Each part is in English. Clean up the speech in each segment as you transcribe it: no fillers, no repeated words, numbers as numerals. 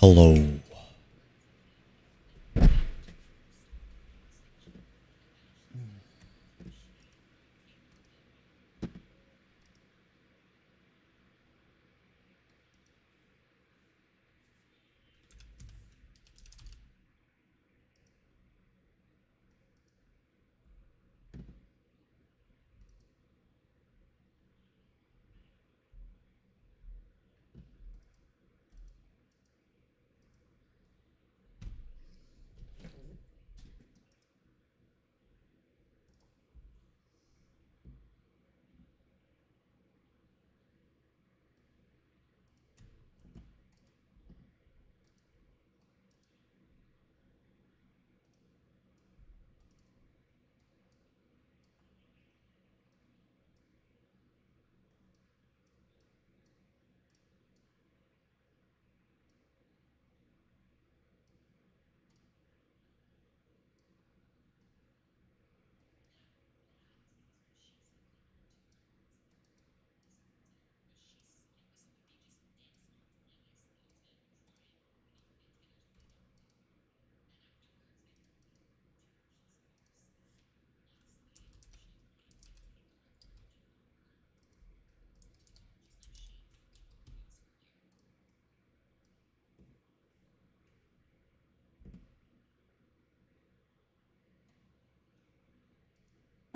Hello.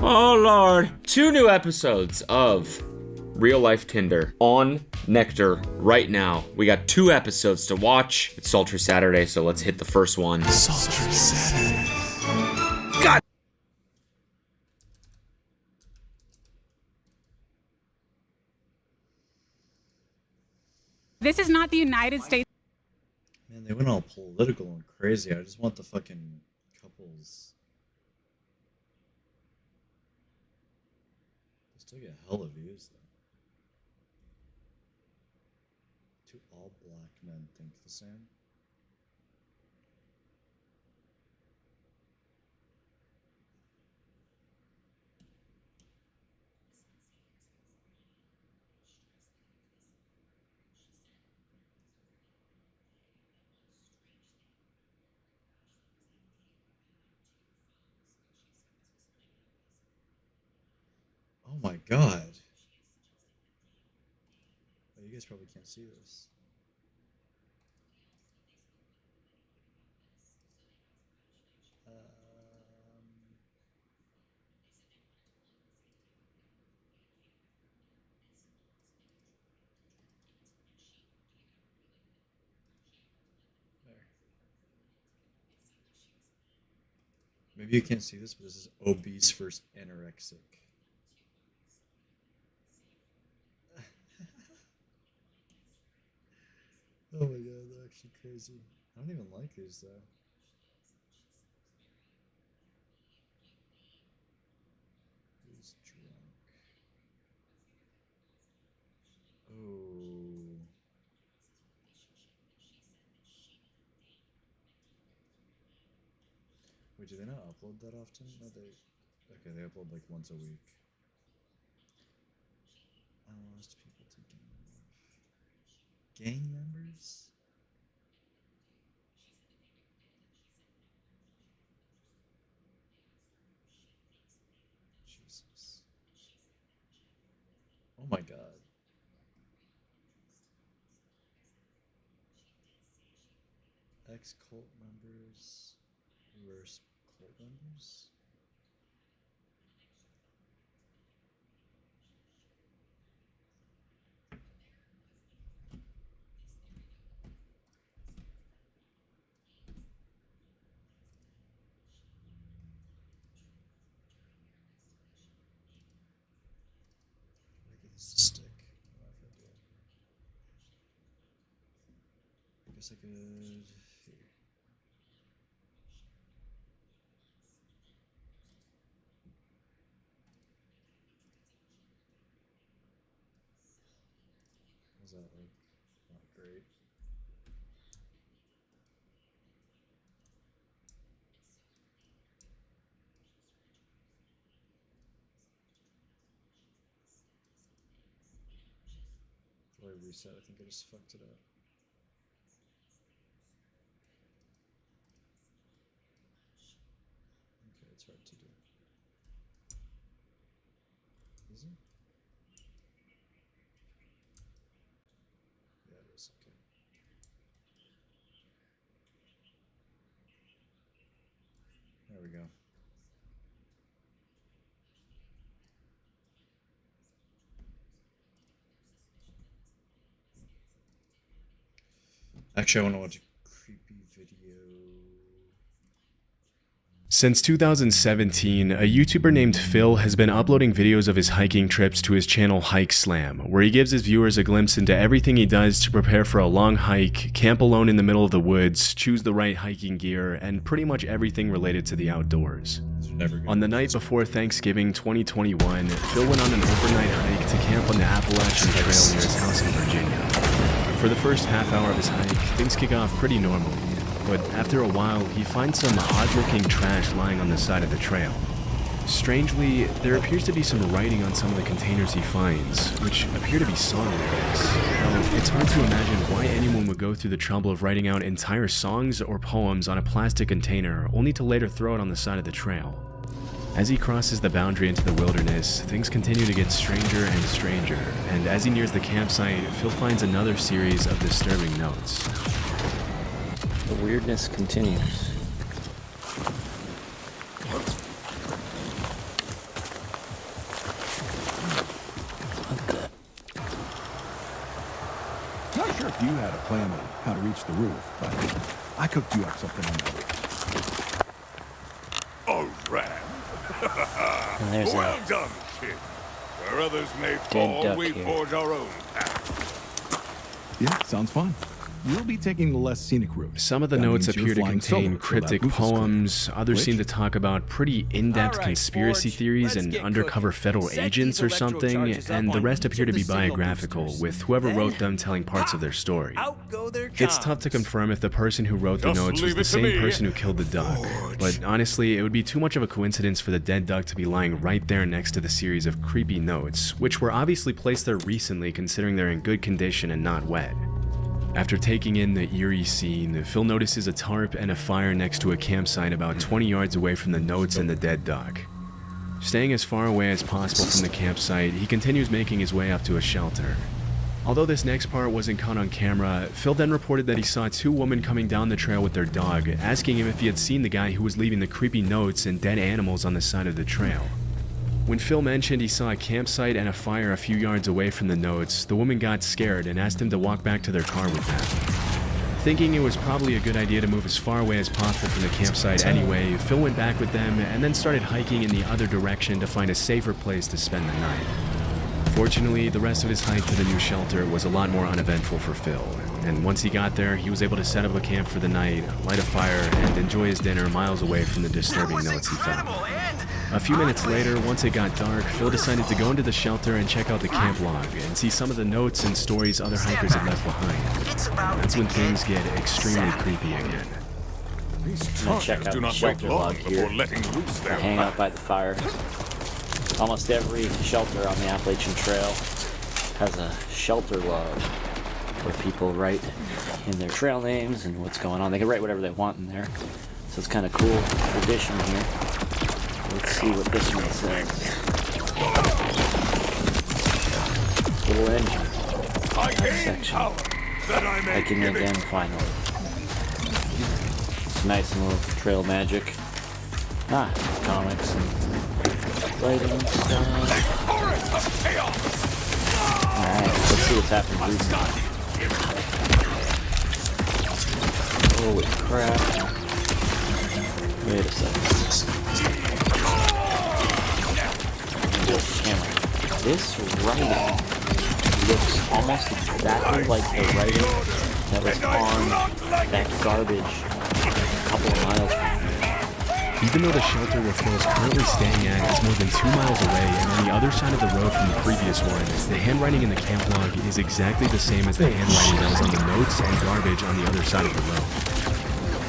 Oh lord. 2 new episodes of Real Life Tinder on Nectar right now. We got 2 episodes to watch. It's Sultry Saturday, so let's hit the first one. Sultry Saturday. God! This is not the United States. Man, they went all political and crazy. I just want the fucking couples. They still get hella views though. Do all black men think the same? Oh my god. Oh, you guys probably can't see this. There. Maybe you can't see this, but this is obese versus anorexic. Oh my god, they're actually crazy. I don't even like these though. Who's drunk? Oh. Wait, do they not upload that often? No, they. Okay, they upload like once a week. I lost people to gang life. Gang members? Jesus. Oh my god. Ex cult members versus cult members? I get this to stick. I don't know if I do. I guess I could. Here. How's that look? Not great. Do I reset? I think I just fucked it up. Actually, I want to watch a creepy video. Since 2017, a YouTuber named Phil has been uploading videos of his hiking trips to his channel Hike Slam, where he gives his viewers a glimpse into everything he does to prepare for a long hike, camp alone in the middle of the woods, choose the right hiking gear, and pretty much everything related to the outdoors. On the night before Thanksgiving 2021, Phil went on an overnight hike to camp on the Appalachian Trail near his house in Virginia. For the first half hour of his hike, things kick off pretty normally. But after a while, he finds some odd-looking trash lying on the side of the trail. Strangely, there appears to be some writing on some of the containers he finds, which appear to be song lyrics. Now, it's hard to imagine why anyone would go through the trouble of writing out entire songs or poems on a plastic container, only to later throw it on the side of the trail. As he crosses the boundary into the wilderness, things continue to get stranger and stranger, and as he nears the campsite, Phil finds another series of disturbing notes. The weirdness continues. Not sure if you had a plan on how to reach the roof, but I cooked you up something on that. Oh, Ram. And there's Well a done, kid. Where others may duck fall, we here. forge our own path. Yeah, sounds fun. You'll be taking the less scenic route. Some of the That notes means you're appear to flying solo contain till that cryptic roof is clear. poems, others Which? seem to talk about pretty in-depth Alright, conspiracy Forge, theories let's and get undercover cooking. federal Set agents these or something, electro charges and up the on rest appear each to of be the signal biographical, boosters. with whoever Then, wrote them telling parts of their story. Out go their It's tough to comms. confirm if the person who wrote the Just notes was leave the it to same me. person who killed the duck, but honestly, it would be too much of a coincidence for the dead duck to be lying right there next to the series of creepy notes, which were obviously placed there recently considering they're in good condition and not wet. After taking in the eerie scene, Phil notices a tarp and a fire next to a campsite about 20 yards away from the notes and the dead duck. Staying as far away as possible from the campsite, he continues making his way up to a shelter. Although this next part wasn't caught on camera, Phil then reported that he saw two women coming down the trail with their dog, asking him if he had seen the guy who was leaving the creepy notes and dead animals on the side of the trail. When Phil mentioned he saw a campsite and a fire a few yards away from the notes, the woman got scared and asked him to walk back to their car with them. Thinking it was probably a good idea to move as far away as possible from the campsite anyway, Phil went back with them and then started hiking in the other direction to find a safer place to spend the night. Fortunately, the rest of his hike to the new shelter was a lot more uneventful for Phil, and once he got there, he was able to set up a camp for the night, light a fire, and enjoy his dinner miles away from the disturbing notes he found. A few minutes later, once it got dark, Phil decided to go into the shelter and check out the camp log and see some of the notes and stories other hikers had left behind. That's when things get extremely creepy again. These gonna check charges out do the not wait shelter long log here. before letting loose I their hang out wrath. by the fire. Almost every shelter on the Appalachian Trail has a shelter log where people write in their trail names and what's going on. They can write whatever they want in there. So it's kind of cool tradition here. Let's see what this one says. Little engine. I gain section. power that I may Hiking give it. again, finally. It's nice and little trail magic. Comics and writing stuff. Torrent of chaos! Alright, let's see what's happened recently. Holy crap. Wait a second. This camera. This writing looks almost exactly like the writing that was on that garbage a couple of miles from here. Even though the shelter where Phil is currently staying at is more than 2 miles away and on the other side of the road from the previous one, the handwriting in the camp log is exactly the same as the handwriting that was on the notes and garbage on the other side of the road.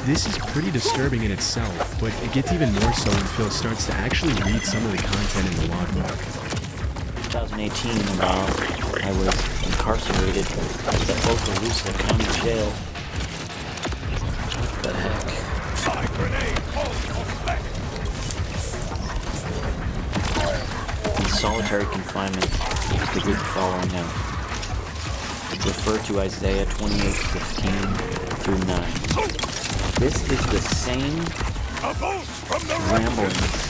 This is pretty disturbing in itself, but it gets even more so when Phil starts to actually read some of the content in the logbook. 2018, I was incarcerated at the Okaloosa County Jail. What the heck? My grenade falls back. In solitary confinement, you have to read the following note. Refer to Isaiah 28:15 through 9. This is the same A bolt from the ramblings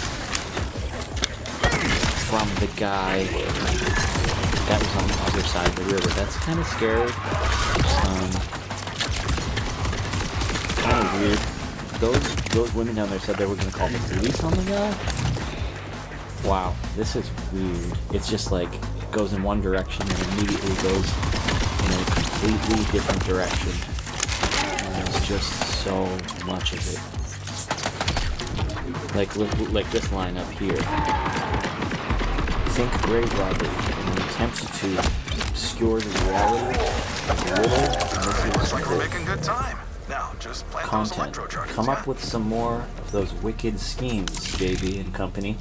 from the guy that was on the other side of the river. That's kind of scary. weird. Those women down there said they were going to call the police on the guy. Wow, this is weird. It's just like it goes in one direction and immediately goes in a completely different direction. And there's just so much of it. Like this line up here. Think grave robbery in an attempt to obscure the reality of a little. Looks like we're making good time. Now, just plant those Content. electro charges. Come up with some more of those wicked schemes, JB and company,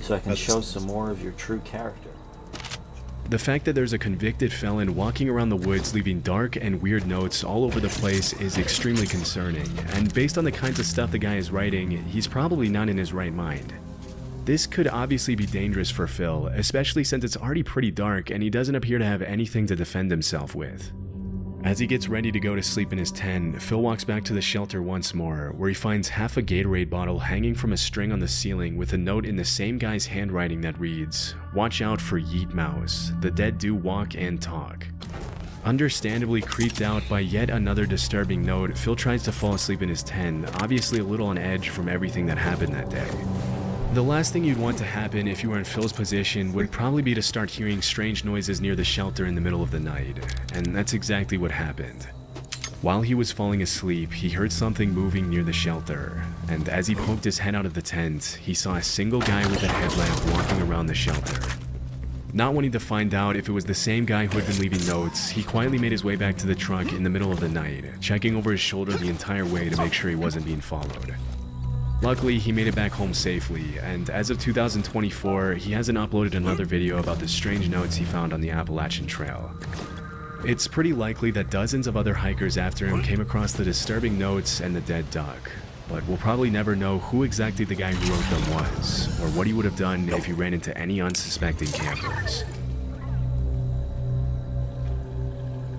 so I can show some more of your true character. The fact that there's a convicted felon walking around the woods leaving dark and weird notes all over the place is extremely concerning, and based on the kinds of stuff the guy is writing, he's probably not in his right mind. This could obviously be dangerous for Phil, especially since it's already pretty dark and he doesn't appear to have anything to defend himself with. As he gets ready to go to sleep in his tent, Phil walks back to the shelter once more, where he finds half a Gatorade bottle hanging from a string on the ceiling with a note in the same guy's handwriting that reads, "Watch out for Yeet Mouse, the dead do walk and talk." Understandably creeped out by yet another disturbing note, Phil tries to fall asleep in his tent, obviously a little on edge from everything that happened that day. The last thing you'd want to happen if you were in Phil's position would probably be to start hearing strange noises near the shelter in the middle of the night, and that's exactly what happened. While he was falling asleep, he heard something moving near the shelter, and as he poked his head out of the tent, he saw a single guy with a headlamp walking around the shelter. Not wanting to find out if it was the same guy who had been leaving notes, he quietly made his way back to the truck in the middle of the night, checking over his shoulder the entire way to make sure he wasn't being followed. Luckily, he made it back home safely, and as of 2024, he hasn't uploaded another video about the strange notes he found on the Appalachian Trail. It's pretty likely that dozens of other hikers after him came across the disturbing notes and the dead duck, but we'll probably never know who exactly the guy who wrote them was, or what he would have done if he ran into any unsuspecting campers.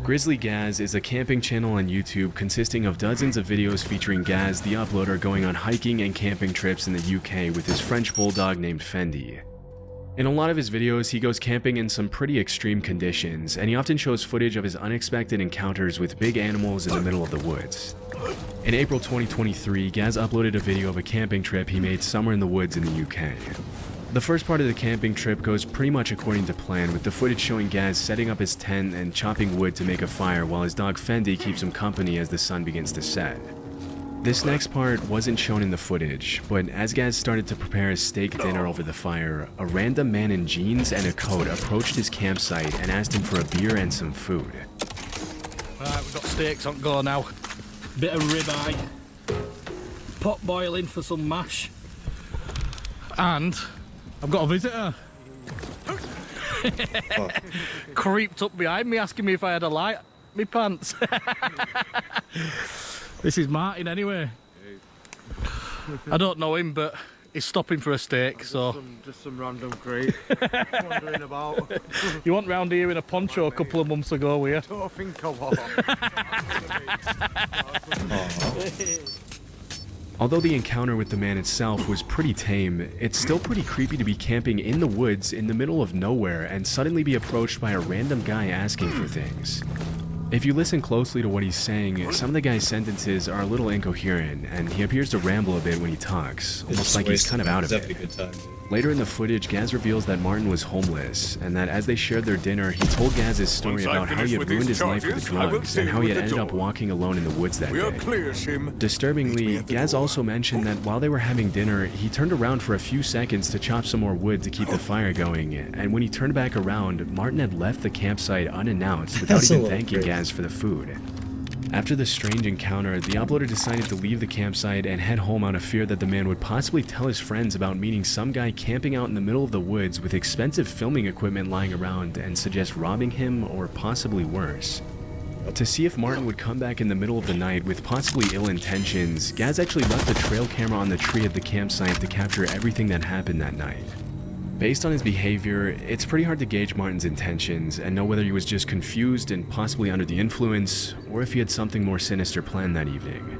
Grizzly Gaz is a camping channel on YouTube consisting of dozens of videos featuring Gaz, the uploader, going on hiking and camping trips in the UK with his French bulldog named Fendi. In a lot of his videos, he goes camping in some pretty extreme conditions, and he often shows footage of his unexpected encounters with big animals in the middle of the woods. In April 2023, Gaz uploaded a video of a camping trip he made somewhere in the woods in the UK. The first part of the camping trip goes pretty much according to plan, with the footage showing Gaz setting up his tent and chopping wood to make a fire while his dog Fendi keeps him company as the sun begins to set. This next part wasn't shown in the footage, but as Gaz started to prepare his steak dinner over the fire, a random man in jeans and a coat approached his campsite and asked him for a beer and some food. Right, we've got steaks on go now. Bit of ribeye, pot boiling for some mash, and I've got a visitor. Creeped up behind me asking me if I had a light in my pants. This is Martin anyway. I don't know him, but he's stopping for a steak, so... Just some random creep wandering about. You went round here in a poncho a couple of months ago, were you? I don't think I was. Although the encounter with the man itself was pretty tame, it's still pretty creepy to be camping in the woods in the middle of nowhere and suddenly be approached by a random guy asking for things. If you listen closely to what he's saying, some of the guy's sentences are a little incoherent, and he appears to ramble a bit when he talks, almost like he's kind of out of it. Later in the footage, Gaz reveals that Martin was homeless, and that as they shared their dinner, he told Gaz his story about how he had ruined his life with the drugs, and how he had ended up walking alone in the woods that day. Disturbingly, Gaz also mentioned that while they were having dinner, he turned around for a few seconds to chop some more wood to keep the fire going, and when he turned back around, Martin had left the campsite unannounced without even thanking Gaz for the food. After the strange encounter, the uploader decided to leave the campsite and head home out of fear that the man would possibly tell his friends about meeting some guy camping out in the middle of the woods with expensive filming equipment lying around and suggest robbing him or possibly worse. To see if Martin would come back in the middle of the night with possibly ill intentions, Gaz actually left the trail camera on the tree at the campsite to capture everything that happened that night. Based on his behavior, it's pretty hard to gauge Martin's intentions and know whether he was just confused and possibly under the influence, or if he had something more sinister planned that evening.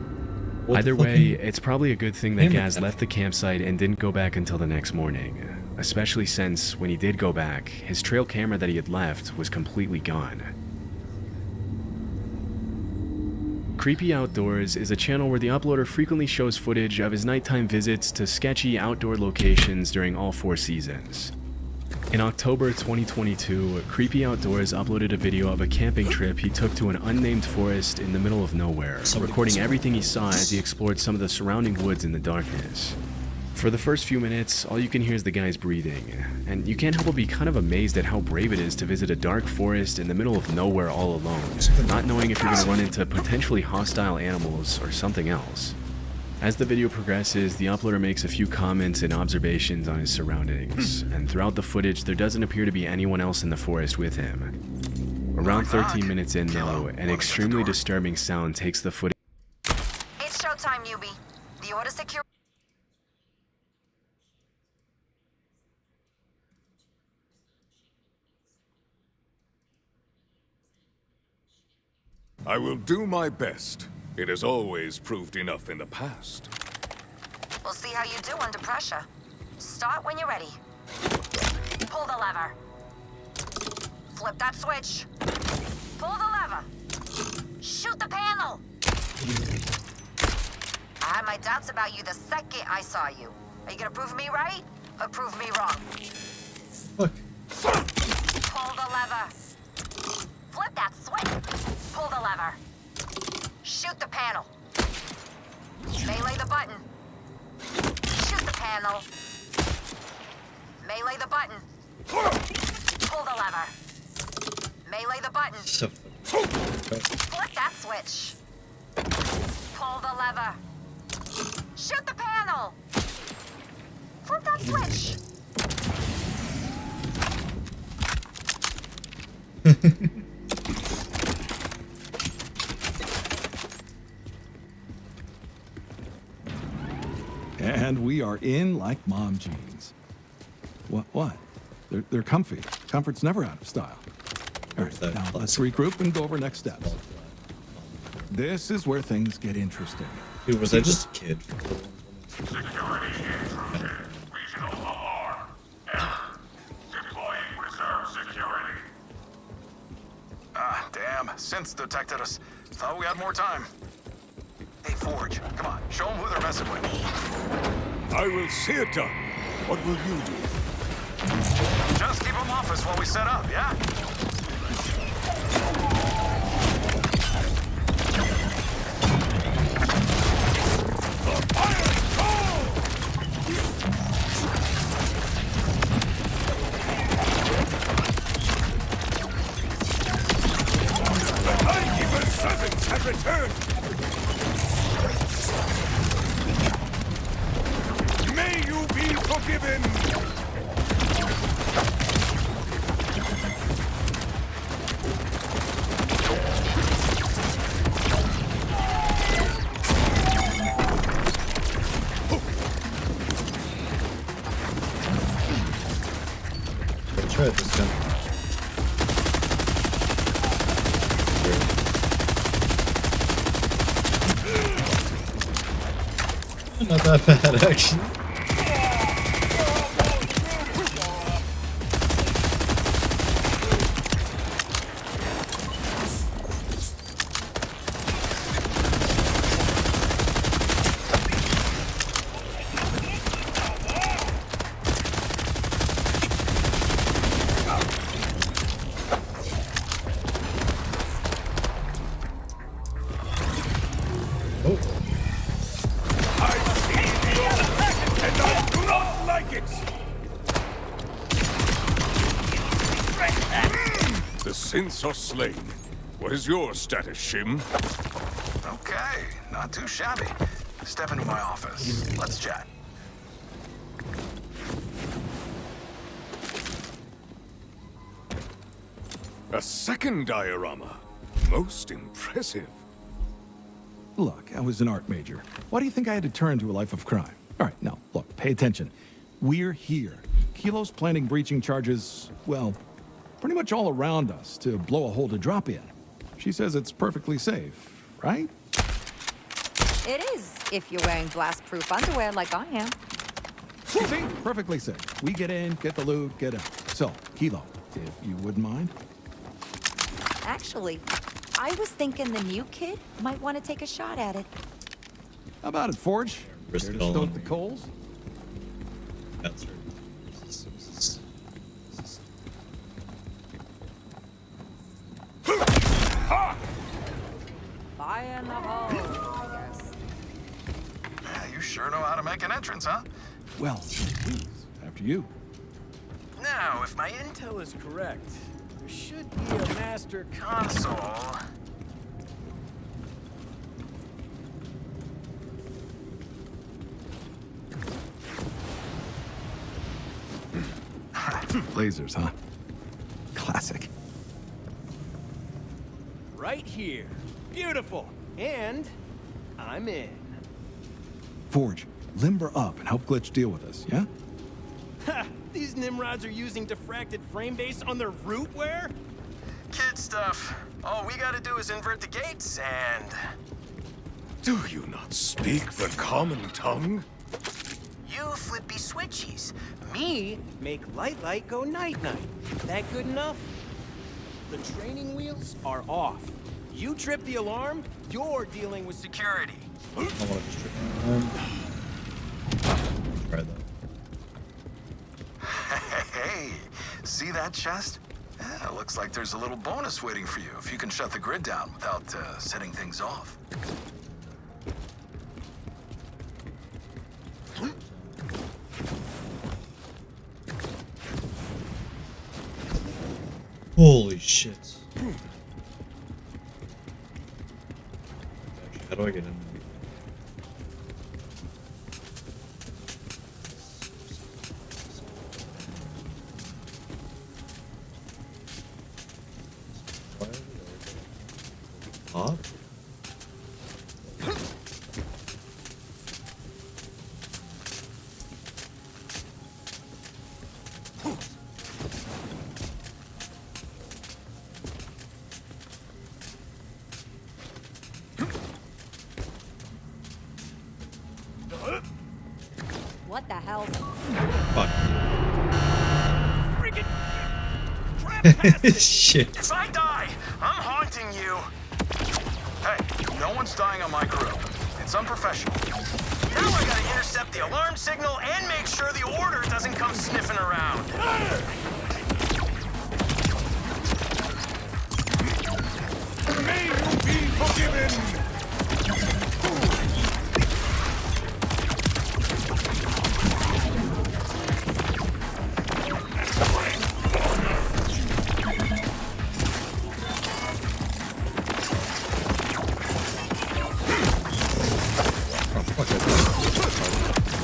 Either way, it's probably a good thing that Gaz left the campsite and didn't go back until the next morning, especially since, when he did go back, his trail camera that he had left was completely gone. Creepy Outdoors is a channel where the uploader frequently shows footage of his nighttime visits to sketchy outdoor locations during all 4 seasons. In October 2022, Creepy Outdoors uploaded a video of a camping trip he took to an unnamed forest in the middle of nowhere, recording everything he saw as he explored some of the surrounding woods in the darkness. For the first few minutes, all you can hear is the guy's breathing, and you can't help but be kind of amazed at how brave it is to visit a dark forest in the middle of nowhere all alone, not knowing if you're going to run into potentially hostile animals or something else. As the video progresses, the uploader makes a few comments and observations on his surroundings, and throughout the footage there doesn't appear to be anyone else in the forest with him. Around 13 minutes in though, an extremely disturbing sound takes the footage. It's showtime, newbie. The order secure. I will do my best. It has always proved enough in the past. We'll see how you do under pressure. Start when you're ready. Pull the lever. Flip that switch. Pull the lever. Shoot the panel. I had my doubts about you the second I saw you. Are you gonna prove me right or prove me wrong? Look. Pull the lever. Flip that switch. Pull the lever. Shoot the panel. Melee the button. Shoot the panel. Melee the button. Pull the lever. Melee the button. So Flip that switch. Pull the lever. Shoot the panel. Flip that switch. And we are in like mom jeans. What? They're comfy. Comfort's never out of style. All right, that now let's classic? regroup and go over next steps. This is where things get interesting. Dude, was I just a kid? Security intruder. Regional alarm. Deploying reserve security. Ah, damn. Synths detected us. Thought we had more time. Hey, Forge, come on. Show them who they're messing with. I will see it done. What will you do? Just keep them off us while we set up, yeah? The timekeeper's servants have returned. May you be forgiven! Try it this time. Not that bad, actually. And I do not like it! The synths are slain. What is your status, Shim? Okay, not too shabby. Step into my office. Let's chat. A second diorama. Most impressive. Look, I was an art major. Why do you think I had to turn to a life of crime? All right, now, look, pay attention. We're here. Kilo's planning breaching charges, well, pretty much all around us to blow a hole to drop in. She says it's perfectly safe, right? It is, if you're wearing blast-proof underwear like I am. See? Perfectly safe. We get in, get the loot, get out. So, Kilo, if you wouldn't mind. Actually, I was thinking the new kid might want to take a shot at it. How about it, Forge? Risk Care it to all stoke on the me. coals? That's right. Fire in the hole, I guess. Yeah, you sure know how to make an entrance, huh? Well, please, after you. Now, if my intel is correct, there should be a master console. Lasers, huh? Classic. Right here. Beautiful. And I'm in. Forge, limber up and help Glitch deal with us, yeah? Ha! These Nimrods are using diffracted frame base on their rootware? Kid stuff. All we gotta do is invert the gates and... Do you not speak the common tongue? You flippy switchies. Me make light go night-night. That good enough? The training wheels are off. You trip the alarm, you're dealing with security. I want to just trip my arm. Try that. Hey, see that chest? Yeah, looks like there's a little bonus waiting for you if you can shut the grid down without setting things off. Holy shit. Actually, how do I get in there? Pop? What the hell? Fuck. Shit. If I die, I'm haunting you. Hey, no one's dying on my crew. It's unprofessional. Now I gotta intercept the alarm signal and make sure the order doesn't come sniffing around. May you be forgiven!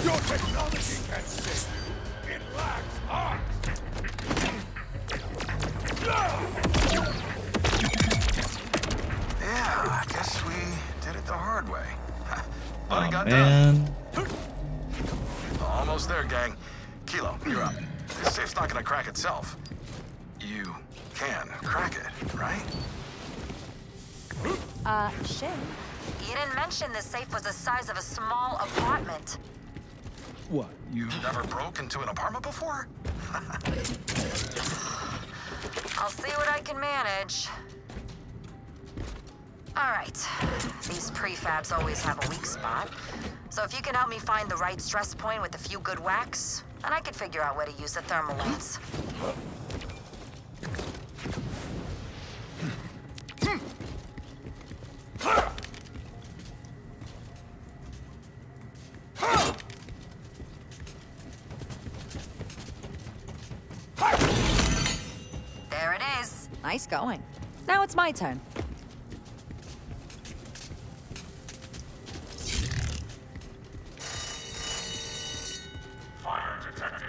Your technology can save you. It lacks heart. Yeah, I guess we did it the hard way. But I Oh got done. man. Almost there, gang. Kilo, you're up. This safe's not gonna crack itself. You can crack it, right? Shin, you didn't mention this safe was the size of a small apartment. What, you... Never broke into an apartment before? I'll see what I can manage. All right. These prefabs always have a weak spot. So if you can help me find the right stress point with a few good whacks, then I can figure out where to use the thermal lens. There it is. Nice going. Now it's my turn. Fire detected.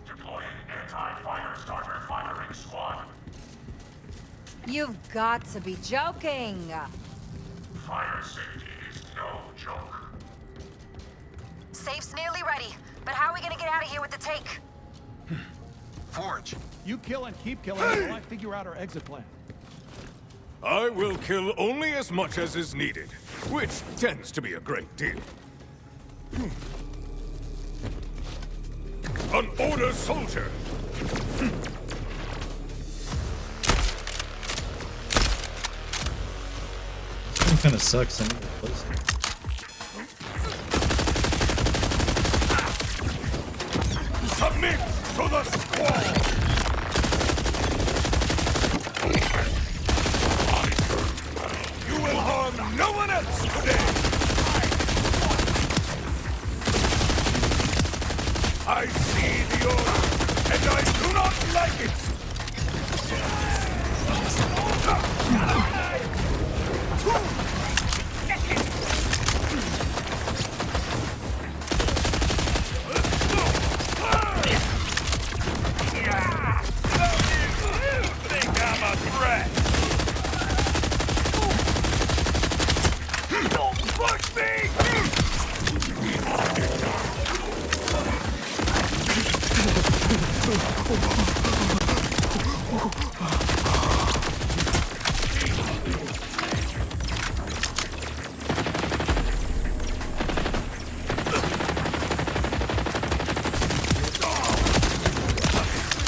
Deploying anti-fire starter firing squad. You've got to be joking. Fire safety is no joke. Safe's nearly ready, but how are we gonna get out of here with the take? Forge. You kill and keep killing while I figure out our exit plan. I will kill only as much as is needed, which tends to be a great deal. An order, soldier! kind of sucks. I need to replace it. Submit to the squall! You will harm no one else today! I see the order, and I do not like it! Think I'm a threat? Don't push me!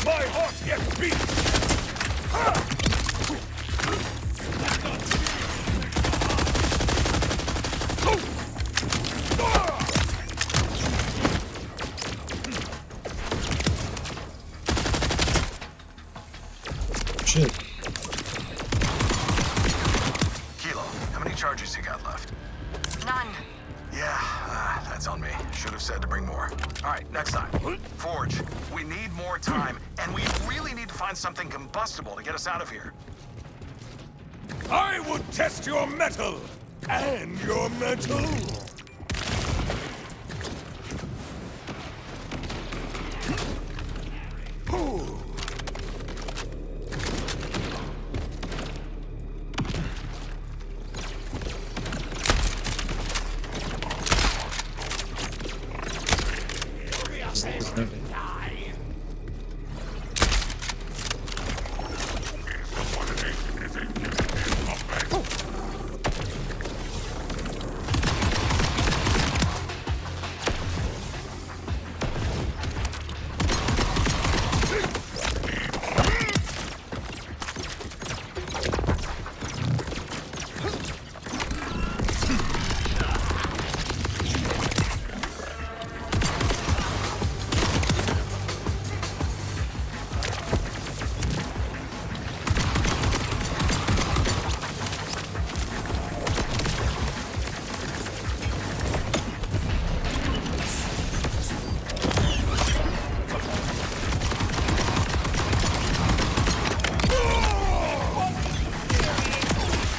My heart gets beat! Shit. Kilo, how many charges you got left? None. Yeah, that's on me. Should have said to bring more. All right, next time. Forge, we need more time, and we really need to find something combustible to get us out of here. I would test your metal! And your metal! Ooh. There's no-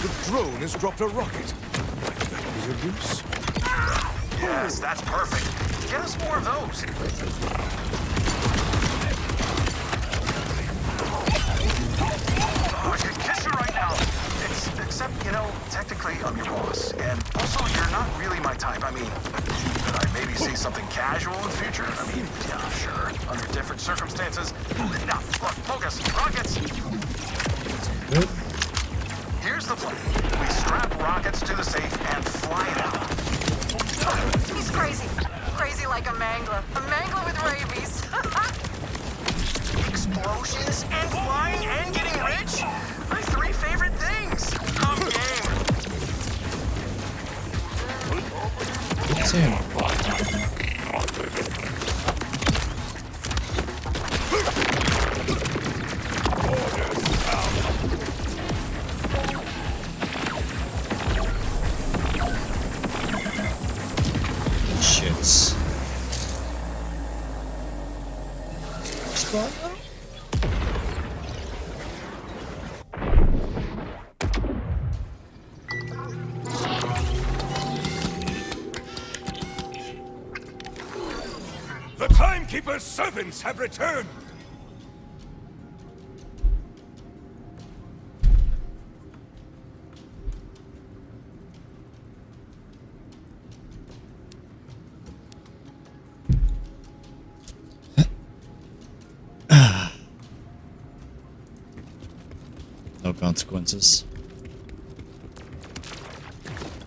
The drone has dropped a rocket. Might that be of use? Yes, that's perfect. Get us more of those. Oh, I could kiss you right now. Except, you know, technically I'm your boss. And also, you're not really my type. I mean, could I maybe see something casual in the future? I mean, yeah, sure. Under different circumstances. Now, look, focus. Rockets. Good. Here's the plan. We strap rockets to the safe and fly it out. He's crazy. Crazy like a mangler. A mangler with rabies. Explosions and flying and getting rich? My three favorite things. I'm game. Good Sam. Shits. Spawn now? The Timekeeper's servants have returned! No consequences.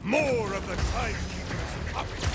More of the Timekeeper's puppets!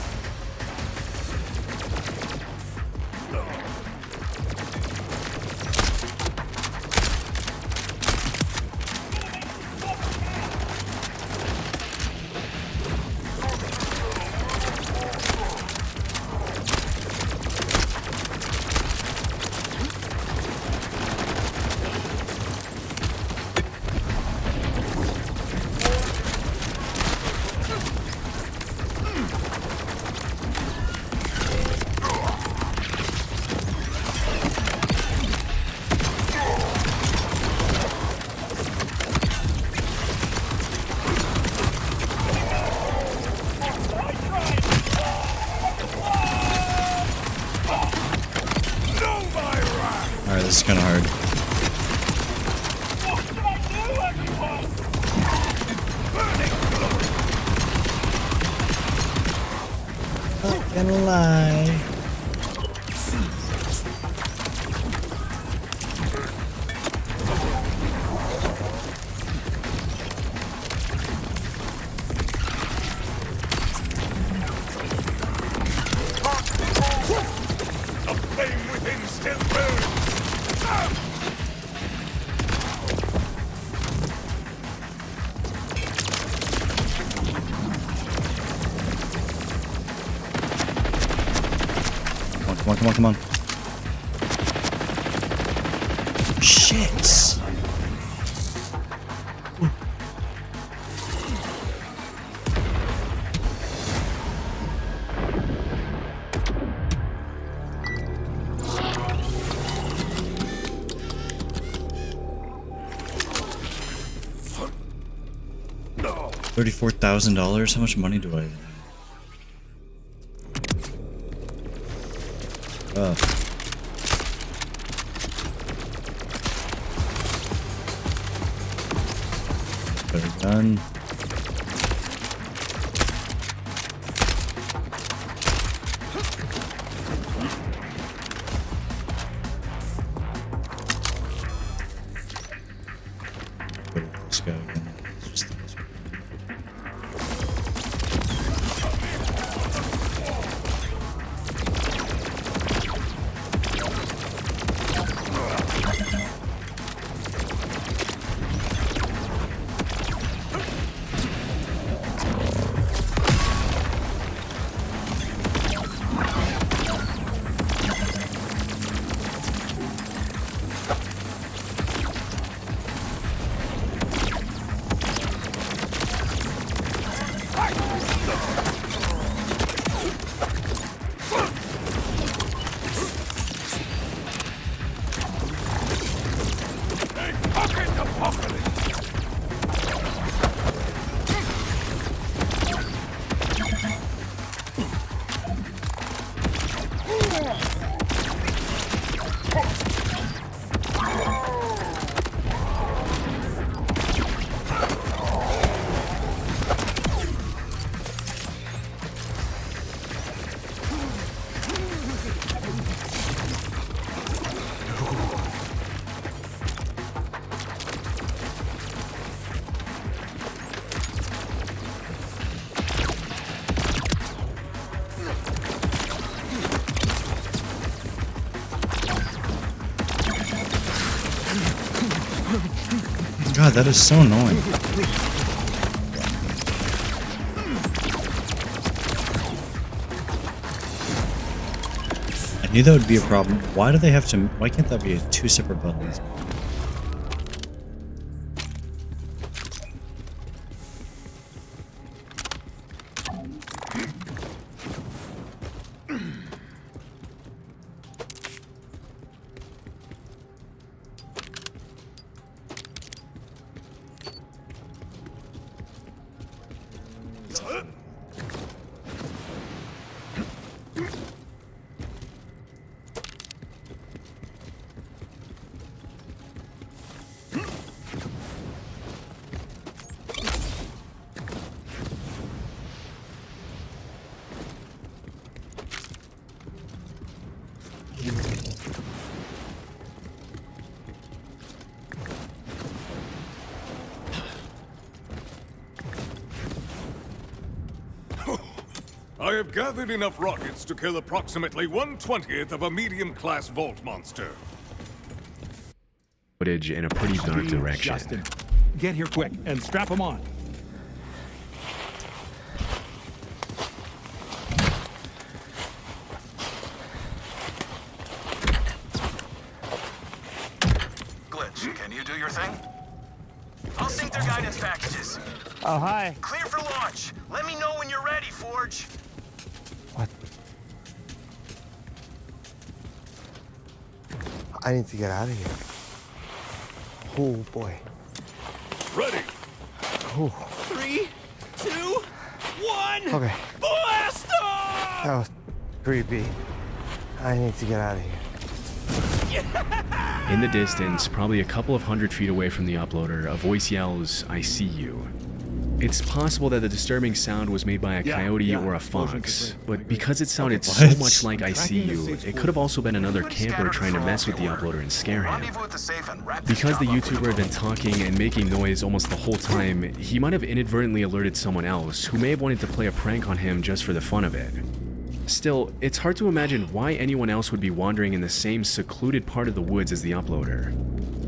gonna lie. The flame within still burns! Come on. Shit! $34,000? How much money do I have? Better gun. Let's go again. It's just the best one. God, that is so annoying. I knew that would be a problem. Why do they have to... Why can't that be two separate buttons? I have gathered enough rockets to kill approximately 1/20th of a medium-class vault monster. Footage in a pretty dark direction. Justin, get here quick and strap him on. Glitch, can you do your thing? I'll sync their guidance packages. Oh, hi. Clear for launch. Let me know when you're ready, Forge. What? I need to get out of here. Oh, boy. Ready. Oh. 3, 2, 1. Okay. Blast off! That was creepy. I need to get out of here. In the distance, probably a couple of 100 feet away from the uploader, a voice yells, "I see you." It's possible that the disturbing sound was made by a coyote or a fox, but because it sounded Okay, so much like I See You, it could have also been another camper trying to mess with the uploader and scare him. Because the YouTuber had been talking and making noise almost the whole time, he might have inadvertently alerted someone else who may have wanted to play a prank on him just for the fun of it. Still, it's hard to imagine why anyone else would be wandering in the same secluded part of the woods as the uploader.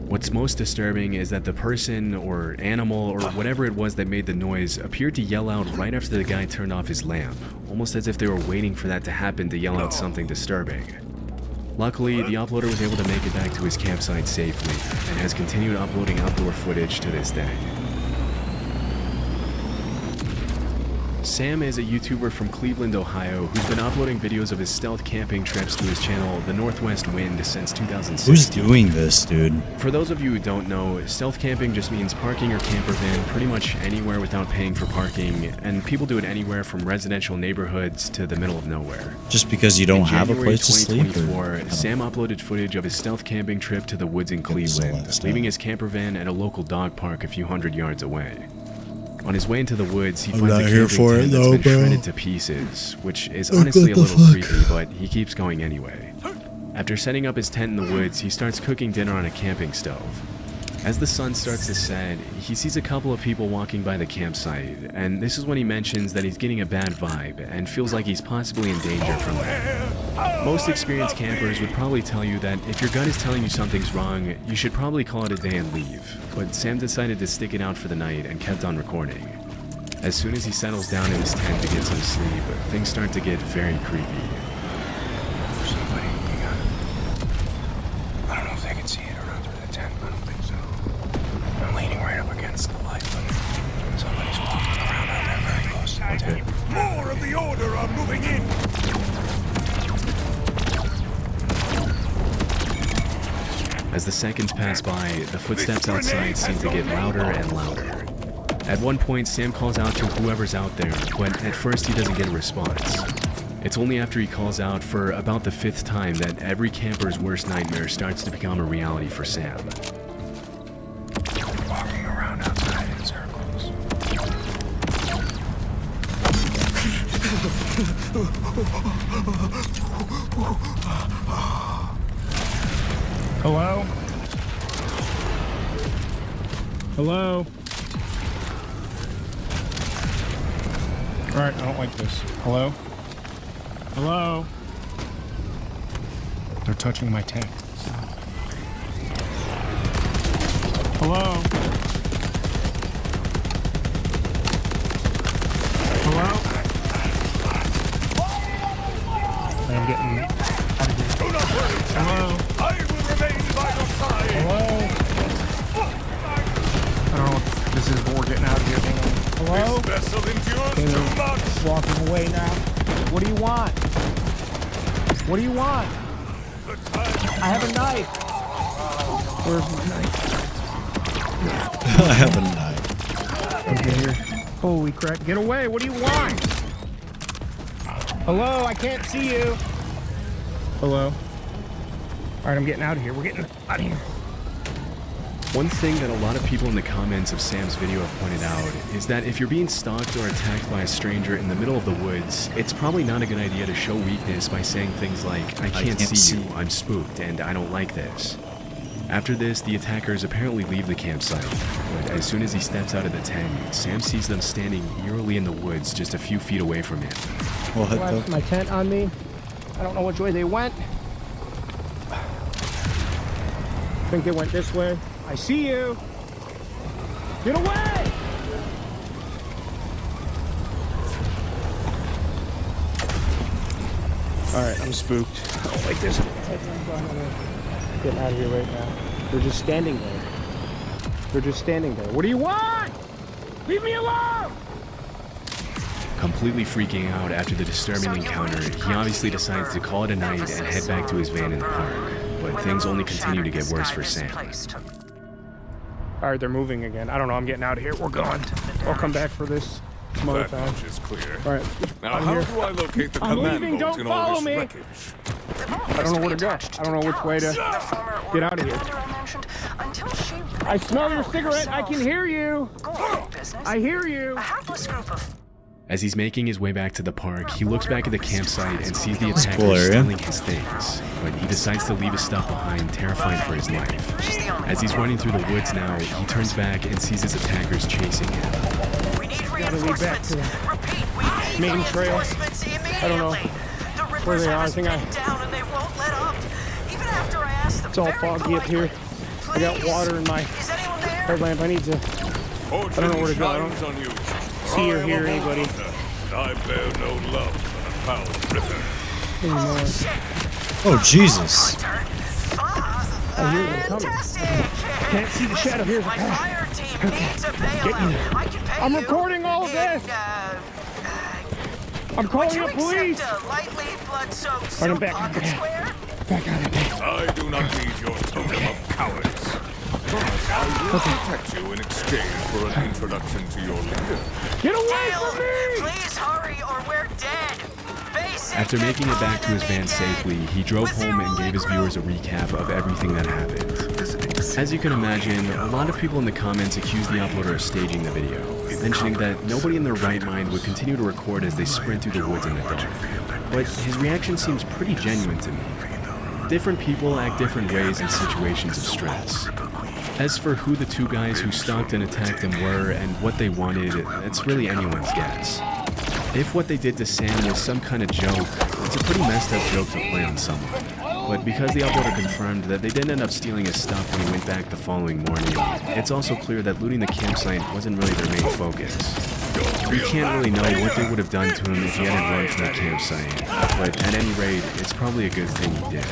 What's most disturbing is that the person or animal or whatever it was that made the noise appeared to yell out right after the guy turned off his lamp, almost as if they were waiting for that to happen to yell out something disturbing. Luckily, the uploader was able to make it back to his campsite safely and has continued uploading outdoor footage to this day. Sam is a YouTuber from Cleveland, Ohio, who's been uploading videos of his stealth camping trips to his channel, The Northwest Wind, since 2016. Who's doing this, dude? For those of you who don't know, stealth camping just means parking your camper van pretty much anywhere without paying for parking, and people do it anywhere from residential neighborhoods to the middle of nowhere. Just because you don't In have a January place to sleep? 2024, Sam uploaded footage of his stealth camping trip to the woods in Cleveland, leaving his camper van at a local dog park a few hundred yards away. On his way into the woods, he finds a camping tent that's been shredded to pieces, which is honestly a little creepy, but he keeps going anyway. After setting up his tent in the woods, he starts cooking dinner on a camping stove. As the sun starts to set, he sees a couple of people walking by the campsite, and this is when he mentions that he's getting a bad vibe and feels like he's possibly in danger from that. Most experienced campers would probably tell you that if your gut is telling you something's wrong, you should probably call it a day and leave, but Sam decided to stick it out for the night and kept on recording. As soon as he settles down in his tent to get some sleep, things start to get very creepy. I don't know if they can see it around through the tent. I don't think so. I'm leaning right up against the light, but somebody's walking around out there very close to the tent. More of the Order are moving in! As the seconds pass by, the footsteps outside seem to get louder and louder. At one point, Sam calls out to whoever's out there, but at first he doesn't get a response. It's only after he calls out for about the 5th time that every camper's worst nightmare starts to become a reality for Sam. Walking around outside in circles. Hello? Hello? Alright, I don't like this. Hello? Hello? They're touching my tent. Hello? Hello? I'm getting out of here. Do not worry, Hello? I will remain by your side! Hello? I don't know what this is, but we're getting out of here. Hang on. Hello? This vessel endures too much! Walking away now. What do you want? What do you want? I have a knife. Where's my knife? I have a knife. Okay, here. Holy crap. Get away. What do you want? Hello? I can't see you. Hello? Alright, I'm getting out of here. We're getting out of here. One thing that a lot of people in the comments of Sam's video have pointed out is that if you're being stalked or attacked by a stranger in the middle of the woods, it's probably not a good idea to show weakness by saying things like, I can't see you, I'm spooked, and I don't like this. After this, the attackers apparently leave the campsite, but as soon as he steps out of the tent, Sam sees them standing eerily in the woods just a few feet away from him. Left my tent on me. I don't know which way they went. I think they went this way. I see you. Get away! Alright, I'm spooked. I don't like this. I'm getting out of here right now. They're just standing there. They're just standing there. What do you want? Leave me alone! Completely freaking out after the disturbing encounter, he obviously decides to call it a night and head back to his van in the park. But things only continue to get worse for Sam. Alright, they're moving again. I don't know, I'm getting out of here. We're going. I'll come back for this some other That time. much is clear. Alright. Now, how do I locate the I'm command leaving, vault don't in all follow this me. wreckage? I don't know where to go. I don't know which way to get out of here. Until she I smell your cigarette. I can hear you. I hear you. A hapless group of As he's making his way back to the park, he looks back at the campsite and sees the Spoiler, attackers yeah? stealing his things, but he decides to leave his stuff behind, terrified for his life. As he's running through the woods now, he turns back and sees his attackers chasing him. We need Gotta lead back reinforcements. to the Repeat, we need main trail. reinforcements immediately. I don't know The Rippers where they have are. I us think pinned down and they won't let up. Even after I asked them It's all very foggy up here. I got Please. water in my Is anyone there? headlamp. I need to Fortune know where to go. I don't shines on you. see or I am hear a anybody. hunter, and I bear no love for the foul ripper. anymore. Oh, Jesus. I hear them coming. Can't see the shadow. Here's a My path. fire team needs a bailout. Get me. I can pay I'm you recording all of in, this. I'm would calling you the police. accept a lightly blood-soaked Right, I'm silk back. pocket square? Back on it. I do not need your totem of cowardice. But I will protect you in exchange for an introduction to your leader. Get away Dale, from me! please hurry or we're dead. Basic After making it back to his van economy safely, dead. he drove With home and zero gave his leg viewers a room. recap of everything that happened. As you can imagine, a lot of people in the comments accused the uploader of staging the video, mentioning that nobody in their right mind would continue to record as they sprint through the woods in the dark. But his reaction seems pretty genuine to me. Different people act different ways in situations of stress. As for who the two guys who stalked and attacked him were and what they wanted, it's really anyone's guess. If what they did to Sam was some kind of joke, it's a pretty messed up joke to play on someone. But because the uploader confirmed that they didn't end up stealing his stuff when he went back the following morning, it's also clear that looting the campsite wasn't really their main focus. We can't really know what they would have done to him if he hadn't run from the campsite, but at any rate, it's probably a good thing he did.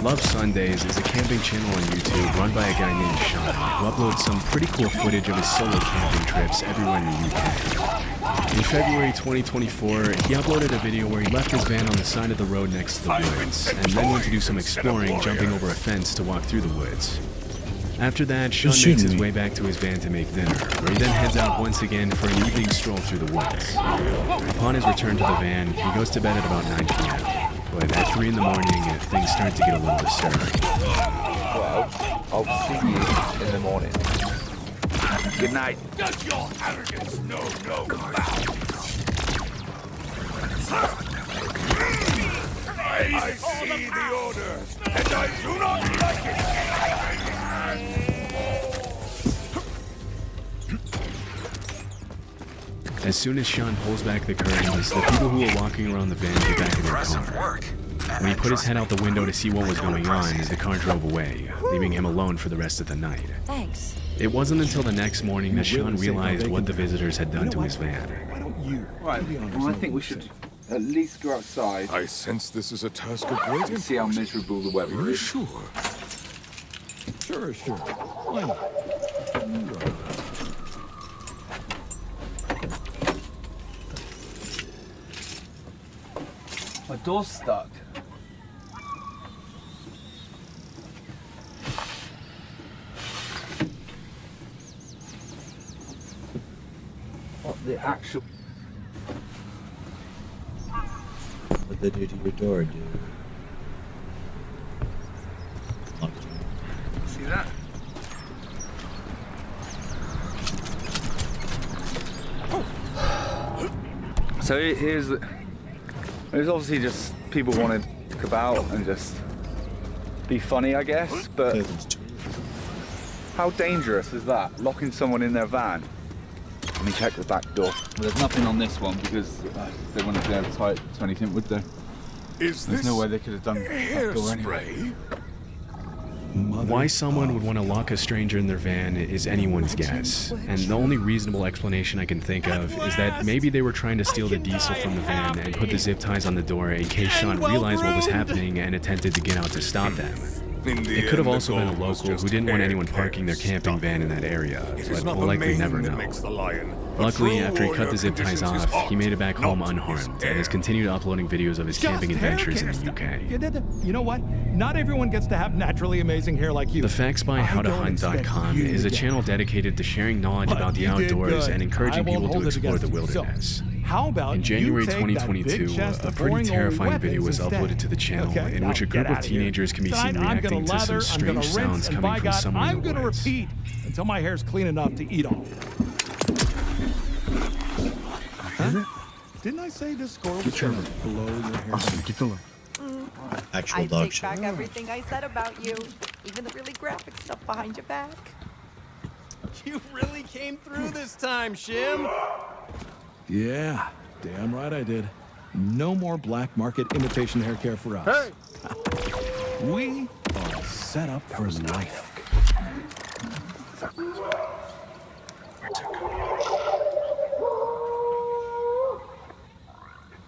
Love Sundays is a camping channel on YouTube run by a guy named Sean, who uploads some pretty cool footage of his solo camping trips everywhere in the UK. In February 2024, he uploaded a video where he left his van on the side of the road next to the woods, and then went to do some exploring, jumping over a fence to walk through the woods. After that, Sean Who's makes shooting his me? way back to his van to make dinner, where he then heads out once again for an evening stroll through the woods. Upon his return to the van, he goes to bed at about 9 p.m. But at 3 in the morning, things start to get a little disturbing. Well, I'll see you in the morning. Good night. Does your arrogance know no bounds? I see the order, and I do not like it. As soon as Sean pulls back the curtains, the people who were walking around the van get back in their car. When he put his head out the window to see what was going on, the car drove away, leaving him alone for the rest of the night. Thanks. It wasn't until the next morning that Sean realized what the visitors had done to his van. Why don't you? Right, well, I think we should at least go outside I sense this is a task of great and see how importance. miserable the Are weather you is. sure? Sure. Why not? My door's stuck. What the actual... What'd they do to your door, dude? Locked you. See that? So there's obviously just people wanting to come out and just be funny, I guess, but Yeah, there's two. how dangerous is that? Locking someone in their van? Let me check the back door. Well, there's nothing on this one because they wouldn't be able to tie it to anything, would they? Is There's this no way they could have done that door anyway. hairspray? Why someone would want to lock a stranger in their van is anyone's guess, and the only reasonable explanation I can think of is that maybe they were trying to steal the diesel from the van and put the zip ties on the door in case Sean realized what was happening and attempted to get out to stop them. In the It could have end, also the been a goal was local just who didn't want hair anyone parking their care camping van in that area, It is but not we'll the likely mane never that know. makes the lion. A Luckily, true after he cut warrior the zip ties conditions his off, he made it back home not his unharmed and has hair. continued uploading videos of his camping adventures in the UK. You know what? Not everyone gets to have naturally amazing hair like you. The Facts by I don't expect HowToHunt.com is a you to channel dedicated to sharing knowledge But about the you did outdoors good. and I encouraging won't people to hold it explore the against you. So, wilderness. How about In January you take that big 2022, chest a of pretty boring old terrifying video was weapons uploaded instead? to the channel Okay, in now which a group get of outta here. teenagers can be Tonight, seen I'm reacting gonna to some lather, I'm gonna strange rinse, sounds and coming by from God, somewhere I'm in the gonna woods. repeat until my hair's clean enough to eat off. Huh? Didn't I say this score was gonna blow your hair? Austin, get the look. Actual I dog take shit. back everything I said about you, even the really graphic stuff behind your back. You really came through this time, Shim. Yeah, damn right I did. No more black market imitation hair care for us. Hey! We are set up for life.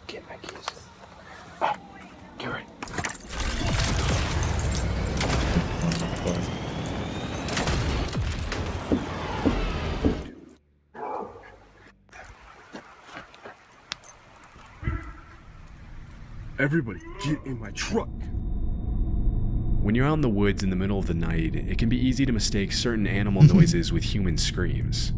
Get my keys. Oh, you're right. Everybody, get in my truck. When you're out in the woods in the middle of the night, it can be easy to mistake certain animal noises with human screams.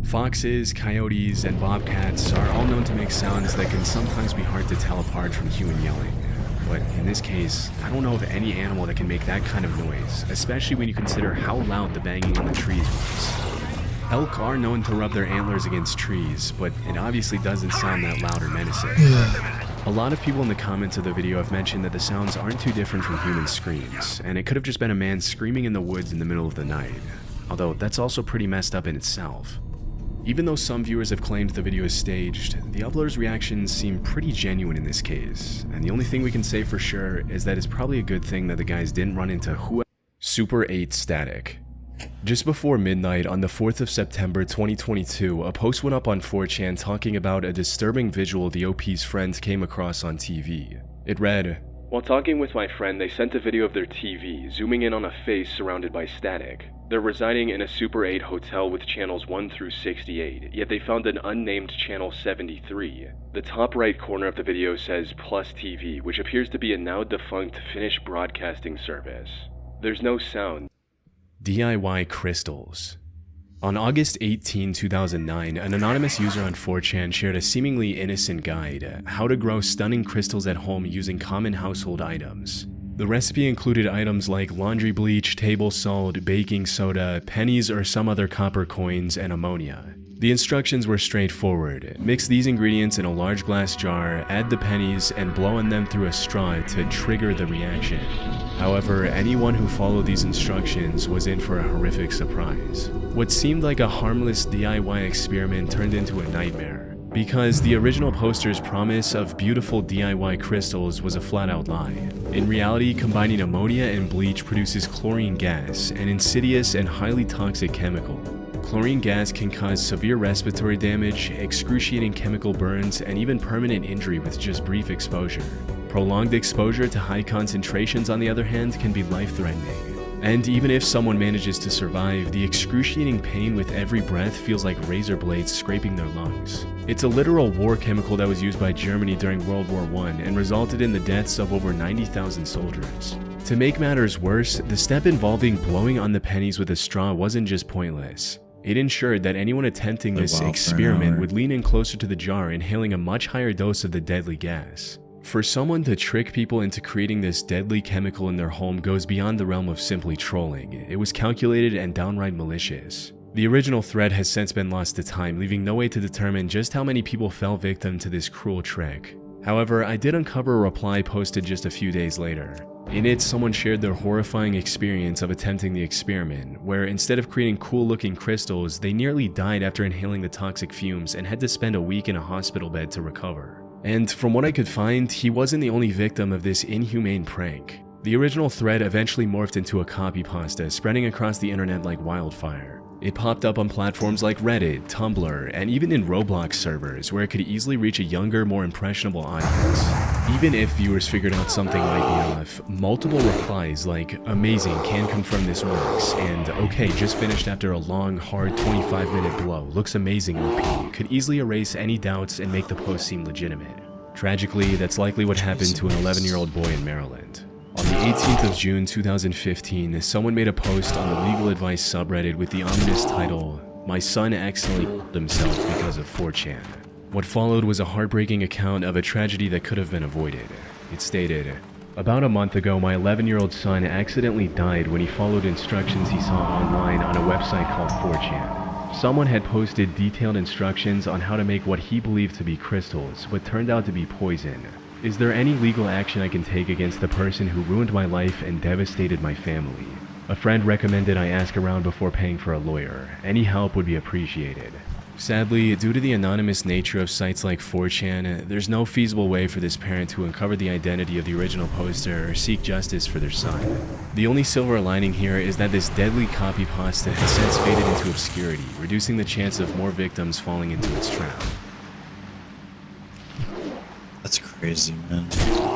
Foxes, coyotes, and bobcats are all known to make sounds that can sometimes be hard to tell apart from human yelling. But in this case, I don't know of any animal that can make that kind of noise, especially when you consider how loud the banging on the trees was. Elk are known to rub their antlers against trees, but it obviously doesn't sound that loud or menacing. A lot of people in the comments of the video have mentioned that the sounds aren't too different from human screams, and it could have just been a man screaming in the woods in the middle of the night, although that's also pretty messed up in itself. Even though some viewers have claimed the video is staged, the uploader's reactions seem pretty genuine in this case, and the only thing we can say for sure is that it's probably a good thing that the guys didn't run into Super 8 Static. Just before midnight on the 4th of September 2022, a post went up on 4chan talking about a disturbing visual the OP's friends came across on TV. It read, "While talking with my friend, they sent a video of their TV, zooming in on a face surrounded by static. They're residing in a Super 8 hotel with channels 1 through 68, yet they found an unnamed channel 73. The top right corner of the video says Plus TV, which appears to be a now defunct Finnish broadcasting service. There's no sound." DIY crystals. On August 18, 2009, an anonymous user on 4chan shared a seemingly innocent guide, how to grow stunning crystals at home using common household items. The recipe included items like laundry bleach, table salt, baking soda, pennies or some other copper coins, and ammonia. The instructions were straightforward. Mix these ingredients in a large glass jar, add the pennies, and blow on them through a straw to trigger the reaction. However, anyone who followed these instructions was in for a horrific surprise. What seemed like a harmless DIY experiment turned into a nightmare, because the original poster's promise of beautiful DIY crystals was a flat-out lie. In reality, combining ammonia and bleach produces chlorine gas, an insidious and highly toxic chemical. Chlorine gas can cause severe respiratory damage, excruciating chemical burns, and even permanent injury with just brief exposure. Prolonged exposure to high concentrations, on the other hand, can be life-threatening. And even if someone manages to survive, the excruciating pain with every breath feels like razor blades scraping their lungs. It's a literal war chemical that was used by Germany during World War I and resulted in the deaths of over 90,000 soldiers. To make matters worse, the step involving blowing on the pennies with a straw wasn't just pointless. It ensured that anyone attempting this experiment would lean in closer to the jar, inhaling a much higher dose of the deadly gas. For someone to trick people into creating this deadly chemical in their home goes beyond the realm of simply trolling. It was calculated and downright malicious. The original thread has since been lost to time, leaving no way to determine just how many people fell victim to this cruel trick. However, I did uncover a reply posted just a few days later. In it, someone shared their horrifying experience of attempting the experiment, where instead of creating cool-looking crystals, they nearly died after inhaling the toxic fumes and had to spend a week in a hospital bed to recover. And from what I could find, he wasn't the only victim of this inhumane prank. The original thread eventually morphed into a copypasta, spreading across the internet like wildfire. It popped up on platforms like Reddit, Tumblr, and even in Roblox servers, where it could easily reach a younger, more impressionable audience. Even if viewers figured out something might be off, multiple replies like, "Amazing, can confirm this works," and "Okay, just finished after a long, hard 25-minute blow, looks amazing OP," could easily erase any doubts and make the post seem legitimate. Tragically, that's likely what happened to an 11-year-old boy in Maryland. On the 18th of June 2015, someone made a post on the legal advice subreddit with the ominous title, "My son accidentally killed himself because of 4chan." What followed was a heartbreaking account of a tragedy that could have been avoided. It stated, "About a month ago, my 11-year-old son accidentally died when he followed instructions he saw online on a website called 4chan. Someone had posted detailed instructions on how to make what he believed to be crystals, but turned out to be poison. Is there any legal action I can take against the person who ruined my life and devastated my family? A friend recommended I ask around before paying for a lawyer. Any help would be appreciated." Sadly, due to the anonymous nature of sites like 4chan, there's no feasible way for this parent to uncover the identity of the original poster or seek justice for their son. The only silver lining here is that this deadly copy pasta has since faded into obscurity, reducing the chance of more victims falling into its trap. That's crazy, man.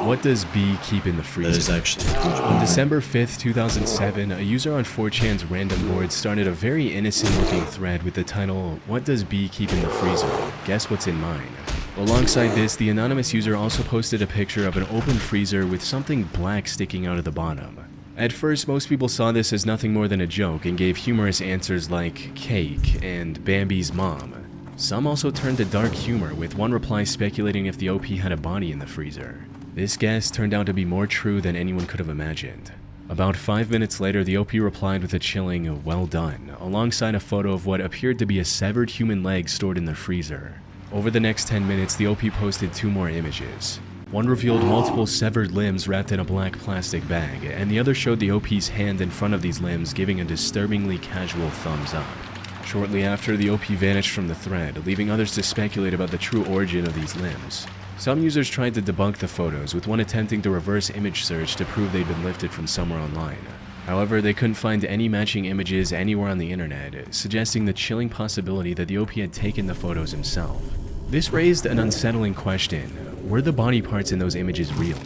What does B keep in the freezer? That is actually huge. On December 5th, 2007, a user on 4chan's random board started a very innocent-looking thread with the title, "What does B keep in the freezer? Guess what's in mine?" Alongside this, the anonymous user also posted a picture of an open freezer with something black sticking out of the bottom. At first, most people saw this as nothing more than a joke and gave humorous answers like cake and Bambi's mom. Some also turned to dark humor, with one reply speculating if the OP had a body in the freezer. This guess turned out to be more true than anyone could have imagined. About 5 minutes later, the OP replied with a chilling "well done," alongside a photo of what appeared to be a severed human leg stored in the freezer. Over the next 10 minutes, the OP posted 2 more images. One revealed multiple severed limbs wrapped in a black plastic bag, and the other showed the OP's hand in front of these limbs, giving a disturbingly casual thumbs up. Shortly after, the OP vanished from the thread, leaving others to speculate about the true origin of these limbs. Some users tried to debunk the photos, with one attempting to reverse image search to prove they'd been lifted from somewhere online. However, they couldn't find any matching images anywhere on the internet, suggesting the chilling possibility that the OP had taken the photos himself. This raised an unsettling question: were the body parts in those images real?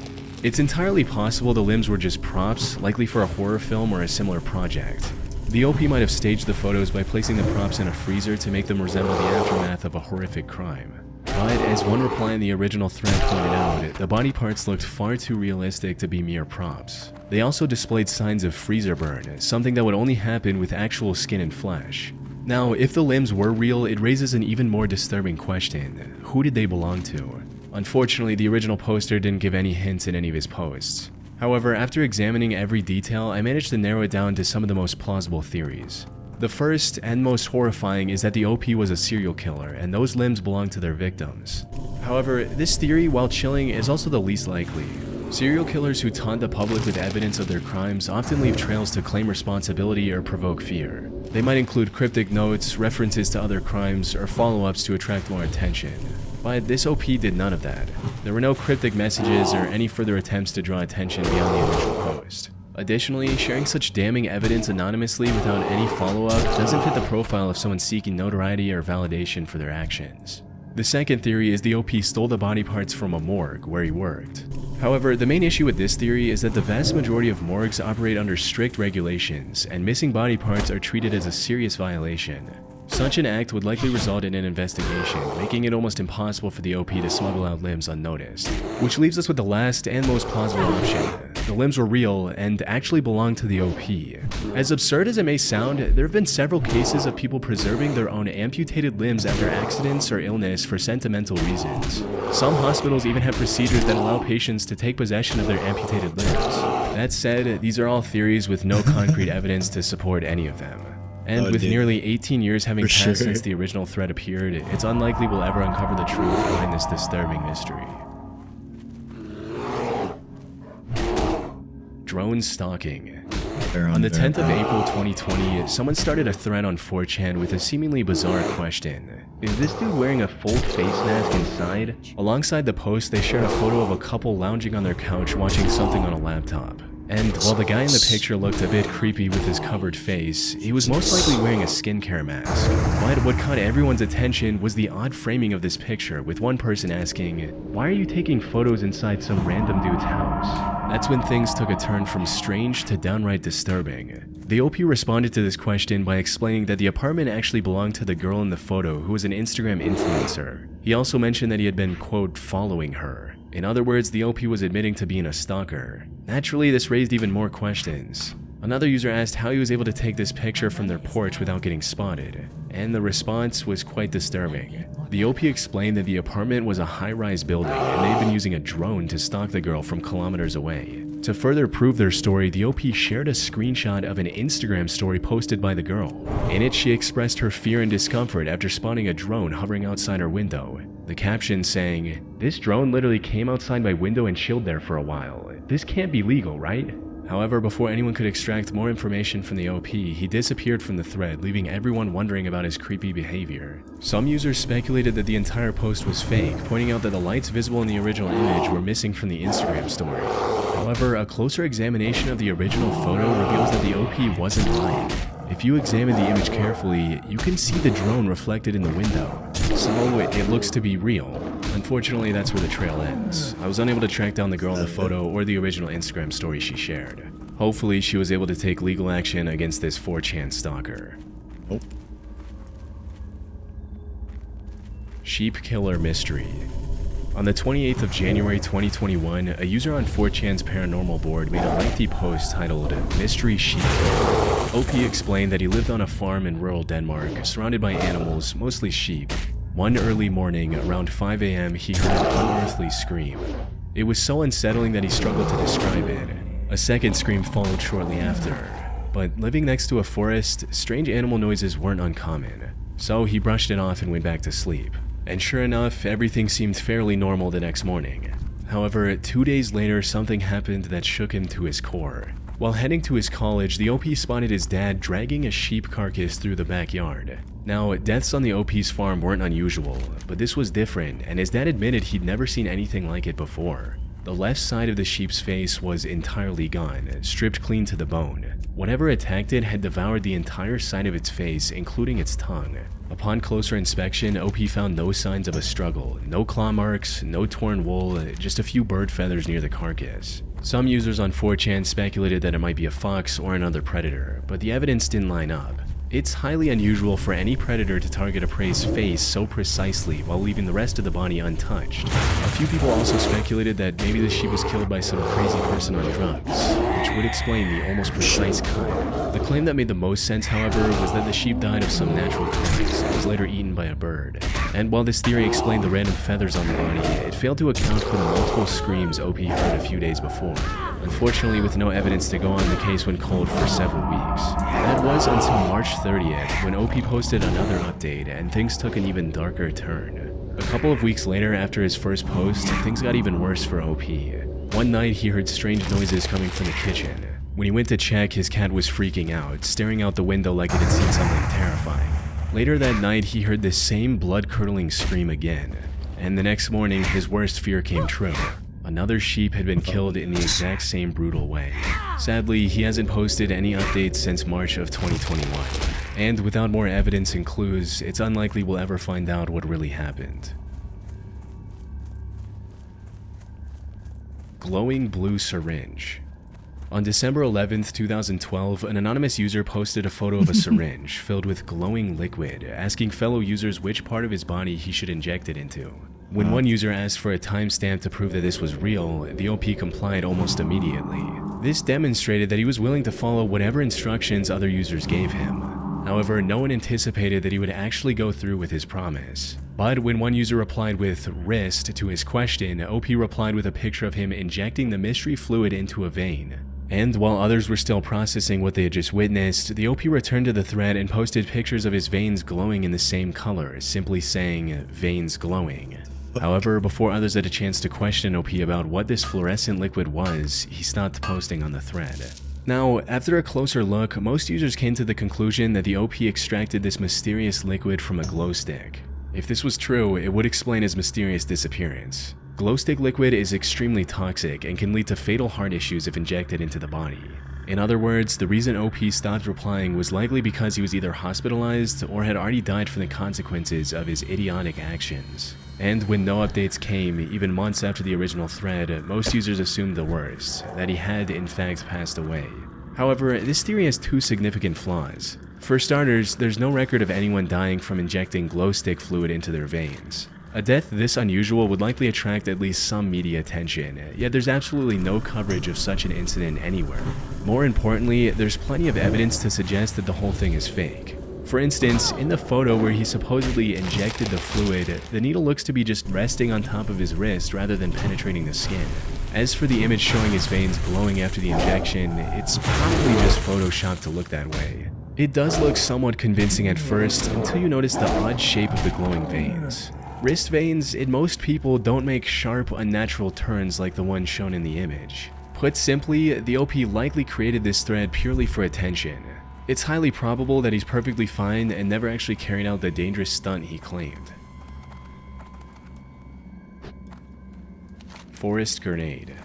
It's entirely possible the limbs were just props, likely for a horror film or a similar project. The OP might have staged the photos by placing the props in a freezer to make them resemble the aftermath of a horrific crime. But as one reply in the original thread pointed out, the body parts looked far too realistic to be mere props. They also displayed signs of freezer burn, something that would only happen with actual skin and flesh. Now, if the limbs were real, it raises an even more disturbing question: who did they belong to? Unfortunately, the original poster didn't give any hints in any of his posts. However, after examining every detail, I managed to narrow it down to some of the most plausible theories. The first and most horrifying is that the OP was a serial killer, and those limbs belonged to their victims. However, this theory, while chilling, is also the least likely. Serial killers who taunt the public with evidence of their crimes often leave trails to claim responsibility or provoke fear. They might include cryptic notes, references to other crimes, or follow-ups to attract more attention. But this OP did none of that. There were no cryptic messages or any further attempts to draw attention beyond the initial post. Additionally, sharing such damning evidence anonymously without any follow-up doesn't fit the profile of someone seeking notoriety or validation for their actions. The second theory is the OP stole the body parts from a morgue where he worked. However, the main issue with this theory is that the vast majority of morgues operate under strict regulations, and missing body parts are treated as a serious violation. Such an act would likely result in an investigation, making it almost impossible for the OP to smuggle out limbs unnoticed. Which leaves us with the last and most plausible option. The limbs were real and actually belonged to the OP. As absurd as it may sound, there have been several cases of people preserving their own amputated limbs after accidents or illness for sentimental reasons. Some hospitals even have procedures that allow patients to take possession of their amputated limbs. That said, these are all theories with no concrete evidence to support any of them. And with nearly 18 years having passed since the original thread appeared, it's unlikely we'll ever uncover the truth behind this disturbing mystery. Drone stalking. On the 10th of April 2020, someone started a thread on 4chan with a seemingly bizarre question. Is this dude wearing a full face mask inside? Alongside the post, they shared a photo of a couple lounging on their couch watching something on a laptop. And while the guy in the picture looked a bit creepy with his covered face, he was most likely wearing a skincare mask. But what caught everyone's attention was the odd framing of this picture, with one person asking, "Why are you taking photos inside some random dude's house?" That's when things took a turn from strange to downright disturbing. The OP responded to this question by explaining that the apartment actually belonged to the girl in the photo, who was an Instagram influencer. He also mentioned that he had been, quote, following her. In other words, the OP was admitting to being a stalker. Naturally, this raised even more questions. Another user asked how he was able to take this picture from their porch without getting spotted, and the response was quite disturbing. The OP explained that the apartment was a high-rise building and they'd been using a drone to stalk the girl from kilometers away. To further prove their story, the OP shared a screenshot of an Instagram story posted by the girl. In it, she expressed her fear and discomfort after spotting a drone hovering outside her window. The caption saying, "This drone literally came outside my window and chilled there for a while. This can't be legal, right?" However, before anyone could extract more information from the OP, he disappeared from the thread, leaving everyone wondering about his creepy behavior. Some users speculated that the entire post was fake, pointing out that the lights visible in the original image were missing from the Instagram story. However, a closer examination of the original photo reveals that the OP wasn't lying. If you examine the image carefully, you can see the drone reflected in the window, so it looks to be real. Unfortunately, that's where the trail ends. I was unable to track down the girl in the photo or the original Instagram story she shared. Hopefully, she was able to take legal action against this 4chan stalker. Oh. Sheep Killer Mystery. On the 28th of January 2021, a user on 4chan's paranormal board made a lengthy post titled Mystery Sheep Killer. OP explained that he lived on a farm in rural Denmark, surrounded by animals, mostly sheep. One early morning, around 5 a.m., he heard an unearthly scream. It was so unsettling that he struggled to describe it. A second scream followed shortly after. But living next to a forest, strange animal noises weren't uncommon. So he brushed it off and went back to sleep. And sure enough, everything seemed fairly normal the next morning. However, 2 days later, something happened that shook him to his core. While heading to his college, the OP spotted his dad dragging a sheep carcass through the backyard. Now, deaths on the OP's farm weren't unusual, but this was different, and his dad admitted he'd never seen anything like it before. The left side of the sheep's face was entirely gone, stripped clean to the bone. Whatever attacked it had devoured the entire side of its face, including its tongue. Upon closer inspection, OP found no signs of a struggle, no claw marks, no torn wool, just a few bird feathers near the carcass. Some users on 4chan speculated that it might be a fox or another predator, but the evidence didn't line up. It's highly unusual for any predator to target a prey's face so precisely while leaving the rest of the body untouched. A few people also speculated that maybe the sheep was killed by some crazy person on drugs, which would explain the almost precise cut. The claim that made the most sense, however, was that the sheep died of some natural cause and was later eaten by a bird. And while this theory explained the random feathers on the body, it failed to account for the multiple screams OP heard a few days before. Unfortunately, with no evidence to go on, the case went cold for several weeks. That was until March 30th, when OP posted another update, and things took an even darker turn. A couple of weeks later, after his first post, things got even worse for OP. One night, he heard strange noises coming from the kitchen. When he went to check, his cat was freaking out, staring out the window like it had seen something terrifying. Later that night, he heard the same blood-curdling scream again, and the next morning, his worst fear came true. Another sheep had been killed in the exact same brutal way. Sadly, he hasn't posted any updates since March of 2021. And without more evidence and clues, it's unlikely we'll ever find out what really happened. Glowing blue syringe. On December 11th, 2012, an anonymous user posted a photo of a syringe filled with glowing liquid, asking fellow users which part of his body he should inject it into. When one user asked for a timestamp to prove that this was real, the OP complied almost immediately. This demonstrated that he was willing to follow whatever instructions other users gave him. However, no one anticipated that he would actually go through with his promise. But when one user replied with wrist to his question, OP replied with a picture of him injecting the mystery fluid into a vein. And while others were still processing what they had just witnessed, the OP returned to the thread and posted pictures of his veins glowing in the same color, simply saying, "veins glowing." However, before others had a chance to question OP about what this fluorescent liquid was, he stopped posting on the thread. Now, after a closer look, most users came to the conclusion that the OP extracted this mysterious liquid from a glow stick. If this was true, it would explain his mysterious disappearance. Glow stick liquid is extremely toxic and can lead to fatal heart issues if injected into the body. In other words, the reason OP stopped replying was likely because he was either hospitalized or had already died from the consequences of his idiotic actions. And when no updates came, even months after the original thread, most users assumed the worst, that he had in fact passed away. However, this theory has two significant flaws. For starters, there's no record of anyone dying from injecting glow stick fluid into their veins. A death this unusual would likely attract at least some media attention, yet there's absolutely no coverage of such an incident anywhere. More importantly, there's plenty of evidence to suggest that the whole thing is fake. For instance, in the photo where he supposedly injected the fluid, the needle looks to be just resting on top of his wrist rather than penetrating the skin. As for the image showing his veins glowing after the injection, it's probably just photoshopped to look that way. It does look somewhat convincing at first until you notice the odd shape of the glowing veins. Wrist veins in most people don't make sharp, unnatural turns like the one shown in the image. Put simply, the OP likely created this thread purely for attention. It's highly probable that he's perfectly fine and never actually carried out the dangerous stunt he claimed. Forest grenade.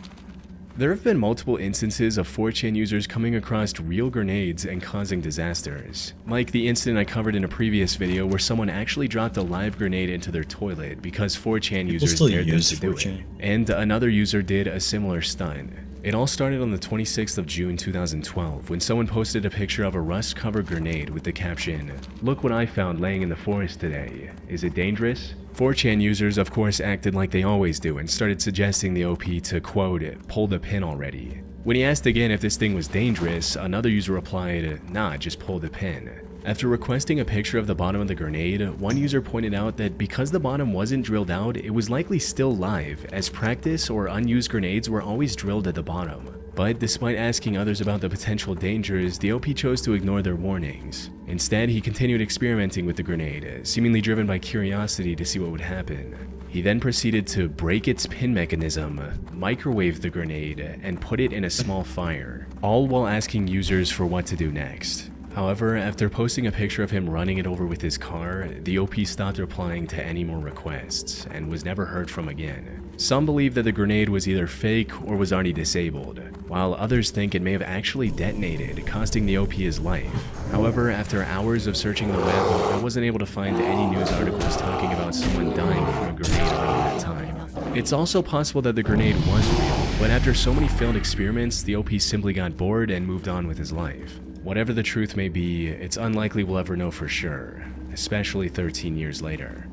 There have been multiple instances of 4chan users coming across real grenades and causing disasters. Like the incident I covered in a previous video where someone actually dropped a live grenade into their toilet because 4chan users dared them to do it. And another user did a similar stunt. It all started on the 26th of June 2012 when someone posted a picture of a rust-covered grenade with the caption, "Look what I found laying in the forest today. Is it dangerous?" 4chan users of course acted like they always do and started suggesting the OP to, quote, "pull the pin already." When he asked again if this thing was dangerous, another user replied, "Nah, just pull the pin." After requesting a picture of the bottom of the grenade, one user pointed out that because the bottom wasn't drilled out, it was likely still live, as practice or unused grenades were always drilled at the bottom. But despite asking others about the potential dangers, the OP chose to ignore their warnings. Instead, he continued experimenting with the grenade, seemingly driven by curiosity to see what would happen. He then proceeded to break its pin mechanism, microwave the grenade, and put it in a small fire, all while asking users for what to do next. However, after posting a picture of him running it over with his car, the OP stopped replying to any more requests and was never heard from again. Some believe that the grenade was either fake or was already disabled, while others think it may have actually detonated, costing the OP his life. However, after hours of searching the web, I wasn't able to find any news articles talking about someone dying from a grenade around that time. It's also possible that the grenade was real, but after so many failed experiments, the OP simply got bored and moved on with his life. Whatever the truth may be, it's unlikely we'll ever know for sure, especially 13 years later.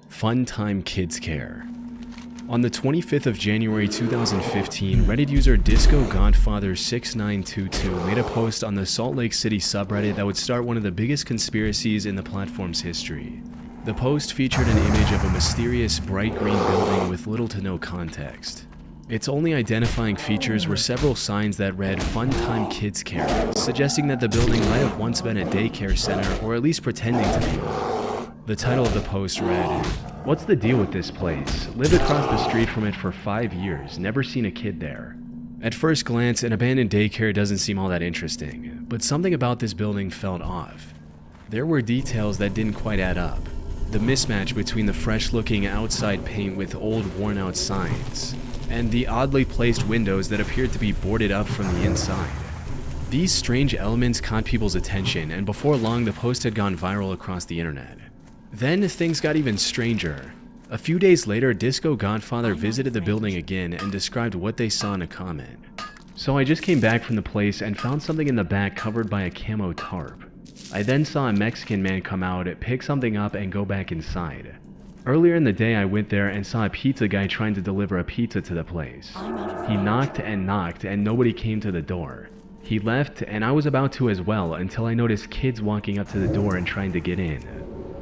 Fun Time Kids Care. On the 25th of January 2015, Reddit user Disco Godfather 6922 made a post on the Salt Lake City subreddit that would start one of the biggest conspiracies in the platform's history. The post featured an image of a mysterious bright green building with little to no context. Its only identifying features were several signs that read Fun Time Kids Care, suggesting that the building might have once been a daycare center or at least pretending to be one. The title of the post read, "What's the deal with this place? Lived across the street from it for 5 years, never seen a kid there." At first glance, an abandoned daycare doesn't seem all that interesting, but something about this building felt off. There were details that didn't quite add up. The mismatch between the fresh-looking outside paint with old, worn-out signs, and the oddly placed windows that appeared to be boarded up from the inside. These strange elements caught people's attention, and before long the post had gone viral across the internet. Then things got even stranger. A few days later, Disco Godfather visited the building again and described what they saw in a comment. "So I just came back from the place and found something in the back covered by a camo tarp. I then saw a Mexican man come out, pick something up, and go back inside. Earlier in the day, I went there and saw a pizza guy trying to deliver a pizza to the place. He knocked and nobody came to the door. He left, and I was about to as well until I noticed kids walking up to the door and trying to get in.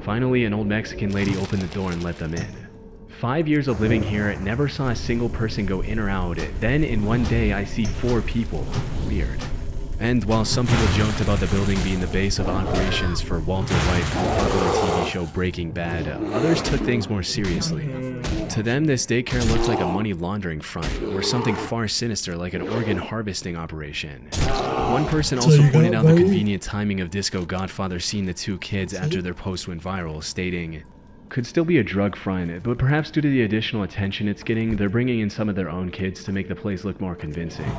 Finally, an old Mexican lady opened the door and let them in. 5 years of living here, never saw a single person go in or out. Then in one day, I see 4 people. Weird." And while some people joked about the building being the base of operations for Walter White from the popular TV show Breaking Bad, others took things more seriously. To them, this daycare looked like a money laundering front, or something far sinister like an organ harvesting operation. One person also pointed out the convenient timing of Disco Godfather seeing the 2 kids after their post went viral, stating, "Could still be a drug front, but perhaps due to the additional attention it's getting, they're bringing in some of their own kids to make the place look more convincing."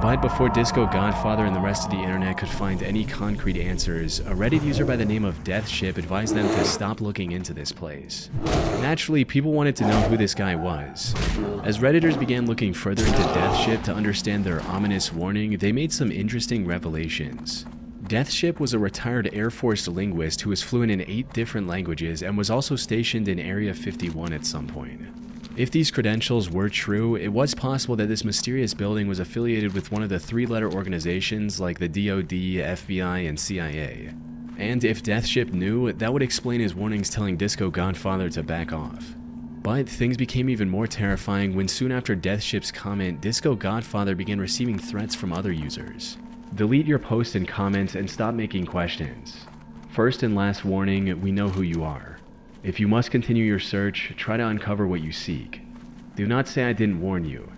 But before Disco Godfather and the rest of the internet could find any concrete answers, a Reddit user by the name of Deathship advised them to stop looking into this place. Naturally, people wanted to know who this guy was. As Redditors began looking further into Deathship to understand their ominous warning, they made some interesting revelations. Deathship was a retired Air Force linguist who was fluent in 8 different languages and was also stationed in Area 51 at some point. If these credentials were true, it was possible that this mysterious building was affiliated with one of the 3-letter organizations like the DoD, FBI, and CIA. And if Deathship knew, that would explain his warnings telling Disco Godfather to back off. But things became even more terrifying when soon after Deathship's comment, Disco Godfather began receiving threats from other users. Delete your posts and comments and stop making questions. First and last warning, we know who you are. If you must continue your search, try to uncover what you seek. Do not say I didn't warn you.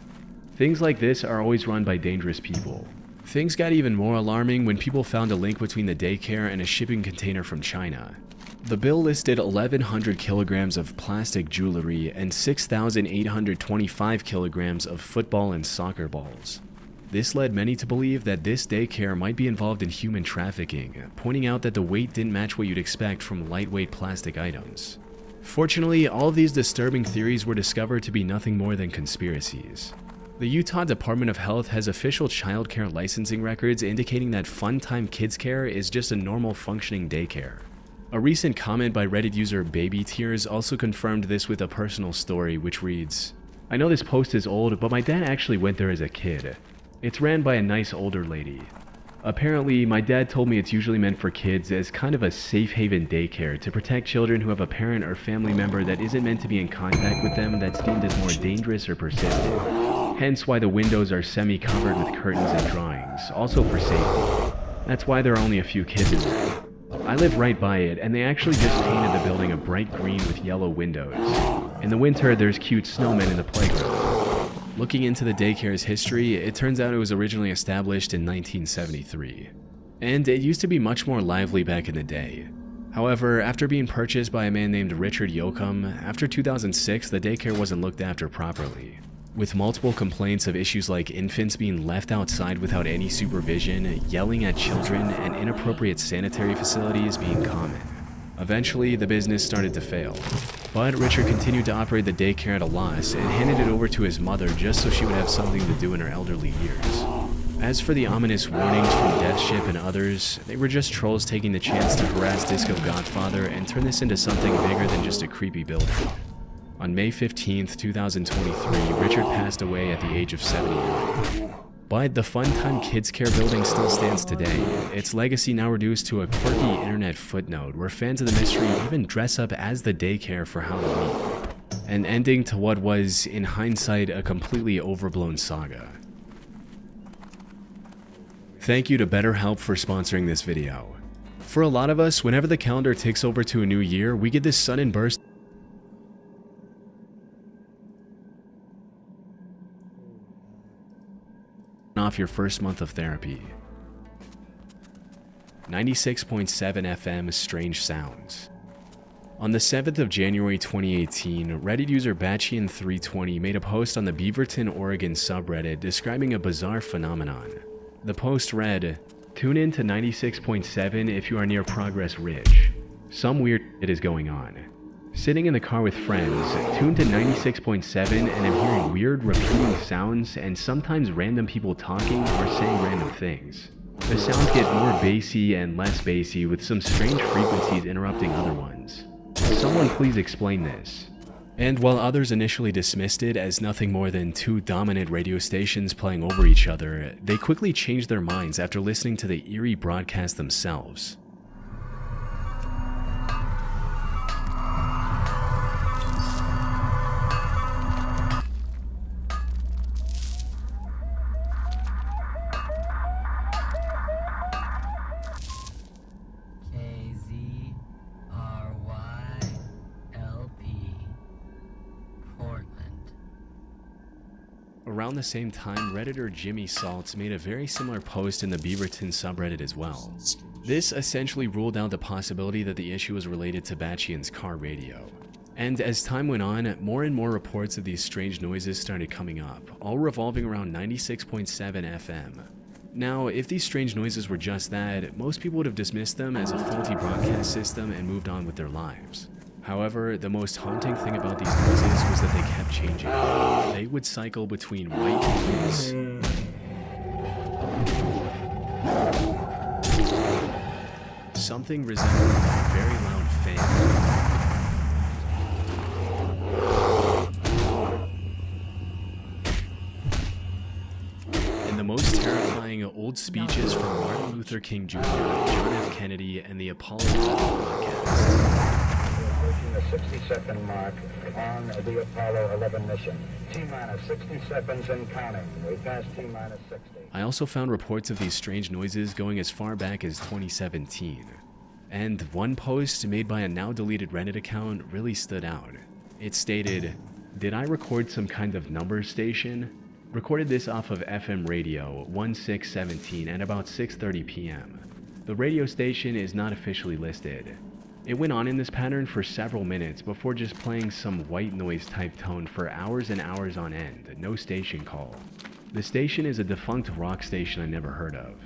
Things like this are always run by dangerous people. Things got even more alarming when people found a link between the daycare and a shipping container from China. The bill listed 1,100 kilograms of plastic jewelry and 6,825 kilograms of football and soccer balls. This led many to believe that this daycare might be involved in human trafficking, pointing out that the weight didn't match what you'd expect from lightweight plastic items. Fortunately, all of these disturbing theories were discovered to be nothing more than conspiracies. The Utah Department of Health has official child care licensing records indicating that Funtime Kids Care is just a normal functioning daycare. A recent comment by Reddit user Baby Tears also confirmed this with a personal story which reads, "I know this post is old, but my dad actually went there as a kid. It's ran by a nice older lady. Apparently, my dad told me it's usually meant for kids as kind of a safe haven daycare to protect children who have a parent or family member that isn't meant to be in contact with them that's deemed as more dangerous or persistent. Hence why the windows are semi-covered with curtains and drawings, also for safety. That's why there are only a few kids in there. I live right by it, and they actually just painted the building a bright green with yellow windows. In the winter, there's cute snowmen in the playground." Looking into the daycare's history, it turns out it was originally established in 1973. And it used to be much more lively back in the day. However, after being purchased by a man named Richard Yoakum, after 2006 the daycare wasn't looked after properly, with multiple complaints of issues like infants being left outside without any supervision, yelling at children, and inappropriate sanitary facilities being common. Eventually, the business started to fail. But Richard continued to operate the daycare at a loss and handed it over to his mother just so she would have something to do in her elderly years. As for the ominous warnings from Deathship and others, they were just trolls taking the chance to harass Disco Godfather and turn this into something bigger than just a creepy building. On May 15th, 2023, Richard passed away at the age of 79. But the Funtime Kids Care building still stands today, its legacy now reduced to a quirky internet footnote where fans of the mystery even dress up as the daycare for Halloween, an ending to what was, in hindsight, a completely overblown saga. Thank you to BetterHelp for sponsoring this video. For a lot of us, whenever the calendar ticks over to a new year, we get this sudden burst off your first month of therapy. 96.7 FM Strange Sounds. On the 7th of January 2018, Reddit user Batchian320 made a post on the Beaverton, Oregon subreddit describing a bizarre phenomenon. The post read, "Tune in to 96.7 if you are near Progress Ridge. Some weird shit is going on. Sitting in the car with friends, tuned to 96.7 and I'm hearing weird repeating sounds and sometimes random people talking or saying random things. The sounds get more bassy and less bassy with some strange frequencies interrupting other ones. Someone please explain this." And while others initially dismissed it as nothing more than 2 dominant radio stations playing over each other, they quickly changed their minds after listening to the eerie broadcast themselves. Around the same time, Redditor Jimmy Saltz made a very similar post in the Beaverton subreddit as well. This essentially ruled out the possibility that the issue was related to Batchian's car radio. And as time went on, more and more reports of these strange noises started coming up, all revolving around 96.7 FM. Now, if these strange noises were just that, most people would have dismissed them as a faulty broadcast system and moved on with their lives. However, the most haunting thing about these noises was that they kept changing. They would cycle between white noise something resembling a very loud fan. And the most terrifying old speeches from Martin Luther King Jr., John F. Kennedy, and the Apollo 11 broadcast. The 60-second mark on the Apollo 11 mission. T-minus 60 seconds and counting. We passed T-minus 60. I also found reports of these strange noises going as far back as 2017. And one post made by a now deleted Reddit account really stood out. It stated, "Did I record some kind of number station? Recorded this off of FM radio 1617 at about 6:30 p.m. The radio station is not officially listed." It went on in this pattern for several minutes before just playing some white noise type tone for hours and hours on end, no station call. The station is a defunct rock station I never heard of.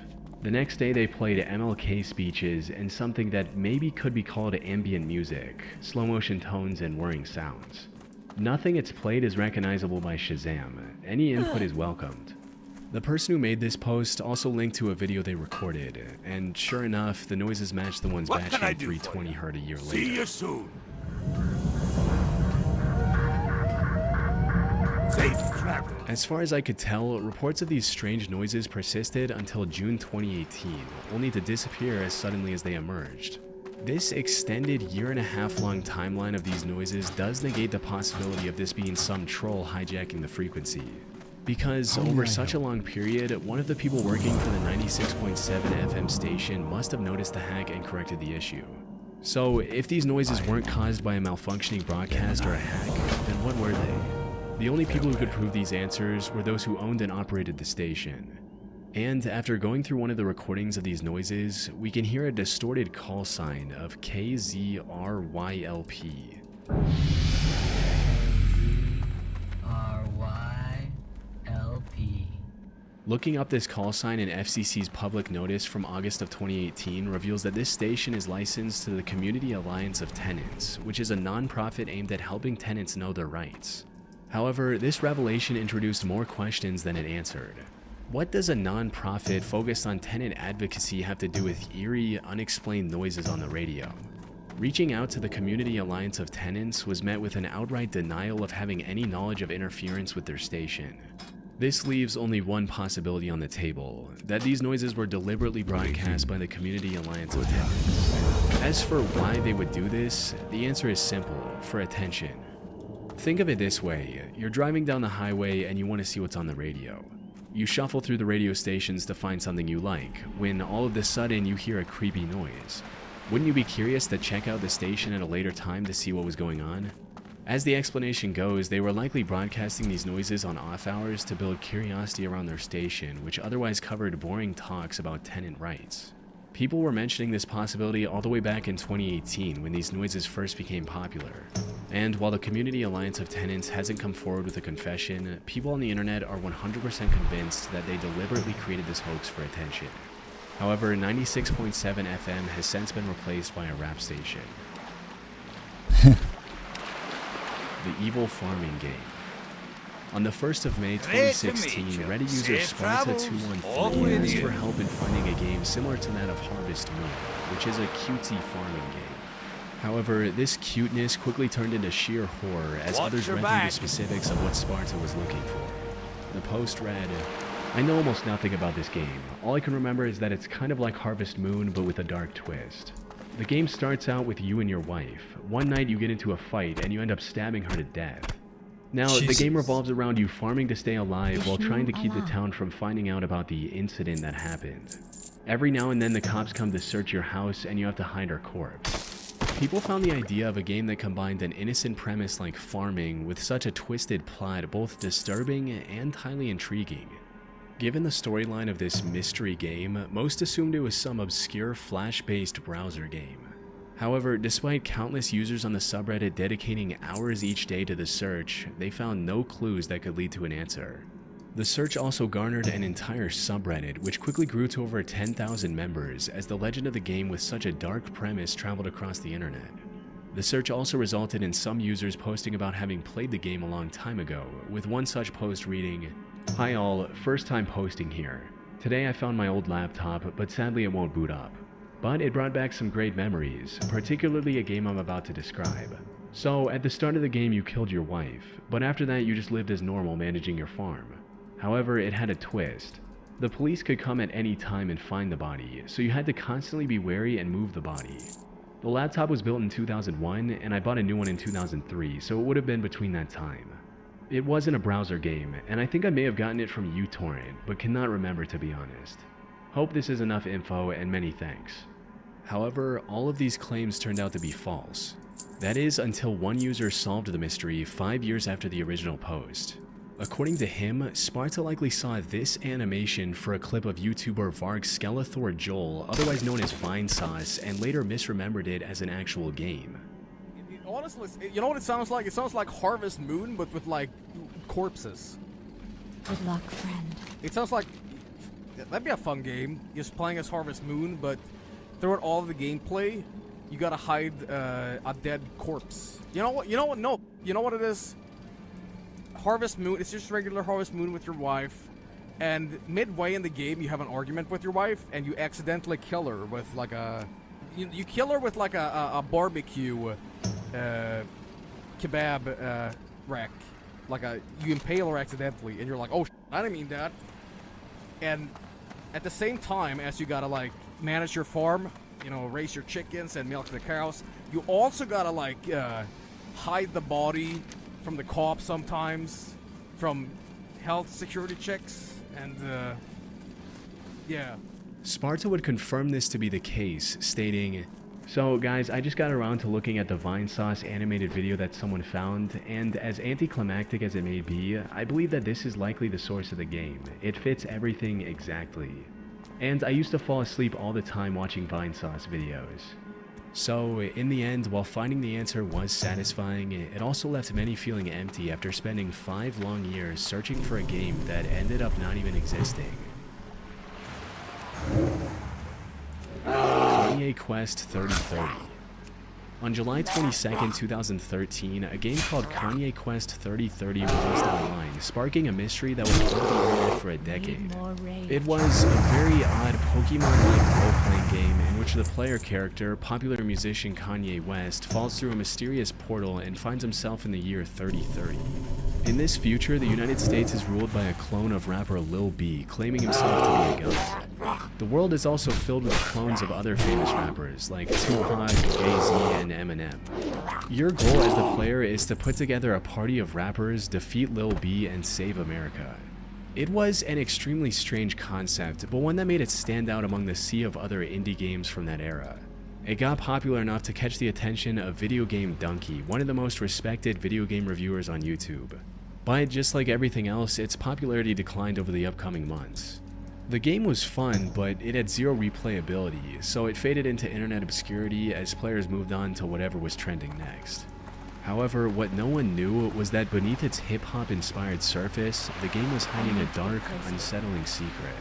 The next day they played MLK speeches and something that maybe could be called ambient music, slow motion tones and whirring sounds. Nothing it's played is recognizable by Shazam. Any input is welcomed. The person who made this post also linked to a video they recorded, and sure enough, the noises match the ones batched in 320 heard a year later. See you soon. As far as I could tell, reports of these strange noises persisted until June 2018, only to disappear as suddenly as they emerged. This extended year-and-a-half-long timeline of these noises does negate the possibility of this being some troll hijacking the frequency. Because over such a long period, one of the people working for the 96.7 FM station must have noticed the hack and corrected the issue. So if these noises weren't caused by a malfunctioning broadcast or a hack, then what were they? The only people who could prove these answers were those who owned and operated the station. And after going through one of the recordings of these noises, we can hear a distorted call sign of KZRYLP. Looking up this call sign in FCC's public notice from August of 2018 reveals that this station is licensed to the Community Alliance of Tenants, which is a non-profit aimed at helping tenants know their rights. However, this revelation introduced more questions than it answered. What does a non-profit focused on tenant advocacy have to do with eerie, unexplained noises on the radio? Reaching out to the Community Alliance of Tenants was met with an outright denial of having any knowledge of interference with their station. This leaves only one possibility on the table, that these noises were deliberately broadcast by the Community Alliance of Tenants. As for why they would do this, the answer is simple: for attention. Think of it this way: you're driving down the highway and you want to see what's on the radio. You shuffle through the radio stations to find something you like, when all of a sudden you hear a creepy noise. Wouldn't you be curious to check out the station at a later time to see what was going on? As the explanation goes, they were likely broadcasting these noises on off hours to build curiosity around their station, which otherwise covered boring talks about tenant rights. People were mentioning this possibility all the way back in 2018 when these noises first became popular. And while the Community Alliance of Tenants hasn't come forward with a confession, people on the internet are 100% convinced that they deliberately created this hoax for attention. However, 96.7 FM has since been replaced by a rap station. The Evil Farming Game. On the 1st of May 2016, Reddit user Sparta213 asked for help in finding a game similar to that of Harvest Moon, which is a cutesy farming game. However, this cuteness quickly turned into sheer horror as others read through the specifics of what Sparta was looking for. The post read, "I know almost nothing about this game. All I can remember is that it's kind of like Harvest Moon, but with a dark twist. The game starts out with you and your wife. One night you get into a fight and you end up stabbing her to death. Now, the game revolves around you farming to stay alive while trying to keep the town from finding out about the incident that happened. Every now and then the cops come to search your house and you have to hide her corpse." People found the idea of a game that combined an innocent premise like farming with such a twisted plot both disturbing and highly intriguing. Given the storyline of this mystery game, most assumed it was some obscure Flash-based browser game. However, despite countless users on the subreddit dedicating hours each day to the search, they found no clues that could lead to an answer. The search also garnered an entire subreddit, which quickly grew to over 10,000 members as the legend of the game with such a dark premise traveled across the internet. The search also resulted in some users posting about having played the game a long time ago, with one such post reading, "Hi all, first time posting here. Today I found my old laptop, but sadly it won't boot up. but it brought back some great memories, particularly a game I'm about to describe. So, at the start of the game you killed your wife, but after that you just lived as normal managing your farm. However, it had a twist. The police could come at any time and find the body, so you had to constantly be wary and move the body. The laptop was built in 2001, and I bought a new one in 2003, so it would have been between that time. It wasn't a browser game, and I think I may have gotten it from uTorrent, but cannot remember to be honest. Hope this is enough info, and many thanks. However, all of these claims turned out to be false. That is, until one user solved the mystery 5 years after the original post. According to him, Sparta likely saw this animation for a clip of YouTuber Varg Skeletor Joel, otherwise known as Vinesauce, and later misremembered it as an actual game. Honestly, you know what it sounds like? It sounds like Harvest Moon, but with, like, corpses. Good luck, friend. It sounds like... That'd be a fun game, just playing as Harvest Moon, but throughout all of the gameplay, you gotta hide a dead corpse. You know what? No. You know what it is? Harvest Moon, it's just regular Harvest Moon with your wife, and midway in the game you have an argument with your wife, and you accidentally kill her with like a... You kill her with like a barbecue kebab rack. Like you impale her accidentally, and you're like, oh, I didn't mean that. And at the same time as you gotta like manage your farm, you know, raise your chickens and milk the cows, you also gotta like hide the body from the cops sometimes, from health security checks, and yeah. Sparta would confirm this to be the case, stating, "So guys, I just got around to looking at the Vinesauce animated video that someone found, and as anticlimactic as it may be, I believe that this is likely the source of the game. It fits everything exactly. And I used to fall asleep all the time watching Vinesauce videos." So, in the end, while finding the answer was satisfying, it also left many feeling empty after spending 5 long years searching for a game that ended up not even existing. Kanye Quest 3030. On July 22nd, 2013, a game called Kanye Quest 3030 released online, sparking a mystery that would hold the internet for a decade. It was a very odd Pokemon-like role-playing game in which the player character, popular musician Kanye West, falls through a mysterious portal and finds himself in the year 3030. In this future, the United States is ruled by a clone of rapper Lil B, claiming himself to be a god. The world is also filled with clones of other famous rappers like Tupac, Jay-Z, and Eminem. Your goal as the player is to put together a party of rappers, defeat Lil B, and save America. It was an extremely strange concept, but one that made it stand out among the sea of other indie games from that era. It got popular enough to catch the attention of Video Game Donkey, one of the most respected video game reviewers on YouTube. But just like everything else, its popularity declined over the upcoming months. The game was fun, but it had zero replayability, so it faded into internet obscurity as players moved on to whatever was trending next. However, what no one knew was that beneath its hip-hop inspired surface, the game was hiding a dark, unsettling secret.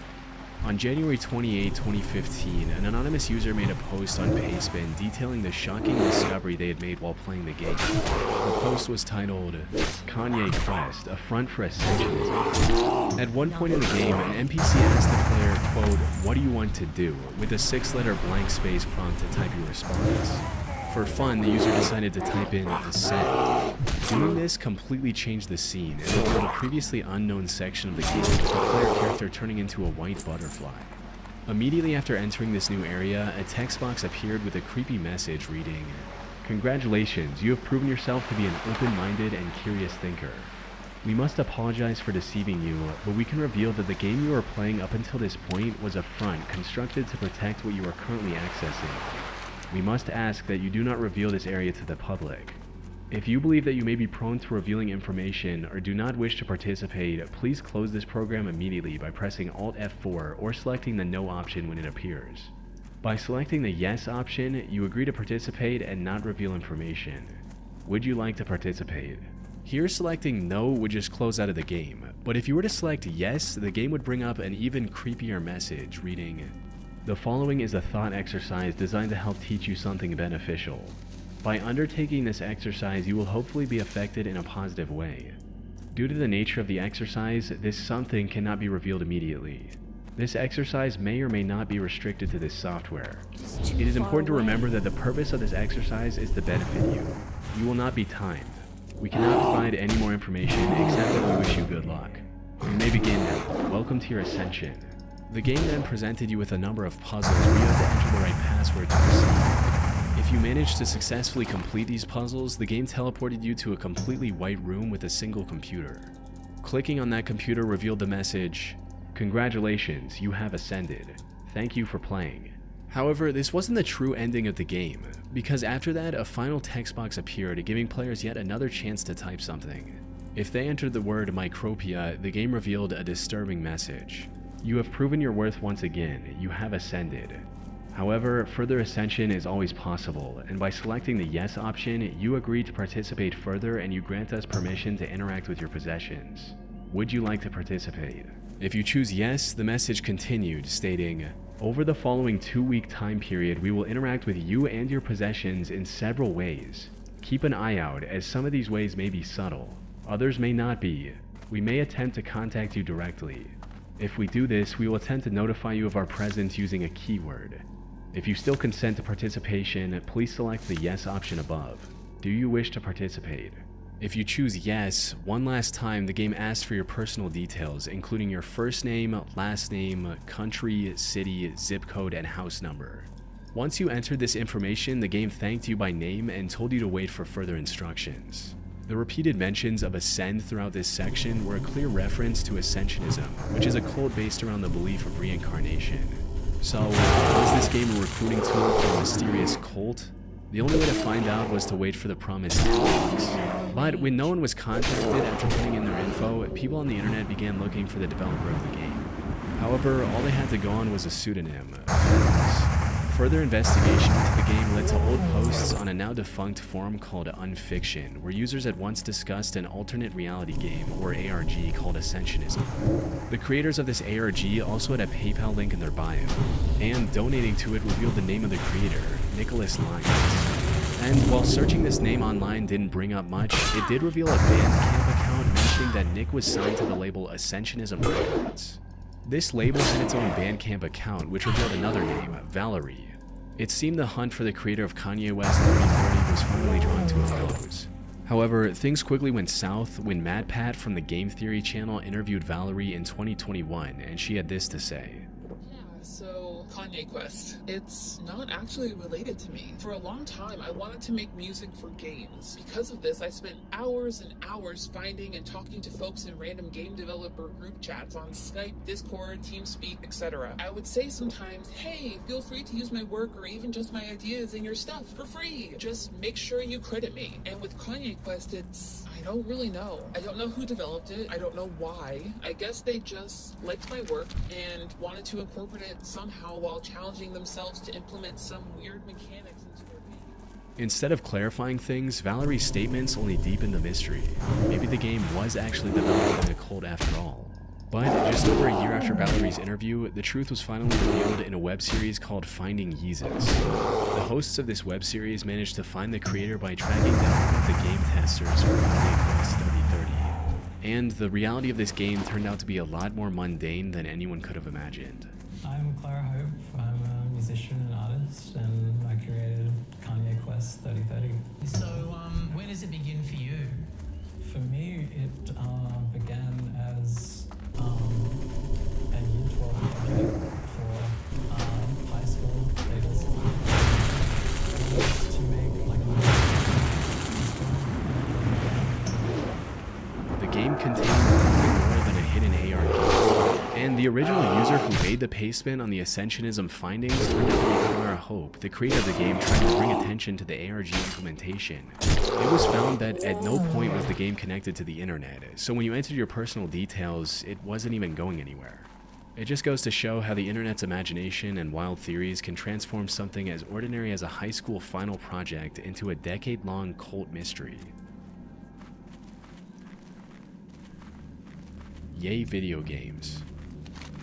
On January 28, 2015, an anonymous user made a post on Pastebin detailing the shocking discovery they had made while playing the game. The post was titled, "Kanye Quest, a front for essentialism." At one point in the game, an NPC asked the player, quote, "What do you want to do?" with a 6-letter blank space prompt to type your response. For fun, the user decided to type in "ascend." Doing this completely changed the scene and revealed a previously unknown section of the game, with the player character turning into a white butterfly. Immediately after entering this new area, a text box appeared with a creepy message reading, "Congratulations, you have proven yourself to be an open-minded and curious thinker. We must apologize for deceiving you, but we can reveal that the game you are playing up until this point was a front constructed to protect what you are currently accessing. We must ask that you do not reveal this area to the public. If you believe that you may be prone to revealing information or do not wish to participate, please close this program immediately by pressing Alt F4 or selecting the No option when it appears. By selecting the Yes option, you agree to participate and not reveal information. Would you like to participate?" Here, selecting No would just close out of the game, but if you were to select Yes, the game would bring up an even creepier message reading, "The following is a thought exercise designed to help teach you something beneficial. By undertaking this exercise, you will hopefully be affected in a positive way. Due to the nature of the exercise, this something cannot be revealed immediately. This exercise may or may not be restricted to this software. It is important to remember that the purpose of this exercise is to benefit you. You will not be timed. We cannot provide any more information except that we wish you good luck. You may begin now. Welcome to your ascension. The game then presented you with a number of puzzles where you have to enter the right password to proceed. If you managed to successfully complete these puzzles, the game teleported you to a completely white room with a single computer. Clicking on that computer revealed the message, "Congratulations, you have ascended. Thank you for playing." However, this wasn't the true ending of the game, because after that, a final text box appeared, giving players yet another chance to type something. If they entered the word Micropia, the game revealed a disturbing message. "You have proven your worth once again. You have ascended. However, further ascension is always possible, and by selecting the yes option, you agree to participate further and you grant us permission to interact with your possessions. Would you like to participate?" If you choose yes, the message continued, stating, "Over the following 2-week time period, we will interact with you and your possessions in several ways. Keep an eye out, as some of these ways may be subtle. Others may not be. We may attempt to contact you directly. If we do this, we will attempt to notify you of our presence using a keyword. If you still consent to participation, please select the yes option above. Do you wish to participate?" If you choose yes, one last time the game asks for your personal details, including your first name, last name, country, city, zip code, and house number. Once you entered this information, the game thanked you by name and told you to wait for further instructions. The repeated mentions of Ascend throughout this section were a clear reference to Ascensionism, which is a cult based around the belief of reincarnation. So, was this game a recruiting tool for a mysterious cult? The only way to find out was to wait for the promised box. But when no one was contacted after putting in their info, people on the internet began looking for the developer of the game. However, all they had to go on was a pseudonym, Felix. Further investigation into the game led to old posts on a now defunct forum called Unfiction, where users had once discussed an alternate reality game, or ARG, called Ascensionism. The creators of this ARG also had a PayPal link in their bio, and donating to it revealed the name of the creator, Nicholas Lyons. And while searching this name online didn't bring up much, it did reveal a Bandcamp account mentioning that Nick was signed to the label Ascensionism Records. This label had its own Bandcamp account, which revealed another name, Valerie. It seemed the hunt for the creator of Kanye West 3030 was finally drawing to a close. However, things quickly went south when MadPat from the Game Theory channel interviewed Valerie in 2021, and she had this to say. So, Kanye Quest. It's not actually related to me. For a long time, I wanted to make music for games. Because of this, I spent hours and hours finding and talking to folks in random game developer group chats on Skype, Discord, TeamSpeak, etc. I would say sometimes, hey, feel free to use my work or even just my ideas in your stuff for free. Just make sure you credit me. And with Kanye Quest, I don't really know. I don't know who developed it. I don't know why. I guess they just liked my work and wanted to incorporate it somehow while challenging themselves to implement some weird mechanics into their game. Instead of clarifying things, Valerie's statements only deepened the mystery. Maybe the game was actually developed by a cult after all. But just over a year after Valerie's interview, the truth was finally revealed in a web series called Finding Yeezus. The hosts of this web series managed to find the creator by tracking down one of the game testers for Kanye Quest 3030. And the reality of this game turned out to be a lot more mundane than anyone could have imagined. I'm Clara Hope. I'm a musician and artist, and I created Kanye Quest 3030. So, where does it begin for you? For me, it began as a Year 12 project for high school students. I used to make like The game contained nothing more than a hidden ARG, and the original user who made the pastebin on the Ascensionism findings turned out to be Clara Hope, the creator of the game, trying to bring attention to the ARG implementation. It was found that at no point was the game connected to the internet, so when you entered your personal details, it wasn't even going anywhere. It just goes to show how the internet's imagination and wild theories can transform something as ordinary as a high school final project into a decade-long cult mystery. Yay video games.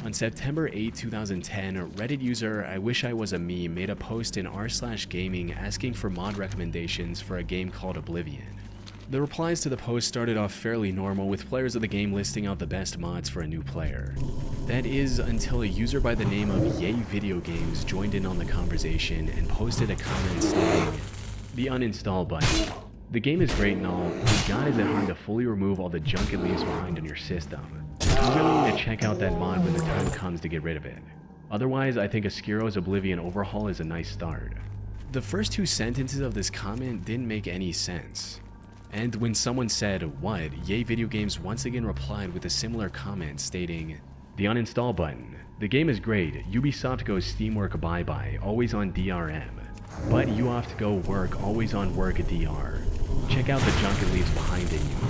On September 8, 2010, Reddit user I Wish I Was a Meme made a post in r/gaming asking for mod recommendations for a game called Oblivion. The replies to the post started off fairly normal, with players of the game listing out the best mods for a new player. That is until a user by the name of Yay Video Games joined in on the conversation and posted a comment stating, "The uninstall button. The game is great and all, but God is it hard to fully remove all the junk it leaves behind on your system. You really need to check out that mod when the time comes to get rid of it. Otherwise, I think a Skiro's Oblivion overhaul is a nice start." The first two sentences of this comment didn't make any sense. And when someone said, "What?" Yay Video Games once again replied with a similar comment stating, "The uninstall button. The game is great. Ubisoft goes Steamwork bye-bye, always on DRM. But you have to go work, always on work DR. Check out the junk it leaves behind in you."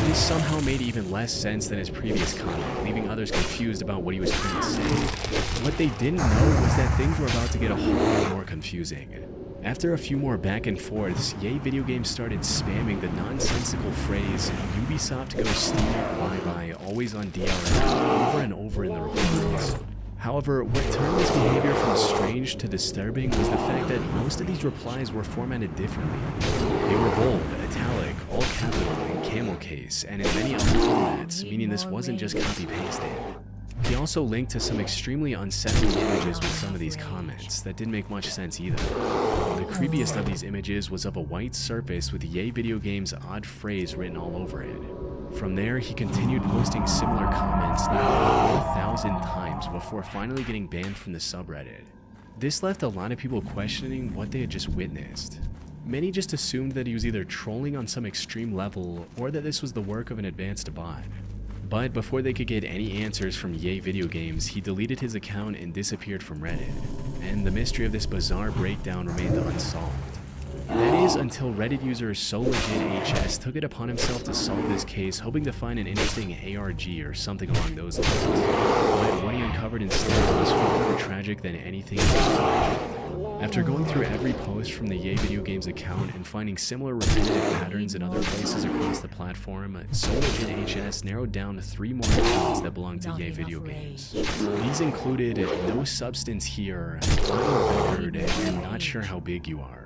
This somehow made even less sense than his previous comment, leaving others confused about what he was trying to say. What they didn't know was that things were about to get a whole lot more confusing. After a few more back and forths, Yay Video Games started spamming the nonsensical phrase, "Ubisoft goes Steamwork bye-bye, always on DRM," over and over in the replies. However, what turned this behavior from strange to disturbing was the fact that most of these replies were formatted differently. They were bold, italic, all capital, and camel case, and in many other formats, meaning this wasn't just copy-pasted. He also linked to some extremely unsettling images with some of these comments that didn't make much sense either. The creepiest of these images was of a white surface with Yay Video Games' odd phrase written all over it. From there, he continued posting similar comments nearly 4,000 times before finally getting banned from the subreddit. This left a lot of people questioning what they had just witnessed. Many just assumed that he was either trolling on some extreme level or that this was the work of an advanced bot. But before they could get any answers from Yay Video Games, he deleted his account and disappeared from Reddit. And the mystery of this bizarre breakdown remained unsolved. That is until Reddit user SoLegitHS took it upon himself to solve this case, hoping to find an interesting ARG or something along those lines. But what he uncovered instead was far more tragic than anything he could imagine. After going through every post from the Yay Video Games account and finding similar repetitive patterns in other places across the platform, SoLegitHS narrowed down 3 more accounts that belonged to Yay Video Games. These included No Substance Here, On Record, and Not Sure How Big You Are.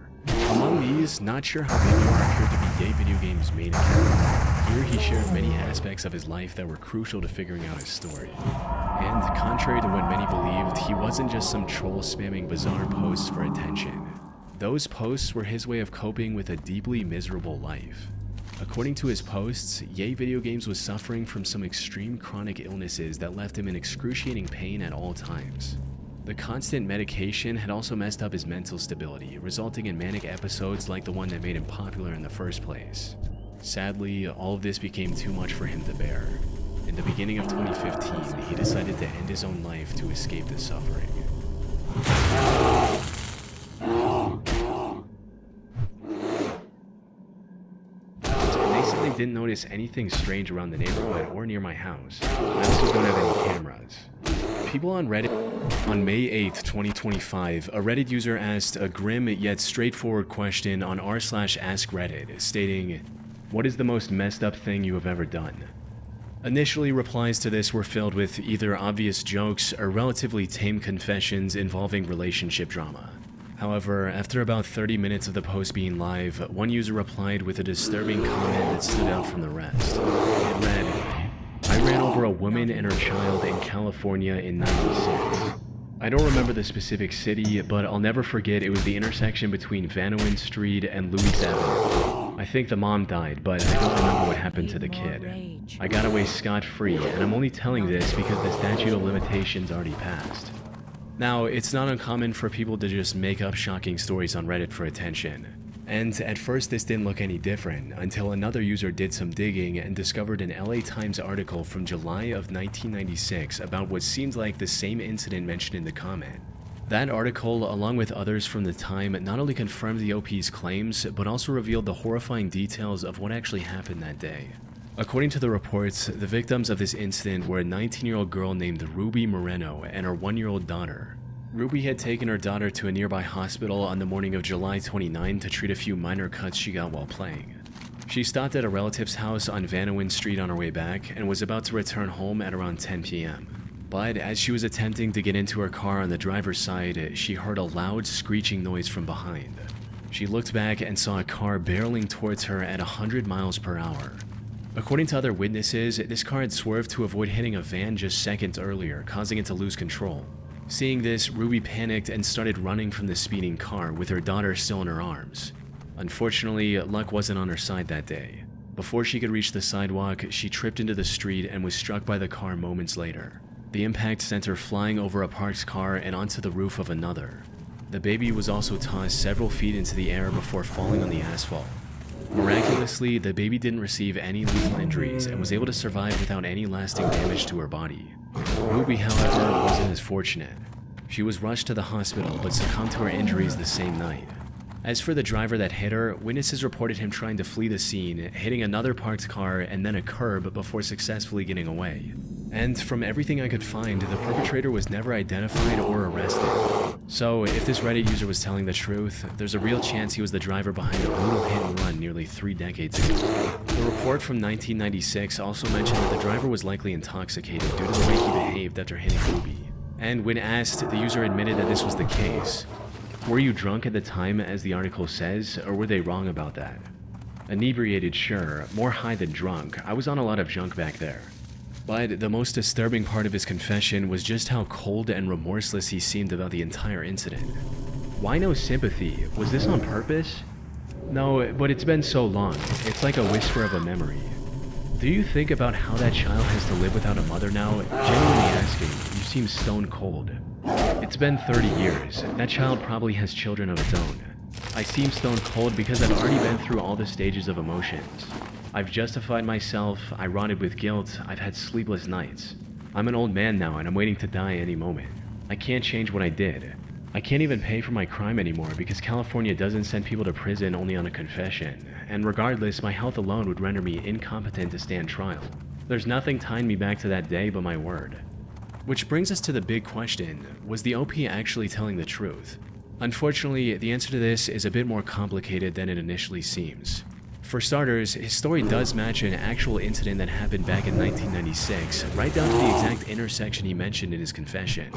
Among these, Not Sure How Big You Are appeared to be Yay Video Games' main account. Here he shared many aspects of his life that were crucial to figuring out his story. And contrary to what many believed, he wasn't just some troll spamming bizarre posts for attention. Those posts were his way of coping with a deeply miserable life. According to his posts, Yay Video Games was suffering from some extreme chronic illnesses that left him in excruciating pain at all times. The constant medication had also messed up his mental stability, resulting in manic episodes like the one that made him popular in the first place. Sadly, all of this became too much for him to bear. In the beginning of 2015, he decided to end his own life to escape the suffering. And they said they didn't notice anything strange around the neighborhood or near my house. I also don't have any cameras. People on Reddit. On May 8th, 2025, a Reddit user asked a grim yet straightforward question on r/askreddit, stating, "What is the most messed up thing you have ever done?" Initially, replies to this were filled with either obvious jokes or relatively tame confessions involving relationship drama. However, after about 30 minutes of the post being live, one user replied with a disturbing comment that stood out from the rest. It read, "I ran over a woman and her child in California in '96. I don't remember the specific city, but I'll never forget it was the intersection between Vanowin Street and Louis Avenue. I think the mom died, but I don't remember what happened to the kid. I got away scot-free, and I'm only telling this because the statute of limitations already passed." Now, it's not uncommon for people to just make up shocking stories on Reddit for attention. And at first this didn't look any different, until another user did some digging and discovered an LA Times article from July of 1996 about what seemed like the same incident mentioned in the comment. That article, along with others from the time, not only confirmed the OP's claims, but also revealed the horrifying details of what actually happened that day. According to the reports, the victims of this incident were a 19-year-old girl named Ruby Moreno and her 1-year-old daughter. Ruby had taken her daughter to a nearby hospital on the morning of July 29 to treat a few minor cuts she got while playing. She stopped at a relative's house on Vanowin Street on her way back and was about to return home at around 10 p.m. But as she was attempting to get into her car on the driver's side, she heard a loud screeching noise from behind. She looked back and saw a car barreling towards her at 100 miles per hour. According to other witnesses, this car had swerved to avoid hitting a van just seconds earlier, causing it to lose control. Seeing this, Ruby panicked and started running from the speeding car with her daughter still in her arms. Unfortunately, luck wasn't on her side that day. Before she could reach the sidewalk, she tripped into the street and was struck by the car moments later. The impact sent her flying over a parked car and onto the roof of another. The baby was also tossed several feet into the air before falling on the asphalt. Miraculously, the baby didn't receive any lethal injuries and was able to survive without any lasting damage to her body. Ruby, however, wasn't as fortunate. She was rushed to the hospital but succumbed to her injuries the same night. As for the driver that hit her, witnesses reported him trying to flee the scene, hitting another parked car and then a curb before successfully getting away. And from everything I could find, the perpetrator was never identified or arrested. So if this Reddit user was telling the truth, there's a real chance he was the driver behind a brutal hit and run nearly 3 decades ago. The report from 1996 also mentioned that the driver was likely intoxicated due to the way he behaved after hitting Ruby. And when asked, the user admitted that this was the case. Were you drunk at the time, as the article says, or were they wrong about that? Inebriated, sure. More high than drunk. I was on a lot of junk back there. But the most disturbing part of his confession was just how cold and remorseless he seemed about the entire incident. Why no sympathy? Was this on purpose? No, but it's been so long. It's like a whisper of a memory. Do you think about how that child has to live without a mother now? Genuinely asking, you seem stone cold. It's been 30 years. That child probably has children of its own. I seem stone cold because I've already been through all the stages of emotions. I've justified myself, I rotted with guilt, I've had sleepless nights. I'm an old man now and I'm waiting to die any moment. I can't change what I did. I can't even pay for my crime anymore because California doesn't send people to prison only on a confession, and regardless, my health alone would render me incompetent to stand trial. There's nothing tying me back to that day but my word. Which brings us to the big question, was the OP actually telling the truth? Unfortunately, the answer to this is a bit more complicated than it initially seems. For starters, his story does match an actual incident that happened back in 1996, right down to the exact intersection he mentioned in his confession.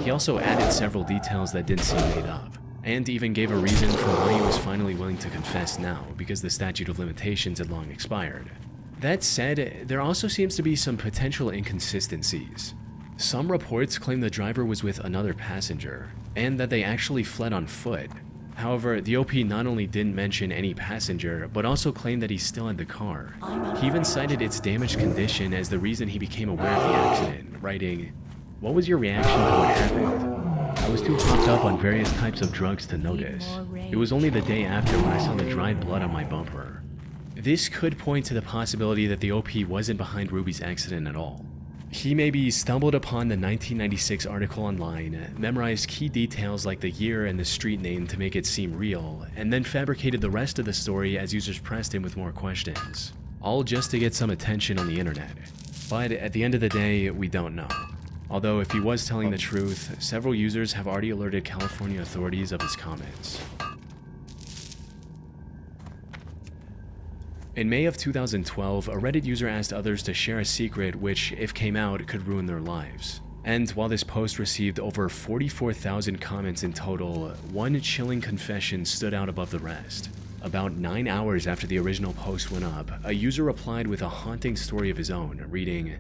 He also added several details that didn't seem made up, and even gave a reason for why he was finally willing to confess now, because the statute of limitations had long expired. That said, there also seems to be some potential inconsistencies. Some reports claim the driver was with another passenger, and that they actually fled on foot. However, the OP not only didn't mention any passenger, but also claimed that he still had the car. He even cited its damaged condition as the reason he became aware of the accident, writing, "What was your reaction to what happened? I was too hopped up on various types of drugs to notice. It was only the day after when I saw the dried blood on my bumper." This could point to the possibility that the OP wasn't behind Ruby's accident at all. He maybe stumbled upon the 1996 article online, memorized key details like the year and the street name to make it seem real, and then fabricated the rest of the story as users pressed him with more questions. All just to get some attention on the internet. But at the end of the day, we don't know. Although if he was telling the truth, several users have already alerted California authorities of his comments. In May of 2012, a Reddit user asked others to share a secret which, if came out, could ruin their lives. And while this post received over 44,000 comments in total, one chilling confession stood out above the rest. About 9 hours after the original post went up, a user replied with a haunting story of his own, reading,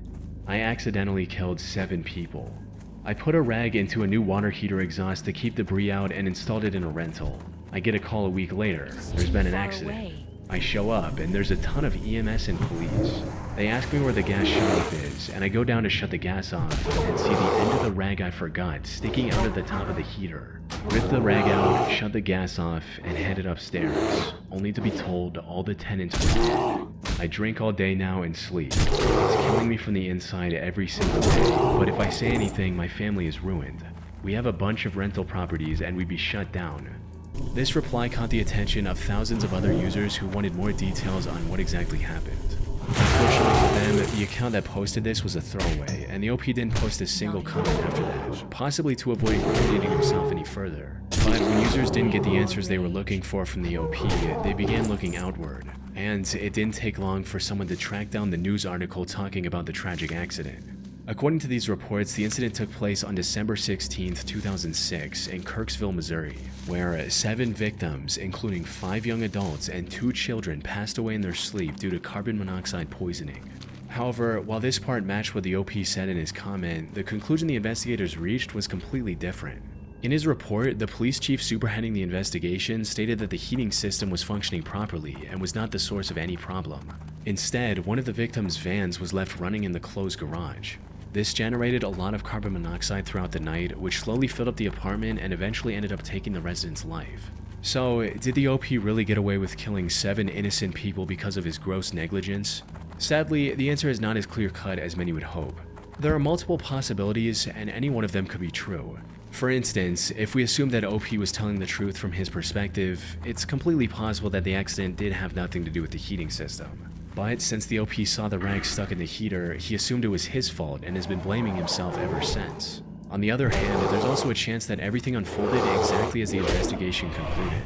"I accidentally killed 7 people. I put a rag into a new water heater exhaust to keep debris out and installed it in a rental. I get a call a week later. There's been an accident. I show up, and there's a ton of EMS and police. They ask me where the gas shutoff is, and I go down to shut the gas off, and see the end of the rag I forgot sticking out of the top of the heater. Rip the rag out, shut the gas off, and headed upstairs, only to be told all the tenants were dead. I drink all day now and sleep. It's killing me from the inside every single day, but if I say anything, my family is ruined. We have a bunch of rental properties, and we'd be shut down." This reply caught the attention of thousands of other users who wanted more details on what exactly happened. Unfortunately for them, the account that posted this was a throwaway, and the OP didn't post a single comment after that, possibly to avoid incriminating himself any further. But when users didn't get the answers they were looking for from the OP, they began looking outward, and it didn't take long for someone to track down the news article talking about the tragic accident. According to these reports, the incident took place on December 16, 2006 in Kirksville, Missouri, where 7 victims, including 5 young adults and 2 children, passed away in their sleep due to carbon monoxide poisoning. However, while this part matched what the OP said in his comment, the conclusion the investigators reached was completely different. In his report, the police chief superheading the investigation stated that the heating system was functioning properly and was not the source of any problem. Instead, one of the victims' vans was left running in the closed garage. This generated a lot of carbon monoxide throughout the night, which slowly filled up the apartment and eventually ended up taking the resident's life. So, did the OP really get away with killing 7 innocent people because of his gross negligence? Sadly, the answer is not as clear-cut as many would hope. There are multiple possibilities, and any one of them could be true. For instance, if we assume that OP was telling the truth from his perspective, it's completely possible that the accident did have nothing to do with the heating system. But since the OP saw the rag stuck in the heater, he assumed it was his fault and has been blaming himself ever since. On the other hand, there's also a chance that everything unfolded exactly as the investigation concluded.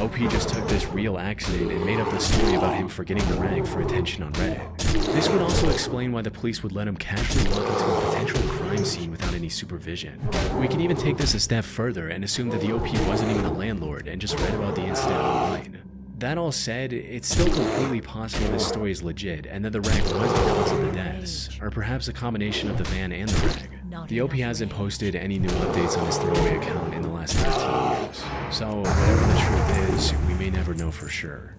OP just took this real accident and made up the story about him forgetting the rag for attention on Reddit. This would also explain why the police would let him casually walk into a potential crime scene without any supervision. We can even take this a step further and assume that the OP wasn't even a landlord and just read about the incident online. That all said, it's still completely possible this story is legit and that the rag was the cause of the deaths, or perhaps a combination of the van and the rag. The OP hasn't posted any new updates on his throwaway account in the last 13 years, so whatever the truth is, we may never know for sure.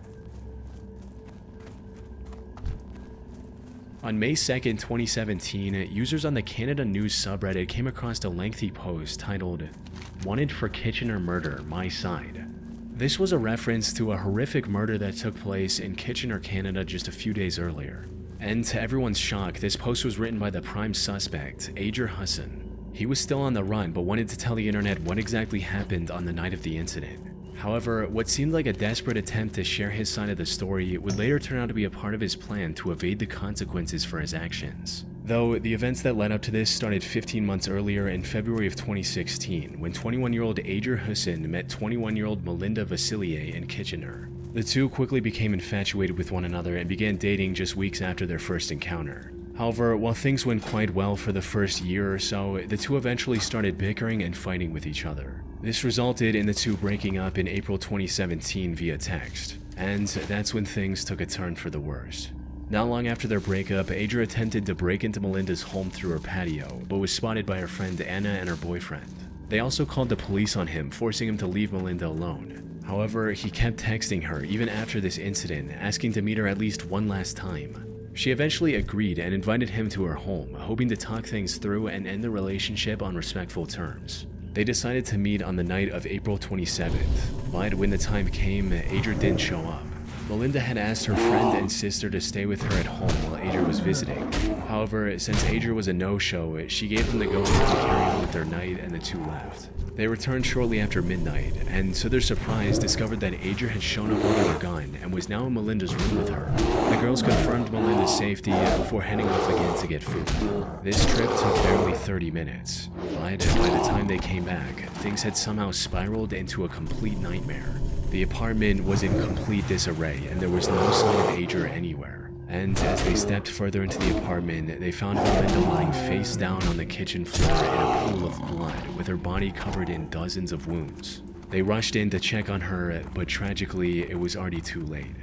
On May 2nd, 2017, users on the Canada News subreddit came across a lengthy post titled, "Wanted for Kitchener Murder, My Side." This was a reference to a horrific murder that took place in Kitchener, Canada just a few days earlier. And to everyone's shock, this post was written by the prime suspect, Ager Hussein. He was still on the run, but wanted to tell the internet what exactly happened on the night of the incident. However, what seemed like a desperate attempt to share his side of the story would later turn out to be a part of his plan to evade the consequences for his actions. Though the events that led up to this started 15 months earlier in February of 2016, when 21-year-old Ager Hussein met 21-year-old Melinda Vasilier in Kitchener. The two quickly became infatuated with one another and began dating just weeks after their first encounter. However, while things went quite well for the first year or so, the two eventually started bickering and fighting with each other. This resulted in the two breaking up in April 2017 via text, and that's when things took a turn for the worst. Not long after their breakup, Ager attempted to break into Melinda's home through her patio, but was spotted by her friend Anna and her boyfriend. They also called the police on him, forcing him to leave Melinda alone. However, he kept texting her even after this incident, asking to meet her at least one last time. She eventually agreed and invited him to her home, hoping to talk things through and end the relationship on respectful terms. They decided to meet on the night of April 27th, but when the time came, Ager didn't show up. Melinda had asked her friend and sister to stay with her at home while Ager was visiting. However, since Ager was a no-show, she gave them the go-ahead to carry on with their night and the two left. They returned shortly after midnight, and to their surprise discovered that Ager had shown up holding a gun and was now in Melinda's room with her. The girls confirmed Melinda's safety before heading off again to get food. This trip took barely 30 minutes, but by the time they came back, things had somehow spiraled into a complete nightmare. The apartment was in complete disarray and there was no sign of Ager anywhere. And as they stepped further into the apartment, they found Melinda lying face down on the kitchen floor in a pool of blood with her body covered in dozens of wounds. They rushed in to check on her, but tragically it was already too late.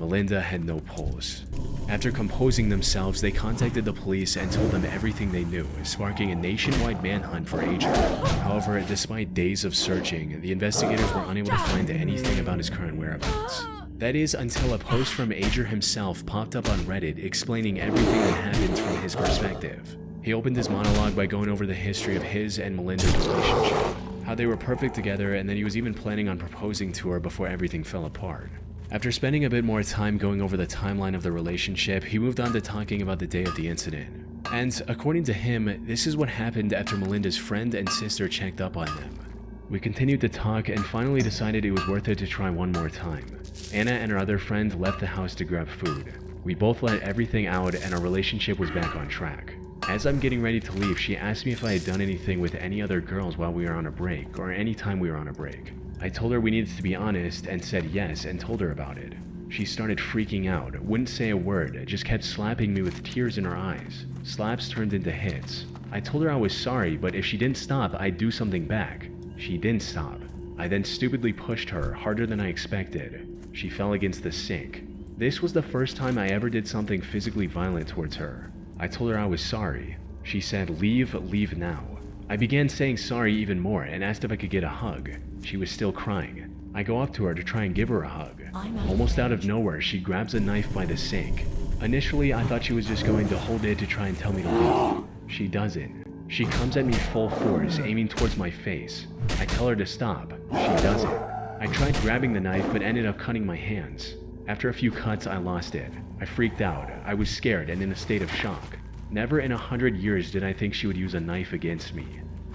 Melinda had no pulse. After composing themselves, they contacted the police and told them everything they knew, sparking a nationwide manhunt for Ager. However, despite days of searching, the investigators were unable to find anything about his current whereabouts. That is until a post from Ager himself popped up on Reddit explaining everything that happened from his perspective. He opened his monologue by going over the history of his and Melinda's relationship, how they were perfect together, and that he was even planning on proposing to her before everything fell apart. After spending a bit more time going over the timeline of the relationship, he moved on to talking about the day of the incident. And according to him, this is what happened after Melinda's friend and sister checked up on them. We continued to talk and finally decided it was worth it to try one more time. Anna and her other friend left the house to grab food. We both let everything out and our relationship was back on track. As I'm getting ready to leave, she asked me if I had done anything with any other girls while we were on a break, or any time we were on a break. I told her we needed to be honest and said yes and told her about it. She started freaking out, wouldn't say a word, just kept slapping me with tears in her eyes. Slaps turned into hits. I told her I was sorry, but if she didn't stop, I'd do something back. She didn't stop. I then stupidly pushed her, harder than I expected. She fell against the sink. This was the first time I ever did something physically violent towards her. I told her I was sorry. She said, leave now. I began saying sorry even more and asked if I could get a hug. She was still crying. I go up to her to try and give her a hug. Almost out of nowhere, she grabs a knife by the sink. Initially, I thought she was just going to hold it to try and tell me to leave. She doesn't. She comes at me full force, aiming towards my face. I tell her to stop. She doesn't. I tried grabbing the knife, but ended up cutting my hands. After a few cuts, I lost it. I freaked out. I was scared and in a state of shock. Never in 100 years did I think she would use a knife against me.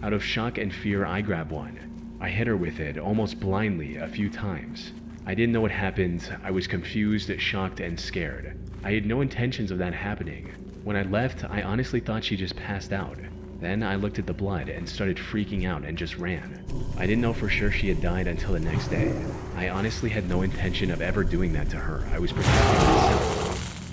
Out of shock and fear, I grabbed one. I hit her with it, almost blindly, a few times. I didn't know what happened. I was confused, shocked, and scared. I had no intentions of that happening. When I left, I honestly thought she just passed out. Then I looked at the blood and started freaking out and just ran. I didn't know for sure she had died until the next day. I honestly had no intention of ever doing that to her. I was protecting myself.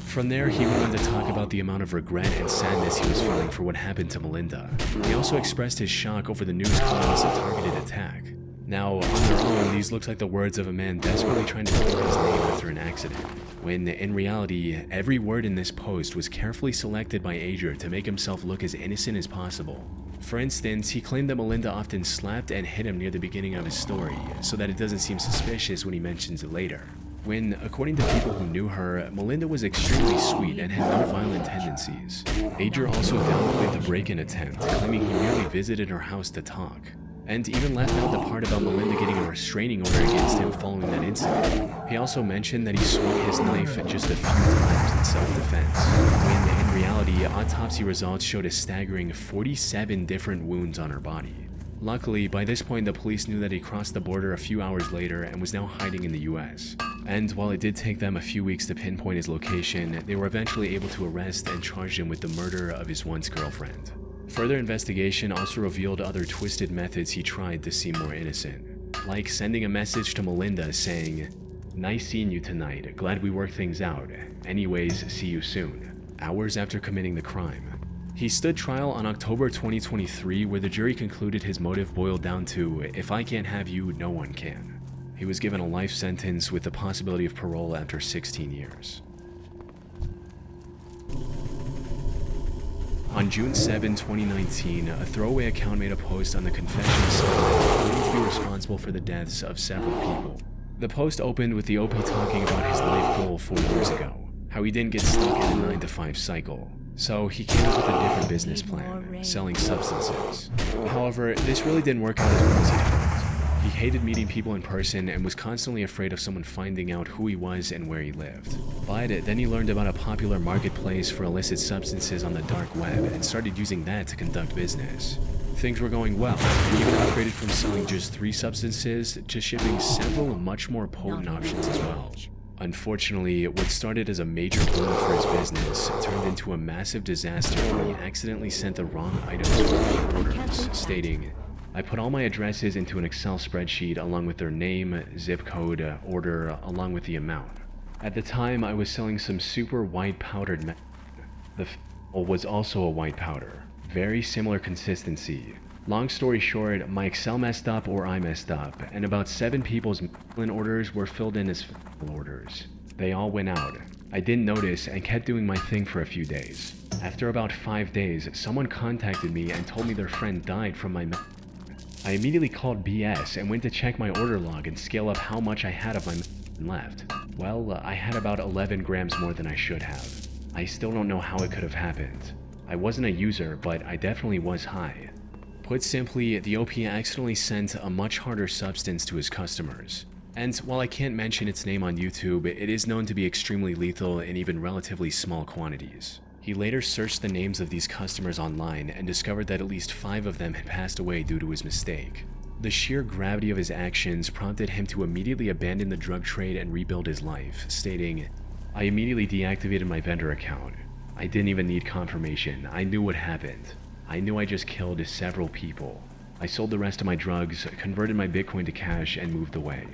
From there, he went on to talk about the amount of regret and sadness he was feeling for what happened to Melinda. He also expressed his shock over the news calling this a targeted attack. Now, on their own, these look like the words of a man desperately trying to clear his name after an accident, when in reality, every word in this post was carefully selected by Ager to make himself look as innocent as possible. For instance, he claimed that Melinda often slapped and hit him near the beginning of his story, so that it doesn't seem suspicious when he mentions it later. When, according to people who knew her, Melinda was extremely sweet and had no violent tendencies. Ager also downplayed the break-in attempt, claiming he merely visited her house to talk, and even left out the part about Melinda getting a restraining order against him following that incident. He also mentioned that he swung his knife just a few times in self-defense, when in reality, autopsy results showed a staggering 47 different wounds on her body. Luckily, by this point, the police knew that he crossed the border a few hours later and was now hiding in the US. And while it did take them a few weeks to pinpoint his location, they were eventually able to arrest and charge him with the murder of his once girlfriend. Further investigation also revealed other twisted methods he tried to seem more innocent, like sending a message to Melinda saying, "Nice seeing you tonight, glad we worked things out. Anyways, see you soon," hours after committing the crime. He stood trial on October 2023, where the jury concluded his motive boiled down to, "If I can't have you, no one can." He was given a life sentence with the possibility of parole after 16 years. On June 7, 2019, a throwaway account made a post on the confession site claiming to be responsible for the deaths of several people. The post opened with the OP talking about his life goal 4 years ago, how he didn't get stuck in a 9-to-5 cycle. So he came up with a different business plan, selling substances. However, this really didn't work out as well as he'd hoped. He hated meeting people in person and was constantly afraid of someone finding out who he was and where he lived. But then he learned about a popular marketplace for illicit substances on the dark web and started using that to conduct business. Things were going well, and even upgraded from selling just 3 substances to shipping several much more potent options as well. Unfortunately, what started as a major boom for his business turned into a massive disaster when he accidentally sent the wrong items for a few orders, stating, "I put all my addresses into an Excel spreadsheet along with their name, zip code, order, along with the amount. At the time, I was selling some super white powdered The was also a white powder. Very similar consistency. Long story short, my Excel messed up or I messed up, and about 7 people's orders were filled in as orders. They all went out. I didn't notice and kept doing my thing for a few days. After about 5 days, someone contacted me and told me their friend died from my I immediately called BS and went to check my order log and scale up how much I had of my left. Well, I had about 11 grams more than I should have. I still don't know how it could have happened. I wasn't a user, but I definitely was high. Put simply, the OP accidentally sent a much harder substance to his customers. And while I can't mention its name on YouTube, it is known to be extremely lethal in even relatively small quantities. He later searched the names of these customers online and discovered that at least 5 of them had passed away due to his mistake. The sheer gravity of his actions prompted him to immediately abandon the drug trade and rebuild his life, stating, "I immediately deactivated my vendor account. I didn't even need confirmation. I knew what happened. I knew I just killed several people. I sold the rest of my drugs, converted my Bitcoin to cash, and moved away.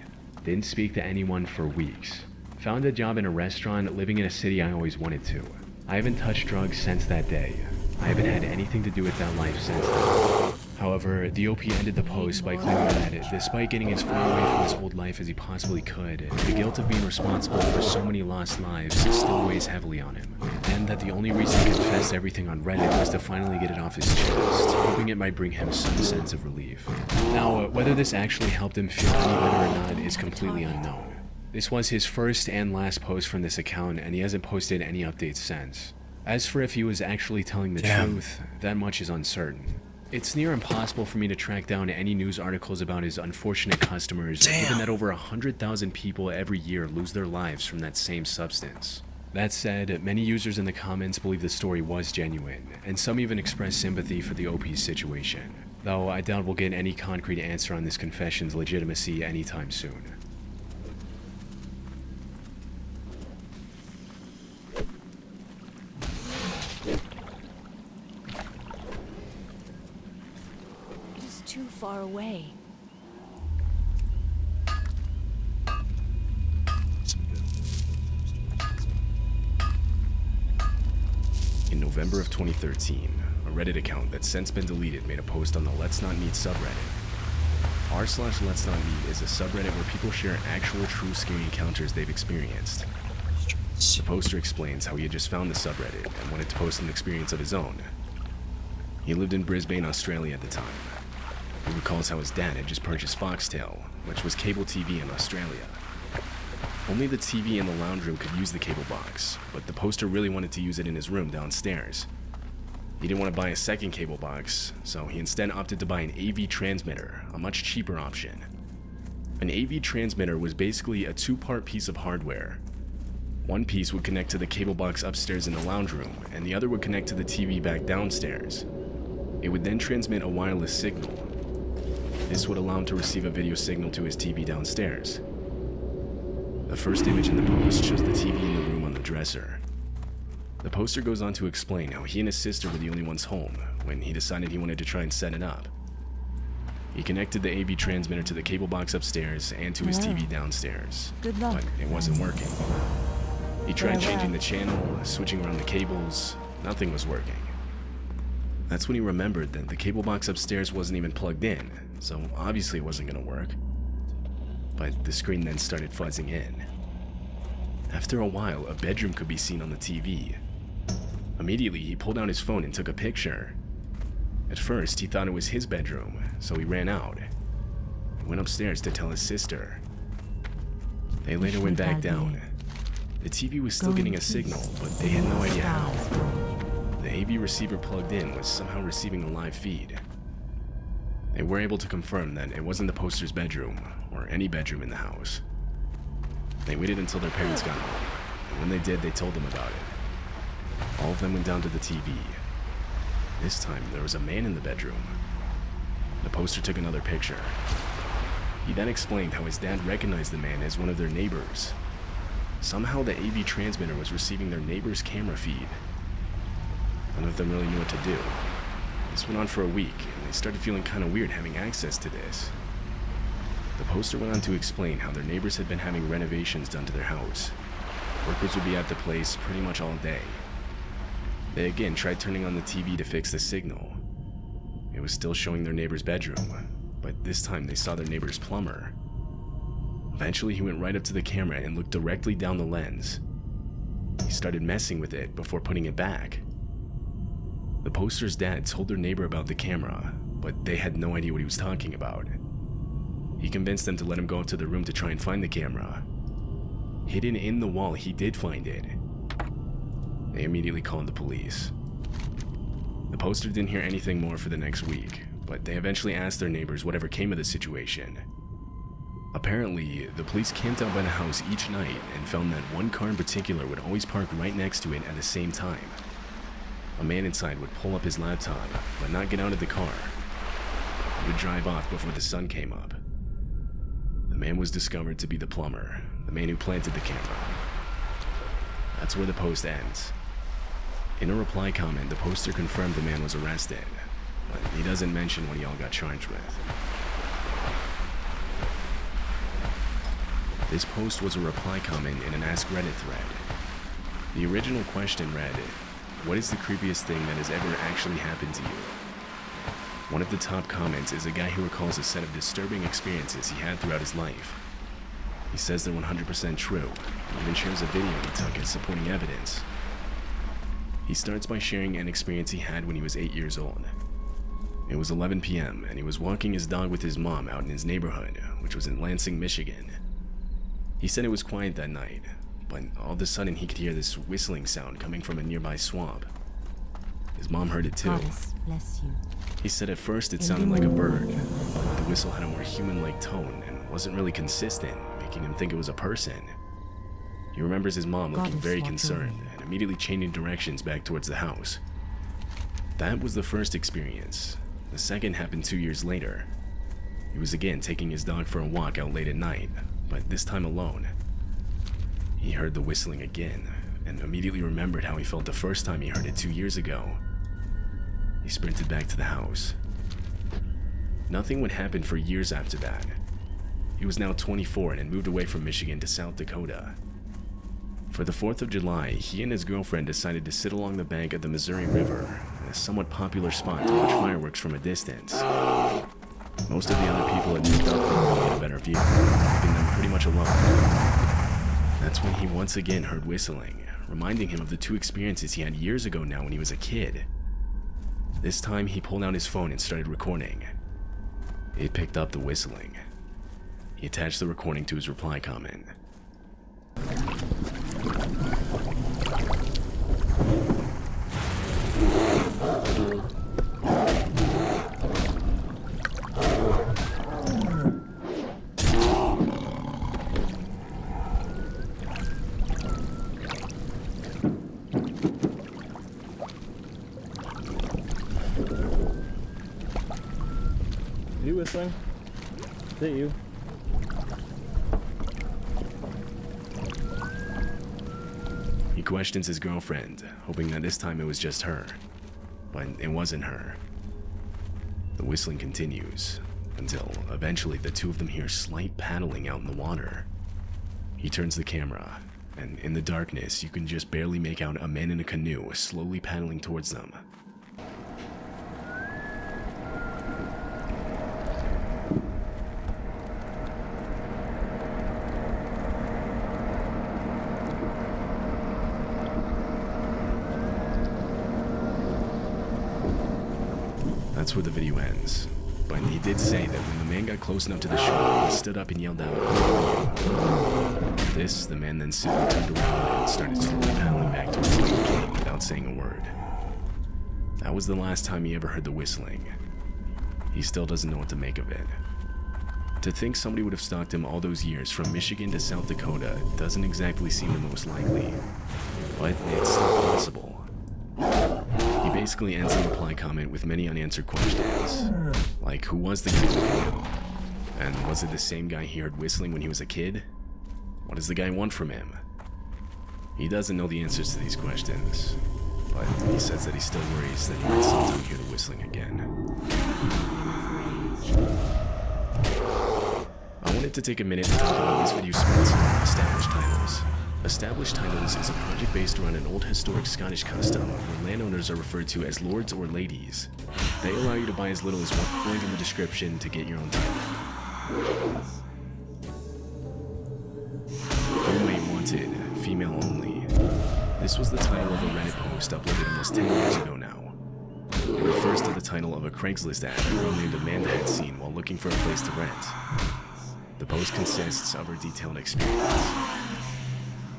Didn't speak to anyone for weeks. Found a job in a restaurant, living in a city I always wanted to. I haven't touched drugs since that day. I haven't had anything to do with that life since then. However, the OP ended the post by claiming that despite getting as far away from his old life as he possibly could, the guilt of being responsible for so many lost lives still weighs heavily on him, and that the only reason he confessed everything on Reddit was to finally get it off his chest, hoping it might bring him some sense of relief. Now, whether this actually helped him feel any better or not is completely unknown. This was his first and last post from this account, and he hasn't posted any updates since. As for if he was actually telling the truth, that much is uncertain. It's near impossible for me to track down any news articles about his unfortunate customers, given that over 100,000 people every year lose their lives from that same substance. That said, many users in the comments believe the story was genuine, and some even express sympathy for the OP's situation, though I doubt we'll get any concrete answer on this confession's legitimacy anytime soon. Too far away. In November of 2013, a Reddit account that's since been deleted made a post on the Let's Not Meet subreddit. r/Let's Not Meet is a subreddit where people share actual true scary encounters they've experienced. The poster explains how he had just found the subreddit and wanted to post an experience of his own. He lived in Brisbane, Australia at the time. He recalls how his dad had just purchased Foxtel, which was cable TV in Australia. Only the TV in the lounge room could use the cable box, but the poster really wanted to use it in his room downstairs. He didn't want to buy a second cable box, so he instead opted to buy an AV transmitter, a much cheaper option. An AV transmitter was basically a two-part piece of hardware. One piece would connect to the cable box upstairs in the lounge room, and the other would connect to the TV back downstairs. It would then transmit a wireless signal. This would allow him to receive a video signal to his TV downstairs. The first image in the post shows the TV in the room on the dresser. The poster goes on to explain how he and his sister were the only ones home when he decided he wanted to try and set it up. He connected the AV transmitter to the cable box upstairs and to his TV downstairs, Good luck. but it wasn't working. He tried changing the channel, switching around the cables, nothing was working. That's when he remembered that the cable box upstairs wasn't even plugged in, so obviously it wasn't gonna work. But the screen then started fuzzing in. After a while, a bedroom could be seen on the TV. Immediately, he pulled out his phone and took a picture. At first, he thought it was his bedroom, so he ran out. He went upstairs to tell his sister. They later went back down. The TV was still getting a signal, but they had no idea how. The AV receiver plugged in was somehow receiving a live feed. They were able to confirm that it wasn't the poster's bedroom, or any bedroom in the house. They waited until their parents got home, and when they did, they told them about it. All of them went down to the TV. This time, there was a man in the bedroom. The poster took another picture. He then explained how his dad recognized the man as one of their neighbors. Somehow, the AV transmitter was receiving their neighbor's camera feed. None of them really knew what to do. This went on for a week, and they started feeling kind of weird having access to this. The poster went on to explain how their neighbors had been having renovations done to their house. Workers would be at the place pretty much all day. They again tried turning on the TV to fix the signal. It was still showing their neighbor's bedroom, but this time they saw their neighbor's plumber. Eventually he went right up to the camera and looked directly down the lens. He started messing with it before putting it back. The poster's dad told their neighbor about the camera, but they had no idea what he was talking about. He convinced them to let him go up to the room to try and find the camera. Hidden in the wall, he did find it. They immediately called the police. The poster didn't hear anything more for the next week, but they eventually asked their neighbors whatever came of the situation. Apparently, the police camped out by the house each night and found that one car in particular would always park right next to it at the same time. A man inside would pull up his laptop, but not get out of the car. He would drive off before the sun came up. The man was discovered to be the plumber, the man who planted the camera. That's where the post ends. In a reply comment, the poster confirmed the man was arrested, but he doesn't mention what he all got charged with. This post was a reply comment in an Ask Reddit thread. The original question read, "What is the creepiest thing that has ever actually happened to you?" One of the top comments is a guy who recalls a set of disturbing experiences he had throughout his life. He says they're 100% true, and even shares a video he took as supporting evidence. He starts by sharing an experience he had when he was 8 years old. It was 11 p.m. and he was walking his dog with his mom out in his neighborhood, which was in Lansing, Michigan. He said it was quiet that night, but all of a sudden he could hear this whistling sound coming from a nearby swamp. His mom heard it too. Goddess bless you. He said at first it sounded like a bird, but the whistle had a more human-like tone and wasn't really consistent, making him think it was a person. He remembers his mom looking very concerned and immediately changing directions back towards the house. That was the first experience. The second happened 2 years later. He was again taking his dog for a walk out late at night, but this time alone. He heard the whistling again, and immediately remembered how he felt the first time he heard it 2 years ago. He sprinted back to the house. Nothing would happen for years after that. He was now 24 and had moved away from Michigan to South Dakota. For the 4th of July, he and his girlfriend decided to sit along the bank of the Missouri River, a somewhat popular spot to watch fireworks from a distance. Most of the other people had moved up to get a better view, leaving them pretty much alone. That's when he once again heard whistling, reminding him of the 2 experiences he had years ago now when he was a kid. This time, he pulled out his phone and started recording. It picked up the whistling. He attached the recording to his reply comment. You whistling? Is it you? He questions his girlfriend, hoping that this time it was just her. But it wasn't her. The whistling continues, until eventually the two of them hear slight paddling out in the water. He turns the camera, and in the darkness you can just barely make out a man in a canoe slowly paddling towards them. That's where the video ends, but he did say that when the man got close enough to the shore, he stood up and yelled out, "At this, the man then simply turned around and started slowly paddling back towards the main cave without saying a word. That was the last time he ever heard the whistling. He still doesn't know what to make of it. To think somebody would have stalked him all those years from Michigan to South Dakota doesn't exactly seem the most likely, but it's still possible. He basically ends the reply comment with many unanswered questions, like who was the guy in the canoe? And was it the same guy he heard whistling when he was a kid? What does the guy want from him? He doesn't know the answers to these questions, but he says that he still worries that he might sometime hear the whistling again. I wanted to take a minute to talk about this video's sponsor, Established Titles. Established Titles is a project based around an old historic Scottish custom where landowners are referred to as lords or ladies. They allow you to buy as little as one link in the description to get your own title. Roommate Wanted, female only. This was the title of a Reddit post uploaded almost 10 years ago now. It refers to the title of a Craigslist ad a girl named Amanda had seen while looking for a place to rent. The post consists of her detailed experience.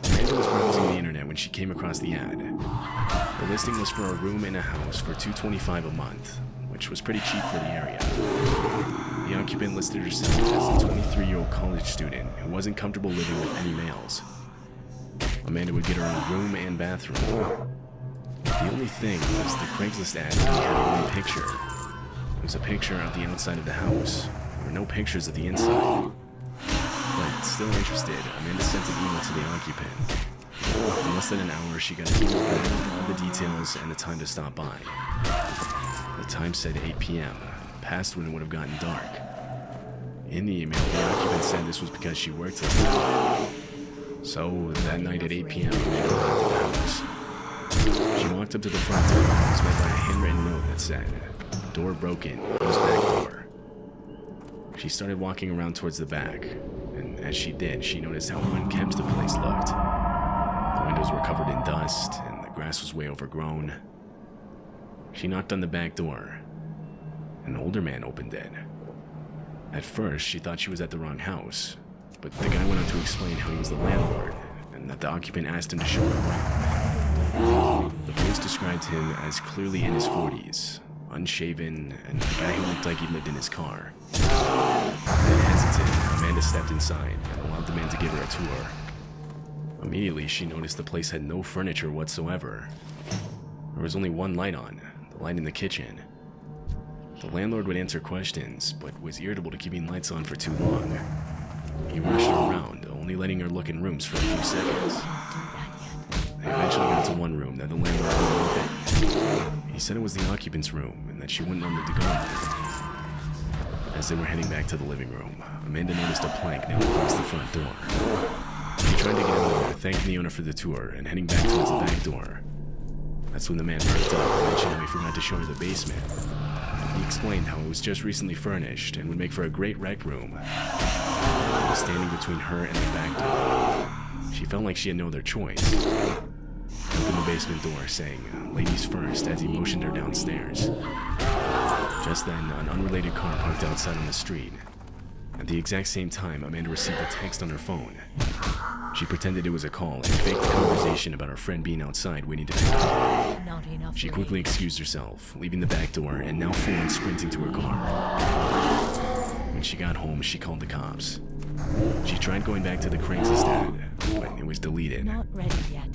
Amanda was browsing the internet when she came across the ad. The listing was for a room in a house for $225 a month, which was pretty cheap for the area. The occupant listed herself as a 23-year-old college student who wasn't comfortable living with any males. Amanda would get her own room and bathroom. The only thing was the Craigslist ad only had one picture. It was a picture of the outside of the house. There were no pictures of the inside. But still interested, Amanda sent an email to the occupant. In less than an hour, she got an email back with all the details and the time to stop by. The time said 8 p.m., past when it would have gotten dark. In the email, the occupant said this was because she worked late. So, that night at 8 p.m., Amanda arrived at the house. She walked up to the front door and was met by a handwritten note that said, "Door broken, use back door." She started walking around towards the back, and as she did, she noticed how unkempt the place looked. The windows were covered in dust, and the grass was way overgrown. She knocked on the back door. An older man opened it. At first, she thought she was at the wrong house, but the guy went on to explain how he was the landlord, and that the occupant asked him to show her around. The police described him as clearly in his 40s, unshaven, and a guy who looked like he lived in his car. Then hesitant, Amanda stepped inside and allowed the man to give her a tour. Immediately, she noticed the place had no furniture whatsoever. There was only one light on, the light in the kitchen. The landlord would answer questions, but was irritable to keeping lights on for too long. He rushed her around, only letting her look in rooms for a few seconds. They eventually got to one room that the landlord wouldn't open. He said it was the occupant's room, and that she wouldn't want them to go in there. As they were heading back to the living room, Amanda noticed a plank nailed across the front door. She tried to get out of there, thanking the owner for the tour, and heading back towards the back door. That's when the man perked up and mentioned how he forgot to show her the basement. He explained how it was just recently furnished and would make for a great rec room. He was standing between her and the back door. She felt like she had no other choice. He opened the basement door, saying, "Ladies first," as he motioned her downstairs. Just then, an unrelated car parked outside on the street. At the exact same time, Amanda received a text on her phone. She pretended it was a call and faked a conversation about her friend being outside waiting to pick her up. Not enough. She quickly excused herself, leaving the back door and now full-on sprinting to her car. When she got home, she called the cops. She tried going back to the cranks instead, but it was deleted. Not ready yet.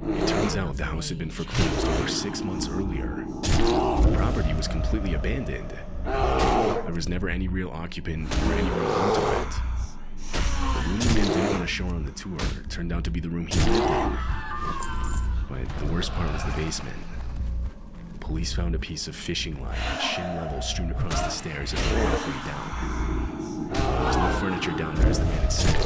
It turns out the house had been foreclosed over 6 months earlier. The property was completely abandoned. There was never any real occupant or any real room to rent. The room the man didn't want to show her on the tour turned out to be the room he lived in. But the worst part was the basement. Police found a piece of fishing line at shin level strewn across the stairs and halfway down. There was no furniture down there as the man had said.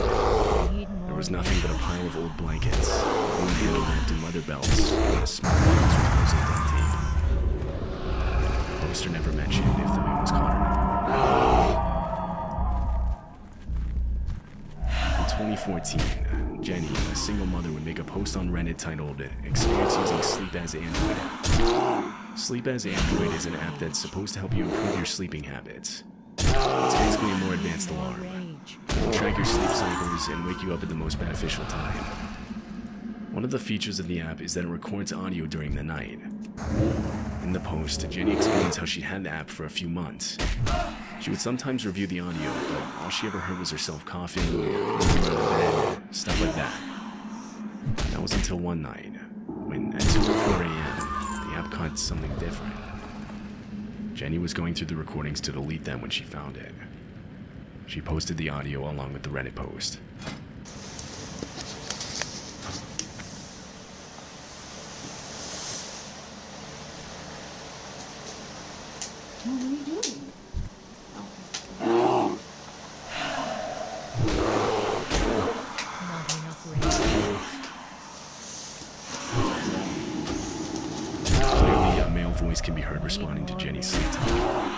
There was nothing but a pile of old blankets, one handle wrapped in leather belts, and a small box with holes in duct tape. The poster never mentioned if the man was caught or not. In 2014, Jenny, a single mother, would make a post on Reddit titled "Experience Using Sleep as Android." Sleep as Android is an app that's supposed to help you improve your sleeping habits. It's basically a more advanced alarm. It'll track your sleep cycles and wake you up at the most beneficial time. One of the features of the app is that it records audio during the night. In the post, Jenny explains how she had the app for a few months. She would sometimes review the audio, but all she ever heard was herself coughing, moving around the bed, stuff like that. That was until one night, when at 2:04 a.m., the app caught something different. Jenny was going through the recordings to delete them when she found it. She posted the audio along with the Reddit post. What are you doing? Not enough rain. Clearly, a male voice can be heard responding to Jenny's sleep talk.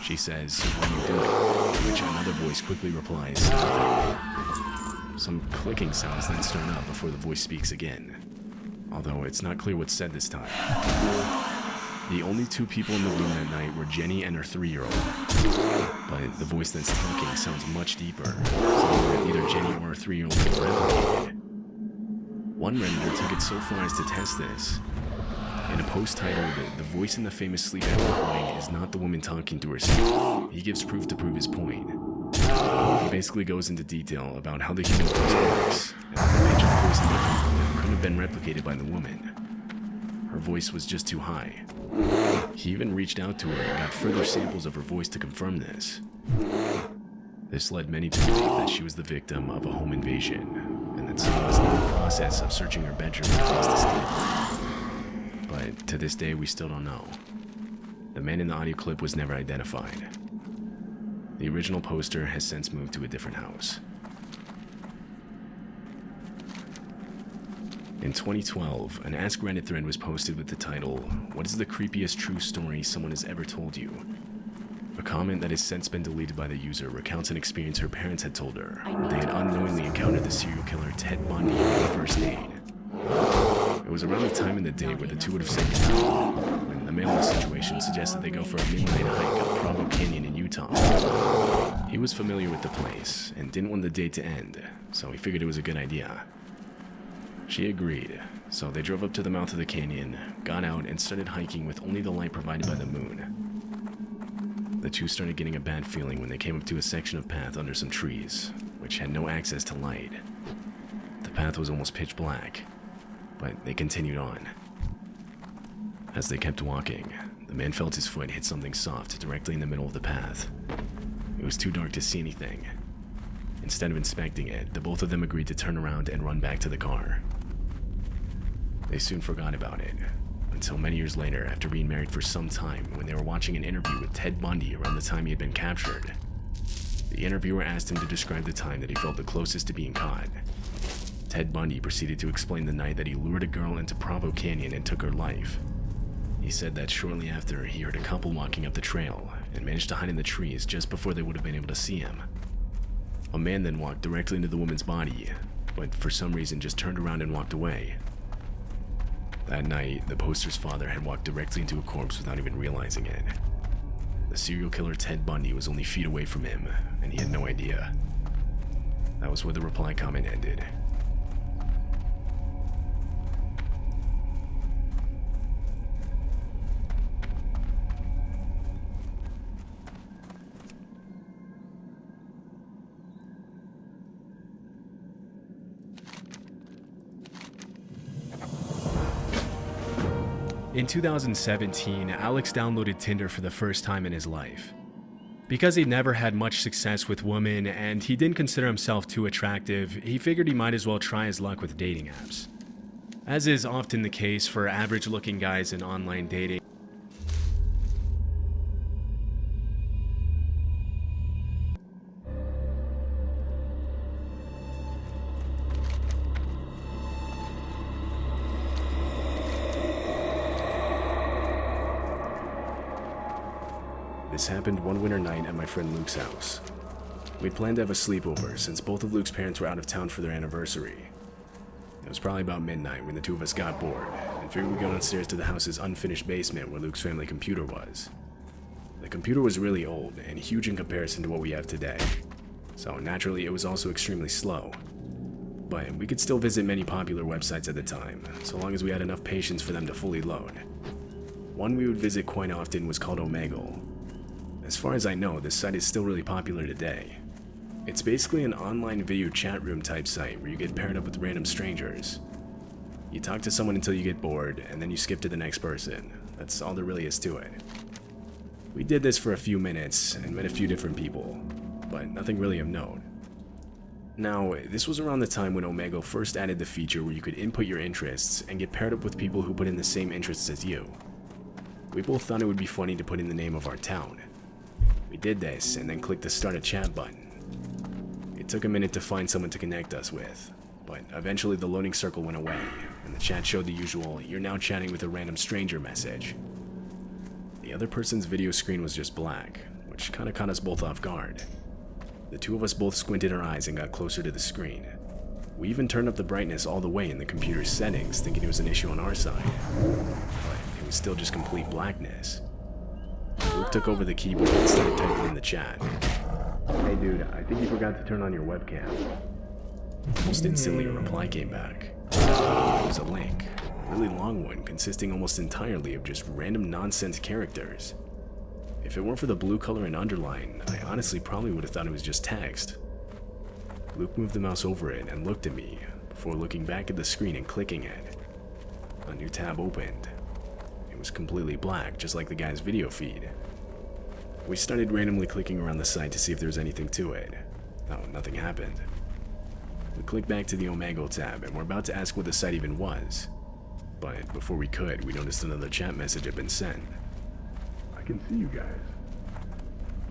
She says, "What are you doing?" To which another voice quickly replies, "Nothing." Some clicking sounds then start up before the voice speaks again, although it's not clear what's said this time. The only two people in the room that night were Jenny and her 3-year-old, but the voice that's talking sounds much deeper, something that neither Jenny or her 3-year-old could have replicated. One Redditor took it so far as to test this. In a post titled, "The voice in the famous sleep app recording is not the woman talking to herself," he gives proof to prove his point. He basically goes into detail about how the human voice works, and that the pitch of the voice in the recording couldn't have been replicated by the woman. Her voice was just too high. He even reached out to her and got further samples of her voice to confirm this. This led many to believe that she was the victim of a home invasion, and that someone was in the process of searching her bedroom for things to steal. But to this day, we still don't know. The man in the audio clip was never identified. The original poster has since moved to a different house. In 2012, an Ask Reddit thread was posted with the title, "What is the creepiest true story someone has ever told you?" A comment that has since been deleted by the user recounts an experience her parents had told her. They had unknowingly encountered the serial killer Ted Bundy at their first date. It was around the time in the day where the two would have said goodbye, when the male in the situation suggested they go for a midnight hike up Provo Canyon in Utah. He was familiar with the place and didn't want the date to end, so he figured it was a good idea. She agreed, so they drove up to the mouth of the canyon, got out, and started hiking with only the light provided by the moon. The two started getting a bad feeling when they came up to a section of path under some trees, which had no access to light. The path was almost pitch black, but they continued on. As they kept walking, the man felt his foot hit something soft directly in the middle of the path. It was too dark to see anything. Instead of inspecting it, the both of them agreed to turn around and run back to the car. They soon forgot about it, until many years later, after being married for some time, when they were watching an interview with Ted Bundy around the time he had been captured. The interviewer asked him to describe the time that he felt the closest to being caught. Ted Bundy proceeded to explain the night that he lured a girl into Provo Canyon and took her life. He said that shortly after, he heard a couple walking up the trail and managed to hide in the trees just before they would have been able to see him. A man then walked directly into the woman's body, but for some reason just turned around and walked away. That night, the poster's father had walked directly into a corpse without even realizing it. The serial killer Ted Bundy was only feet away from him, and he had no idea. That was where the reply comment ended. In 2017, Alex downloaded Tinder for the first time in his life. Because he'd never had much success with women and he didn't consider himself too attractive, he figured he might as well try his luck with dating apps. As is often the case for average-looking guys in online dating, this happened one winter night at my friend Luke's house. We'd planned to have a sleepover since both of Luke's parents were out of town for their anniversary. It was probably about midnight when the two of us got bored and figured we'd go downstairs to the house's unfinished basement where Luke's family computer was. The computer was really old and huge in comparison to what we have today, so naturally it was also extremely slow. But we could still visit many popular websites at the time, so long as we had enough patience for them to fully load. One we would visit quite often was called Omegle. As far as I know, this site is still really popular today. It's basically an online video chat room type site where you get paired up with random strangers. You talk to someone until you get bored, and then you skip to the next person. That's all there really is to it. We did this for a few minutes and met a few different people, but nothing really of note. Now, this was around the time when Omegle first added the feature where you could input your interests and get paired up with people who put in the same interests as you. We both thought it would be funny to put in the name of our town. We did this and then clicked the start a chat button. It took a minute to find someone to connect us with, but eventually the loading circle went away and the chat showed the usual "you're now chatting with a random stranger" message. The other person's video screen was just black, which kinda caught us both off guard. The two of us both squinted our eyes and got closer to the screen. We even turned up the brightness all the way in the computer's settings, thinking it was an issue on our side, but it was still just complete blackness. Luke took over the keyboard and started typing in the chat. "Hey dude, I think you forgot to turn on your webcam." Almost instantly a reply came back. It was a link, a really long one consisting almost entirely of just random nonsense characters. If it weren't for the blue color and underline, I honestly probably would have thought it was just text. Luke moved the mouse over it and looked at me, before looking back at the screen and clicking it. A new tab opened. It was completely black, just like the guy's video feed. We started randomly clicking around the site to see if there was anything to it. No, nothing happened. We clicked back to the Omegle tab and were about to ask what the site even was. But before we could, we noticed another chat message had been sent. "I can see you guys."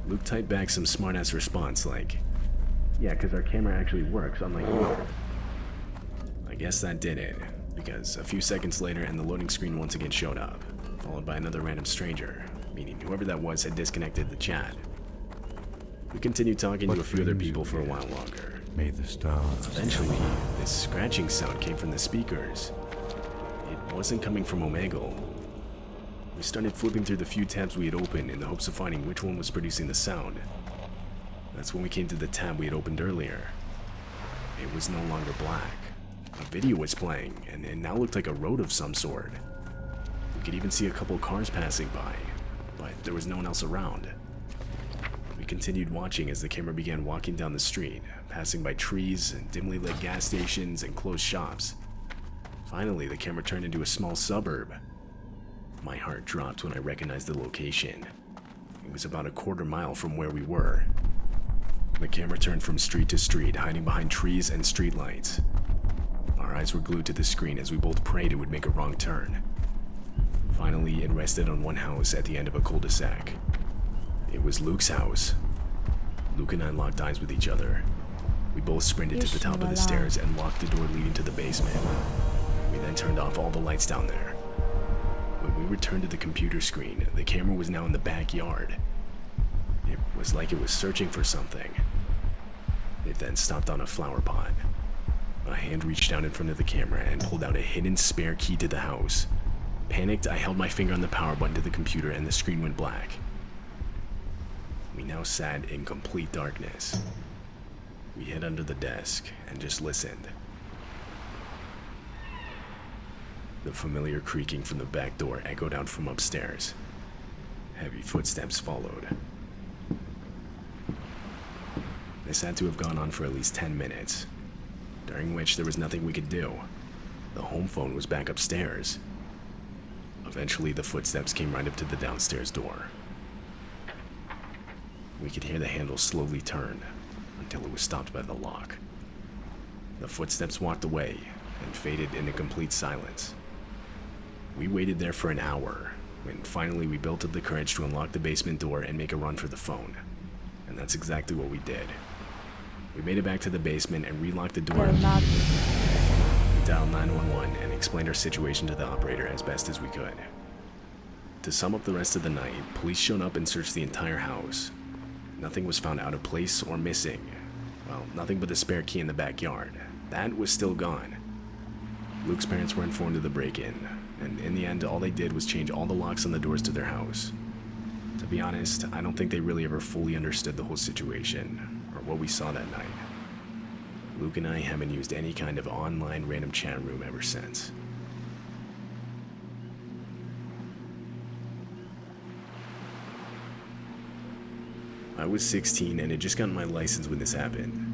Luke typed back some smartass response like, "Yeah, because our camera actually works, unlike yours." I guess that did it, because a few seconds later and the loading screen once again showed up, followed by another random stranger, meaning whoever that was had disconnected the chat. We continued talking to a few other people for a while longer. May the stars. Eventually, this scratching sound came from the speakers. It wasn't coming from Omegle. We started flipping through the few tabs we had opened in the hopes of finding which one was producing the sound. That's when we came to the tab we had opened earlier. It was no longer black. A video was playing, and it now looked like a road of some sort. We could even see a couple cars passing by, but there was no one else around. We continued watching as the camera began walking down the street, passing by trees and dimly lit gas stations and closed shops. Finally, the camera turned into a small suburb. My heart dropped when I recognized the location. It was about a quarter mile from where we were. The camera turned from street to street, hiding behind trees and streetlights. Our eyes were glued to the screen as we both prayed it would make a wrong turn. Finally, it rested on one house at the end of a cul-de-sac. It was Luke's house. Luke and I locked eyes with each other. We both sprinted to the top of the stairs and locked the door leading to the basement. We then turned off all the lights down there. When we returned to the computer screen, the camera was now in the backyard. It was like it was searching for something. It then stopped on a flower pot. A hand reached down in front of the camera and pulled out a hidden spare key to the house. Panicked, I held my finger on the power button to the computer and the screen went black. We now sat in complete darkness. We hid under the desk and just listened. The familiar creaking from the back door echoed out from upstairs. Heavy footsteps followed. This had to have gone on for at least 10 minutes, during which there was nothing we could do. The home phone was back upstairs. Eventually, the footsteps came right up to the downstairs door. We could hear the handle slowly turn until it was stopped by the lock. The footsteps walked away and faded into complete silence. We waited there for an hour, when finally we built up the courage to unlock the basement door and make a run for the phone. And that's exactly what we did. We made it back to the basement and relocked the door. We dialed 911 and explained our situation to the operator as best as we could. To sum up the rest of the night, police showed up and searched the entire house. Nothing was found out of place or missing. Well, nothing but the spare key in the backyard. That was still gone. Luke's parents were informed of the break-in, and in the end, all they did was change all the locks on the doors to their house. To be honest, I don't think they really ever fully understood the whole situation, or what we saw that night. Luke and I haven't used any kind of online random chat room ever since. I was 16 and had just gotten my license when this happened.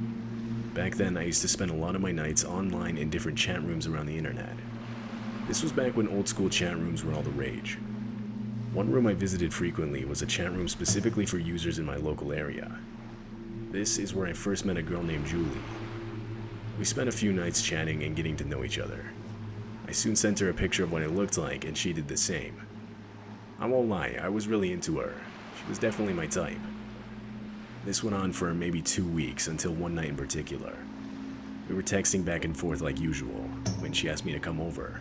Back then, I used to spend a lot of my nights online in different chat rooms around the internet. This was back when old school chat rooms were all the rage. One room I visited frequently was a chat room specifically for users in my local area. This is where I first met a girl named Julie. We spent a few nights chatting and getting to know each other. I soon sent her a picture of what it looked like and she did the same. I won't lie, I was really into her. She was definitely my type. This went on for maybe 2 weeks until one night in particular. We were texting back and forth like usual when she asked me to come over.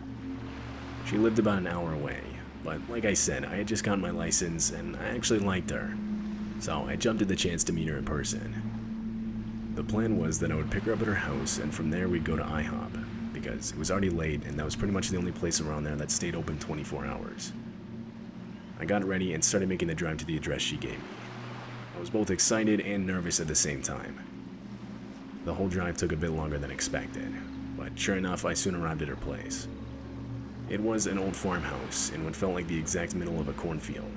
She lived about an hour away, but like I said, I had just gotten my license and I actually liked her. So I jumped at the chance to meet her in person. The plan was that I would pick her up at her house and from there we'd go to IHOP, because it was already late and that was pretty much the only place around there that stayed open 24 hours. I got ready and started making the drive to the address she gave me. I was both excited and nervous at the same time. The whole drive took a bit longer than expected, but sure enough, I soon arrived at her place. It was an old farmhouse in what felt like the exact middle of a cornfield.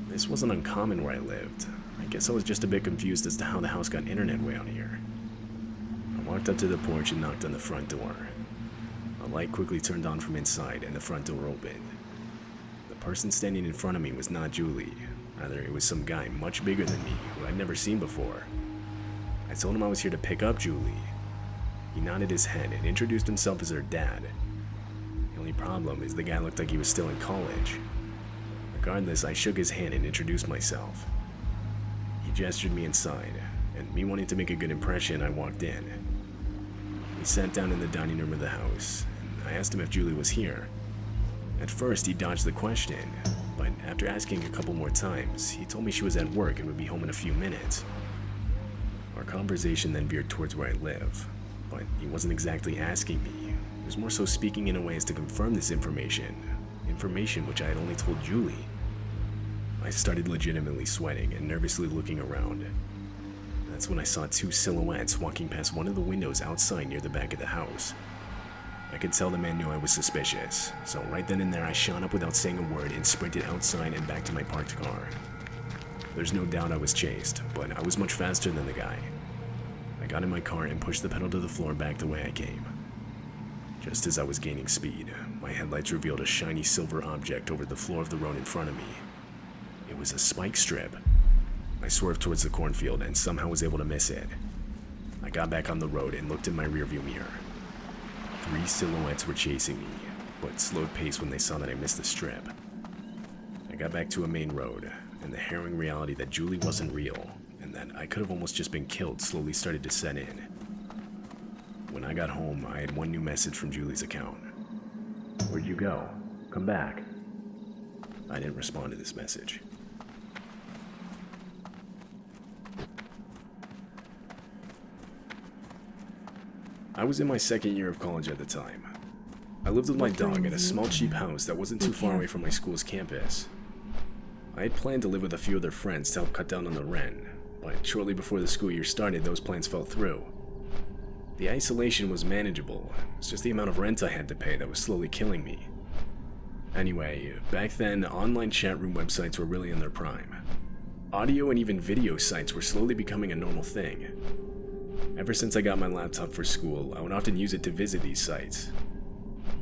This wasn't uncommon where I lived. I guess I was just a bit confused as to how the house got internet way out here. I walked up to the porch and knocked on the front door. A light quickly turned on from inside and the front door opened. The person standing in front of me was not Julie. Rather, it was some guy much bigger than me who I'd never seen before. I told him I was here to pick up Julie. He nodded his head and introduced himself as her dad. The only problem is the guy looked like he was still in college. Regardless, I shook his hand and introduced myself. He gestured me inside, and me wanting to make a good impression, I walked in. We sat down in the dining room of the house, and I asked him if Julie was here. At first, he dodged the question, but after asking a couple more times, he told me she was at work and would be home in a few minutes. Our conversation then veered towards where I live, but he wasn't exactly asking me. He was more so speaking in a way as to confirm this information which I had only told Julie. I started legitimately sweating and nervously looking around. That's when I saw two silhouettes walking past one of the windows outside near the back of the house. I could tell the man knew I was suspicious, so right then and there I shot up without saying a word and sprinted outside and back to my parked car. There's no doubt I was chased, but I was much faster than the guy. I got in my car and pushed the pedal to the floor back the way I came. Just as I was gaining speed, my headlights revealed a shiny silver object over the floor of the road in front of me. It was a spike strip. I swerved towards the cornfield and somehow was able to miss it. I got back on the road and looked in my rearview mirror. 3 silhouettes were chasing me, but slowed pace when they saw that I missed the strip. I got back to a main road, and the harrowing reality that Julie wasn't real, and that I could have almost just been killed slowly started to set in. When I got home, I had one new message from Julie's account. "Where'd you go? Come back." I didn't respond to this message. I was in my second year of college at the time. I lived with my dog at a small cheap house that wasn't too far away from my school's campus. I had planned to live with a few other friends to help cut down on the rent, but shortly before the school year started, those plans fell through. The isolation was manageable, it's just the amount of rent I had to pay that was slowly killing me. Anyway, back then, online chat room websites were really in their prime. Audio and even video sites were slowly becoming a normal thing. Ever since I got my laptop for school, I would often use it to visit these sites.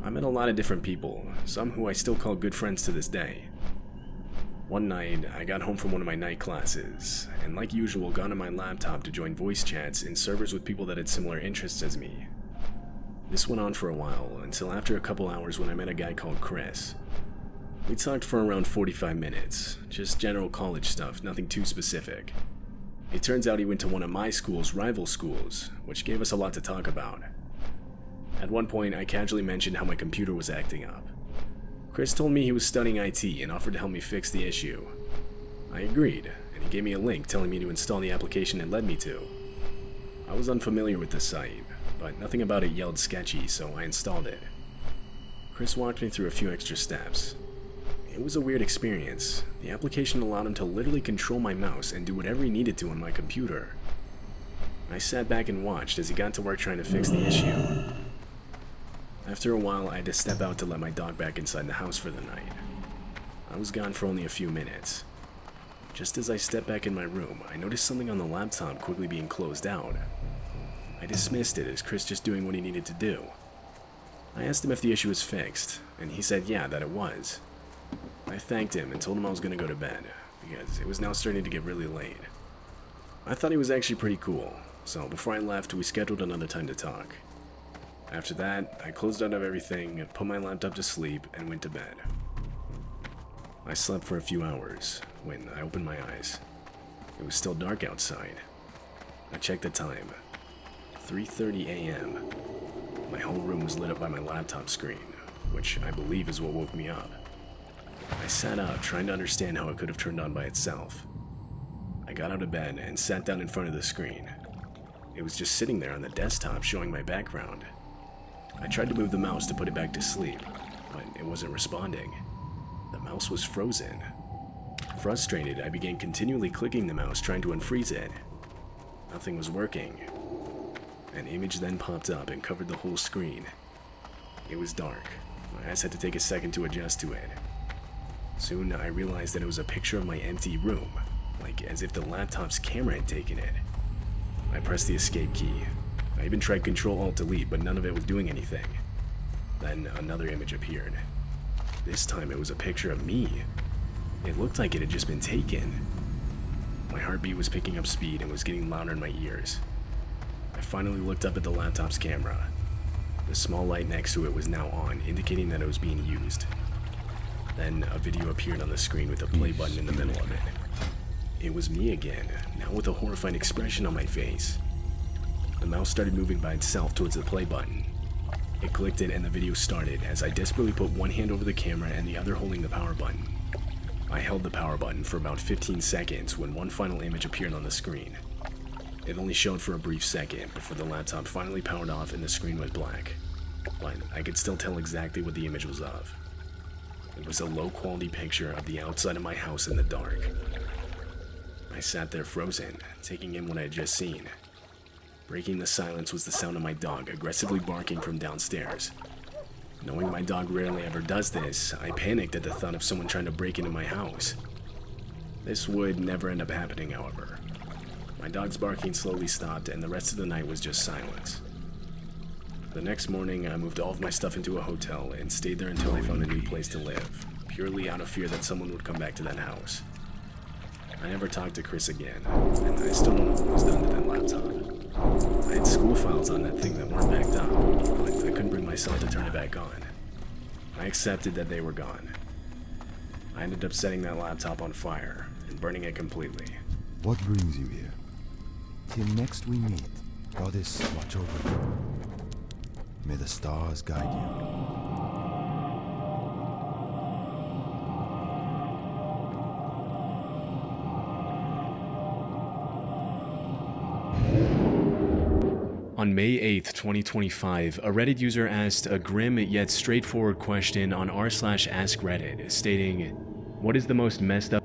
I met a lot of different people, some who I still call good friends to this day. One night, I got home from one of my night classes, and like usual got on my laptop to join voice chats in servers with people that had similar interests as me. This went on for a while, until after a couple hours when I met a guy called Chris. We talked for around 45 minutes, just general college stuff, nothing too specific. It turns out he went to one of my school's rival schools, which gave us a lot to talk about. At one point, I casually mentioned how my computer was acting up. Chris told me he was studying IT and offered to help me fix the issue. I agreed, and he gave me a link telling me to install the application it led me to. I was unfamiliar with the site, but nothing about it yelled sketchy, so I installed it. Chris walked me through a few extra steps. It was a weird experience. The application allowed him to literally control my mouse and do whatever he needed to on my computer. I sat back and watched as he got to work trying to fix the issue. After a while, I had to step out to let my dog back inside the house for the night. I was gone for only a few minutes. Just as I stepped back in my room, I noticed something on the laptop quickly being closed out. I dismissed it as Chris just doing what he needed to do. I asked him if the issue was fixed, and he said yeah, that it was. I thanked him and told him I was going to go to bed, because it was now starting to get really late. I thought he was actually pretty cool, so before I left, we scheduled another time to talk. After that, I closed out of everything, put my laptop to sleep, and went to bed. I slept for a few hours when I opened my eyes. It was still dark outside. I checked the time. 3:30 a.m. My whole room was lit up by my laptop screen, which I believe is what woke me up. I sat up, trying to understand how it could have turned on by itself. I got out of bed and sat down in front of the screen. It was just sitting there on the desktop showing my background. I tried to move the mouse to put it back to sleep, but it wasn't responding. The mouse was frozen. Frustrated, I began continually clicking the mouse trying to unfreeze it. Nothing was working. An image then popped up and covered the whole screen. It was dark. My eyes had to take a second to adjust to it. Soon I realized that it was a picture of my empty room, like as if the laptop's camera had taken it. I pressed the escape key. I even tried Control-Alt-Delete, but none of it was doing anything. Then another image appeared. This time it was a picture of me. It looked like it had just been taken. My heartbeat was picking up speed and was getting louder in my ears. I finally looked up at the laptop's camera. The small light next to it was now on, indicating that it was being used. Then a video appeared on the screen with a play button in the middle of it. It was me again, now with a horrified expression on my face. The mouse started moving by itself towards the play button. It clicked it and the video started as I desperately put one hand over the camera and the other holding the power button. I held the power button for about 15 seconds when one final image appeared on the screen. It only showed for a brief second before the laptop finally powered off and the screen went black. But I could still tell exactly what the image was of. It was a low-quality picture of the outside of my house in the dark. I sat there frozen, taking in what I had just seen. Breaking the silence was the sound of my dog aggressively barking from downstairs. Knowing my dog rarely ever does this, I panicked at the thought of someone trying to break into my house. This would never end up happening, however. My dog's barking slowly stopped and the rest of the night was just silence. The next morning, I moved all of my stuff into a hotel and stayed there until I found a new place to live, purely out of fear that someone would come back to that house. I never talked to Chris again, and I still don't know what was done to that laptop. I had school files on that thing that weren't backed up, but I couldn't bring myself to turn it back on. I accepted that they were gone. I ended up setting that laptop on fire and burning it completely. What brings you here? Till next we meet, Goddess, watch over you. May the stars guide you. On May 8th, 2025, a Reddit user asked a grim yet straightforward question on r/askreddit, stating, "What is the most messed up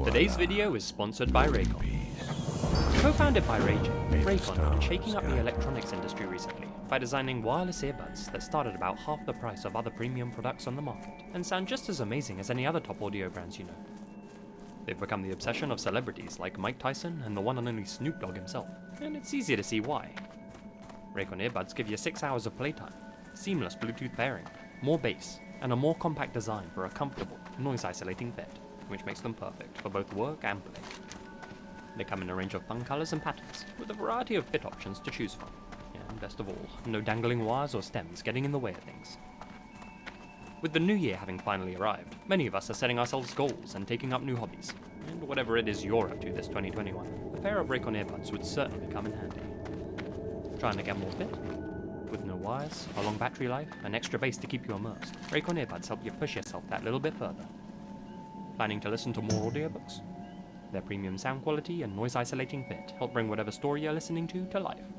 Today's video is sponsored by Raycon. Co-founded by Raycon has been shaking up the electronics industry recently by designing wireless earbuds that start at about half the price of other premium products on the market and sound just as amazing as any other top audio brands you know. They've become the obsession of celebrities like Mike Tyson and the one and only Snoop Dogg himself, and it's easy to see why. Raycon earbuds give you 6 hours of playtime, seamless Bluetooth pairing, more bass, and a more compact design for a comfortable, noise-isolating fit, which makes them perfect for both work and play. They come in a range of fun colours and patterns, with a variety of fit options to choose from. And best of all, no dangling wires or stems getting in the way of things. With the new year having finally arrived, many of us are setting ourselves goals and taking up new hobbies. And whatever it is you're up to this 2021, a pair of Raycon earbuds would certainly come in handy. Trying to get more fit? With no wires, a long battery life, and extra bass to keep you immersed, Raycon earbuds help you push yourself that little bit further. Planning to listen to more audiobooks? Their premium sound quality and noise-isolating fit help bring whatever story you're listening to life.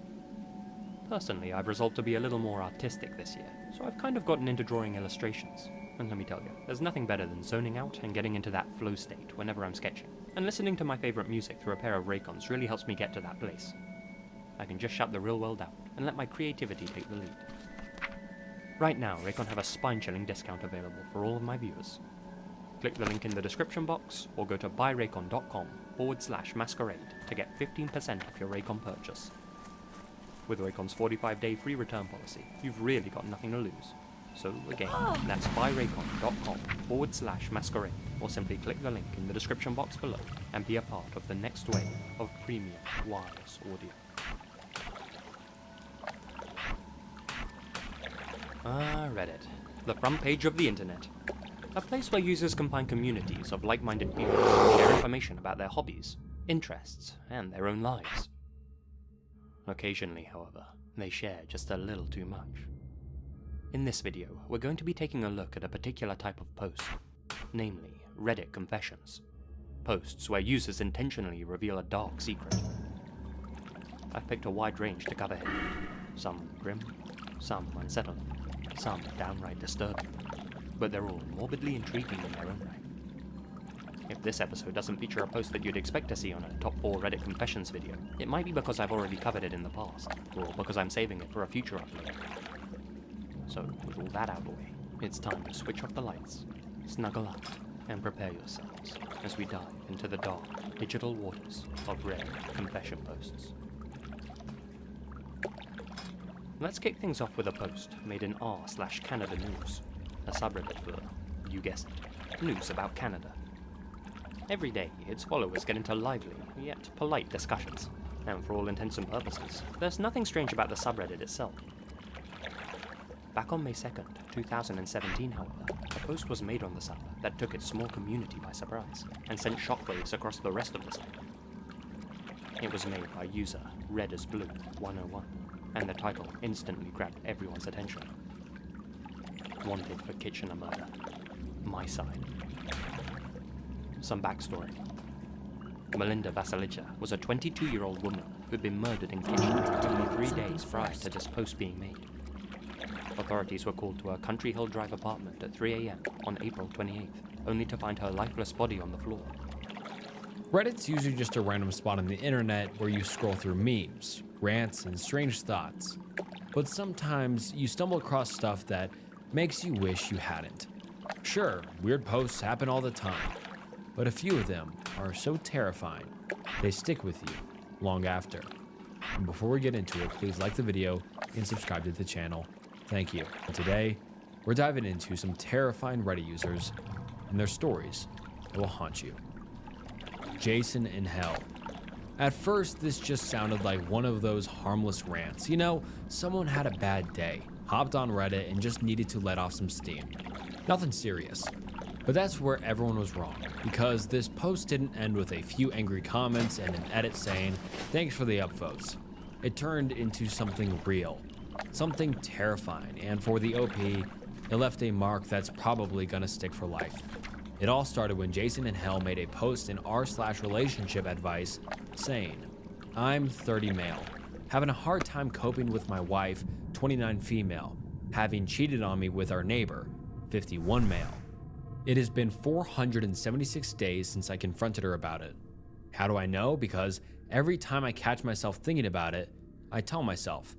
Personally, I've resolved to be a little more artistic this year, so I've kind of gotten into drawing illustrations. And let me tell you, there's nothing better than zoning out and getting into that flow state whenever I'm sketching. And listening to my favourite music through a pair of Raycons really helps me get to that place. I can just shut the real world out and let my creativity take the lead. Right now, Raycon have a spine-chilling discount available for all of my viewers. Click the link in the description box or go to buyraycon.com/masquerade to get 15% off your Raycon purchase. With Raycon's 45-day free return policy, you've really got nothing to lose. So again, that's buyraycon.com/masquerade or simply click the link in the description box below and be a part of the next wave of premium wireless audio. Reddit, the front page of the internet. A place where users can find communities of like-minded people who share information about their hobbies, interests, and their own lives. Occasionally, however, they share just a little too much. In this video, we're going to be taking a look at a particular type of post, namely Reddit confessions. Posts where users intentionally reveal a dark secret. I've picked a wide range to cover here. Some grim, some unsettling, some downright disturbing. But they're all morbidly intriguing in their own right. If this episode doesn't feature a post that you'd expect to see on a top 4 Reddit confessions video, it might be because I've already covered it in the past, or because I'm saving it for a future upload. So, with all that out of the way, it's time to switch off the lights, snuggle up, and prepare yourselves as we dive into the dark, digital waters of Reddit confession posts. Let's kick things off with a post made in r/Canada News, a subreddit for, you guessed it, news about Canada. Every day, its followers get into lively, yet polite discussions. And for all intents and purposes, there's nothing strange about the subreddit itself. Back on May 2nd, 2017, however, a post was made on the sub that took its small community by surprise, and sent shockwaves across the rest of the site. It was made by user Red as Blue 101, and the title instantly grabbed everyone's attention. Wanted for Kitchener murder. My side. Some backstory. Melinda Vasilica was a 22-year-old woman who'd been murdered in Kitchener only 3 days prior to this post being made. Authorities were called to her Country Hill Drive apartment at 3 a.m. on April 28th, only to find her lifeless body on the floor. Reddit's usually just a random spot on the internet where you scroll through memes, rants, and strange thoughts. But sometimes you stumble across stuff that makes you wish you hadn't. Sure, weird posts happen all the time, but a few of them are so terrifying, they stick with you long after. And before we get into it, please like the video and subscribe to the channel. Thank you. And today, we're diving into some terrifying Reddit users and their stories that will haunt you. Jason in Hell. At first, this just sounded like one of those harmless rants. You know, someone had a bad day, hopped on Reddit, and just needed to let off some steam. Nothing serious. But that's where everyone was wrong, because this post didn't end with a few angry comments and an edit saying, "Thanks for the upvotes." It turned into something real, something terrifying, and for the OP, it left a mark that's probably gonna stick for life. It all started when Jason in Hell made a post in r/relationship advice saying, "I'm 30 male, having a hard time coping with my wife, 29 female, having cheated on me with our neighbor, 51 male. It has been 476 days since I confronted her about it. How do I know? Because every time I catch myself thinking about it, I tell myself,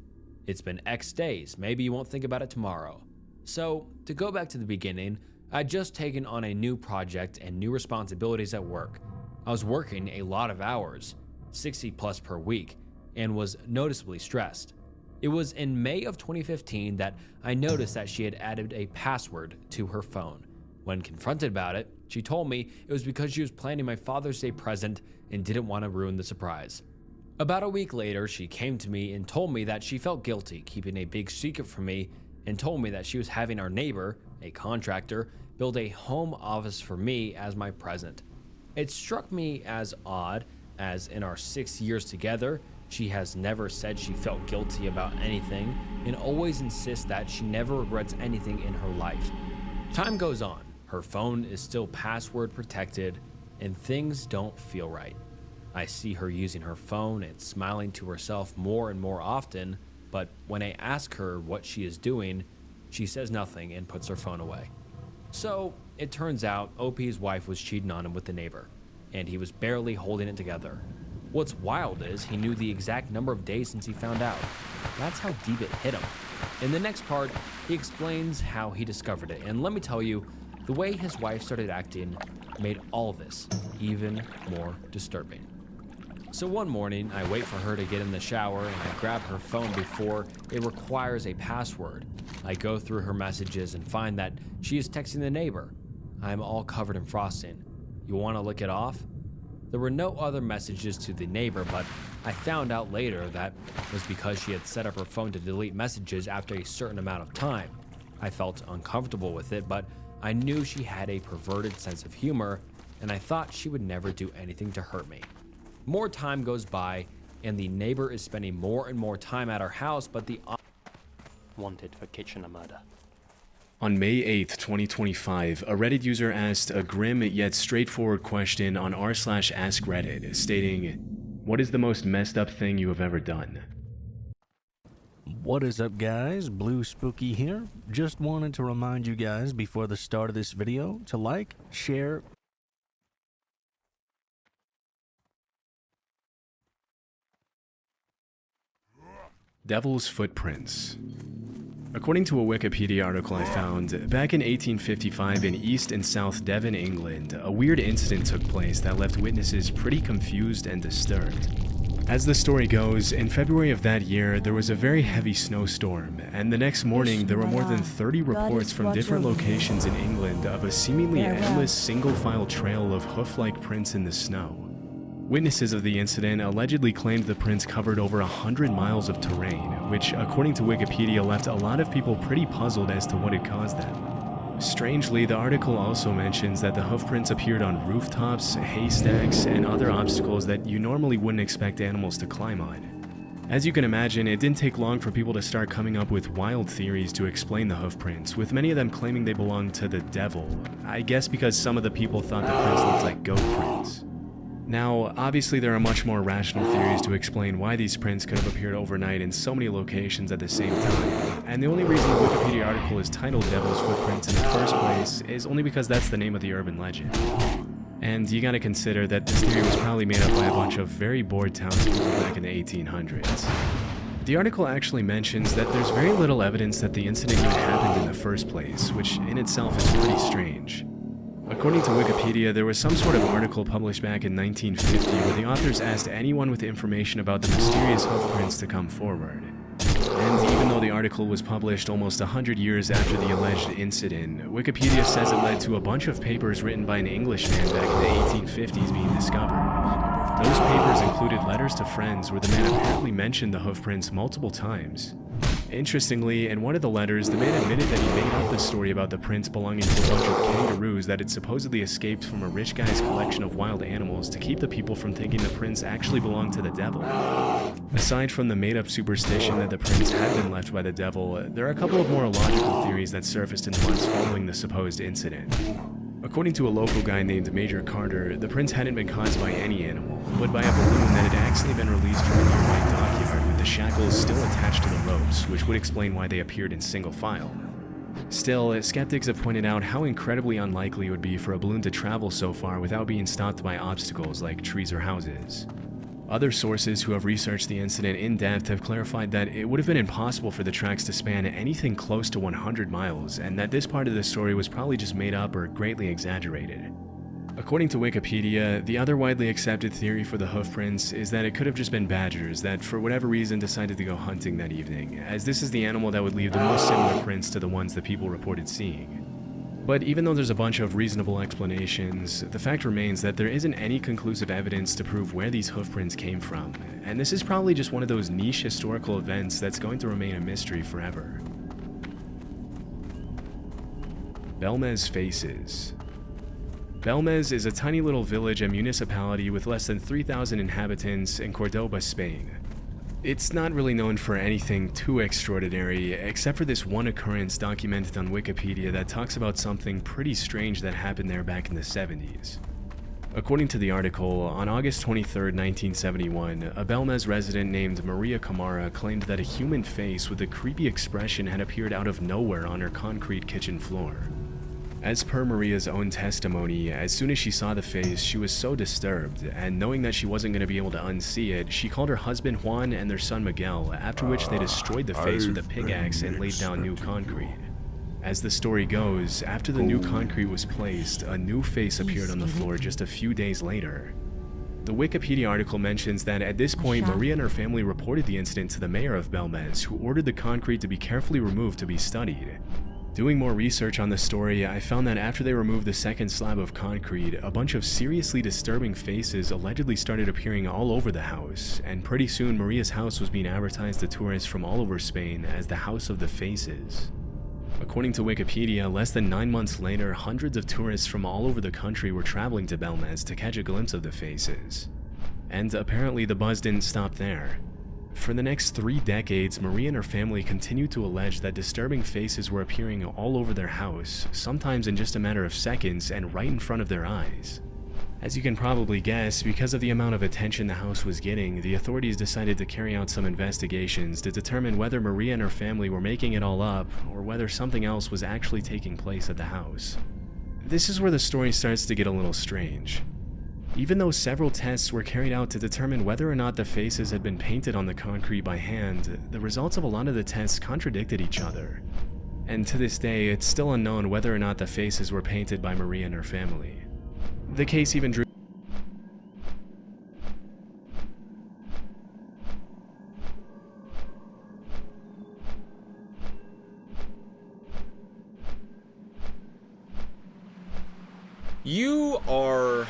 it's been X days, maybe you won't think about it tomorrow." So, to go back to the beginning, I'd just taken on a new project and new responsibilities at work. I was working a lot of hours, 60 plus per week, and was noticeably stressed. It was in May of 2015 that I noticed that she had added a password to her phone. When confronted about it, she told me it was because she was planning my Father's Day present and didn't want to ruin the surprise. About a week later, she came to me and told me that she felt guilty keeping a big secret from me, and told me that she was having our neighbor, a contractor, build a home office for me as my present. It struck me as odd, as in our 6 years together, she has never said she felt guilty about anything and always insists that she never regrets anything in her life. Time goes on, her phone is still password protected, and things don't feel right. I see her using her phone and smiling to herself more and more often, but when I ask her what she is doing, she says nothing and puts her phone away. So, it turns out OP's wife was cheating on him with the neighbor, and he was barely holding it together. What's wild is he knew the exact number of days since he found out. That's how deep it hit him. In the next part, he explains how he discovered it, and let me tell you, the way his wife started acting made all this even more disturbing. So one morning, I wait for her to get in the shower and I grab her phone before it requires a password. I go through her messages and find that she is texting the neighbor. I'm all covered in frosting. You want to lick it off? There were no other messages to the neighbor, but I found out later that was because she had set up her phone to delete messages after a certain amount of time. I felt uncomfortable with it, but I knew she had a perverted sense of humor, and I thought she would never do anything to hurt me. More time goes by, and the neighbor is spending more and more time at our house, but the Wanted for Kitchener murder. On May 8th, 2025, a Reddit user asked a grim yet straightforward question on r/AskReddit, stating, "What is the most messed up thing you have ever done?" What is up, guys? Blue Spooky here. Just wanted to remind you guys before the start of this video to like, share, Devil's Footprints. According to a Wikipedia article I found, back in 1855 in East and South Devon, England, a weird incident took place that left witnesses pretty confused and disturbed. As the story goes, in February of that year, there was a very heavy snowstorm, and the next morning there were more than 30 reports from different locations in England of a seemingly endless single-file trail of hoof-like prints in the snow. Witnesses of the incident allegedly claimed the prints covered over 100 miles of terrain, which, according to Wikipedia, left a lot of people pretty puzzled as to what had caused them. Strangely, the article also mentions that the hoofprints appeared on rooftops, haystacks, and other obstacles that you normally wouldn't expect animals to climb on. As you can imagine, it didn't take long for people to start coming up with wild theories to explain the hoofprints, with many of them claiming they belonged to the devil, I guess because some of the people thought the prints looked like goat prints. Now, obviously there are much more rational theories to explain why these prints could have appeared overnight in so many locations at the same time, and the only reason the Wikipedia article is titled Devil's Footprints in the first place is only because that's the name of the urban legend. And you gotta consider that this theory was probably made up by a bunch of very bored townspeople back in the 1800s. The article actually mentions that there's very little evidence that the incident even happened in the first place, which in itself is pretty strange. According to Wikipedia, there was some sort of article published back in 1950 where the authors asked anyone with information about the mysterious hoofprints to come forward. And even though the article was published almost 100 years after the alleged incident, Wikipedia says it led to a bunch of papers written by an Englishman back in the 1850s being discovered. Those papers included letters to friends where the man apparently mentioned the hoofprints multiple times. Interestingly, in one of the letters, the man admitted that he made up the story about the prints belonging to a bunch of kangaroos that had supposedly escaped from a rich guy's collection of wild animals to keep the people from thinking the prints actually belonged to the devil. Aside from the made-up superstition that the prints had been left by the devil, there are a couple of more illogical theories that surfaced in the months following the supposed incident. According to a local guy named Major Carter, the prints hadn't been caused by any animal, but by a balloon that had actually been released from a nearby dockyard with the shackles still attached to the ropes, which would explain why they appeared in single file. Still, skeptics have pointed out how incredibly unlikely it would be for a balloon to travel so far without being stopped by obstacles like trees or houses. Other sources who have researched the incident in depth have clarified that it would have been impossible for the tracks to span anything close to 100 miles, and that this part of the story was probably just made up or greatly exaggerated. According to Wikipedia, the other widely accepted theory for the hoofprints is that it could have just been badgers that, for whatever reason, decided to go hunting that evening, as this is the animal that would leave the most similar prints to the ones that people reported seeing. But even though there's a bunch of reasonable explanations, the fact remains that there isn't any conclusive evidence to prove where these hoofprints came from, and this is probably just one of those niche historical events that's going to remain a mystery forever. Belmez Faces. Belmez is a tiny little village and municipality with less than 3,000 inhabitants in Cordoba, Spain. It's not really known for anything too extraordinary, except for this one occurrence documented on Wikipedia that talks about something pretty strange that happened there back in the 70s. According to the article, on August 23, 1971, a Belmez resident named Maria Camara claimed that a human face with a creepy expression had appeared out of nowhere on her concrete kitchen floor. As per Maria's own testimony, as soon as she saw the face, she was so disturbed, and knowing that she wasn't going to be able to unsee it, she called her husband Juan and their son Miguel, after which they destroyed the face with a pickaxe and laid down new concrete. As the story goes, after the new concrete was placed, a new face appeared on the floor just a few days later. The Wikipedia article mentions that at this point, Maria and her family reported the incident to the mayor of Belmez, who ordered the concrete to be carefully removed to be studied. Doing more research on the story, I found that after they removed the second slab of concrete, a bunch of seriously disturbing faces allegedly started appearing all over the house, and pretty soon Maria's house was being advertised to tourists from all over Spain as the House of the Faces. According to Wikipedia, less than 9 months later, hundreds of tourists from all over the country were traveling to Belmez to catch a glimpse of the faces. And apparently the buzz didn't stop there. For the next 3 decades, Maria and her family continued to allege that disturbing faces were appearing all over their house, sometimes in just a matter of seconds and right in front of their eyes. As you can probably guess, because of the amount of attention the house was getting, the authorities decided to carry out some investigations to determine whether Maria and her family were making it all up, or whether something else was actually taking place at the house. This is where the story starts to get a little strange. Even though several tests were carried out to determine whether or not the faces had been painted on the concrete by hand, the results of a lot of the tests contradicted each other. And to this day, it's still unknown whether or not the faces were painted by Maria and her family. The case even drew You are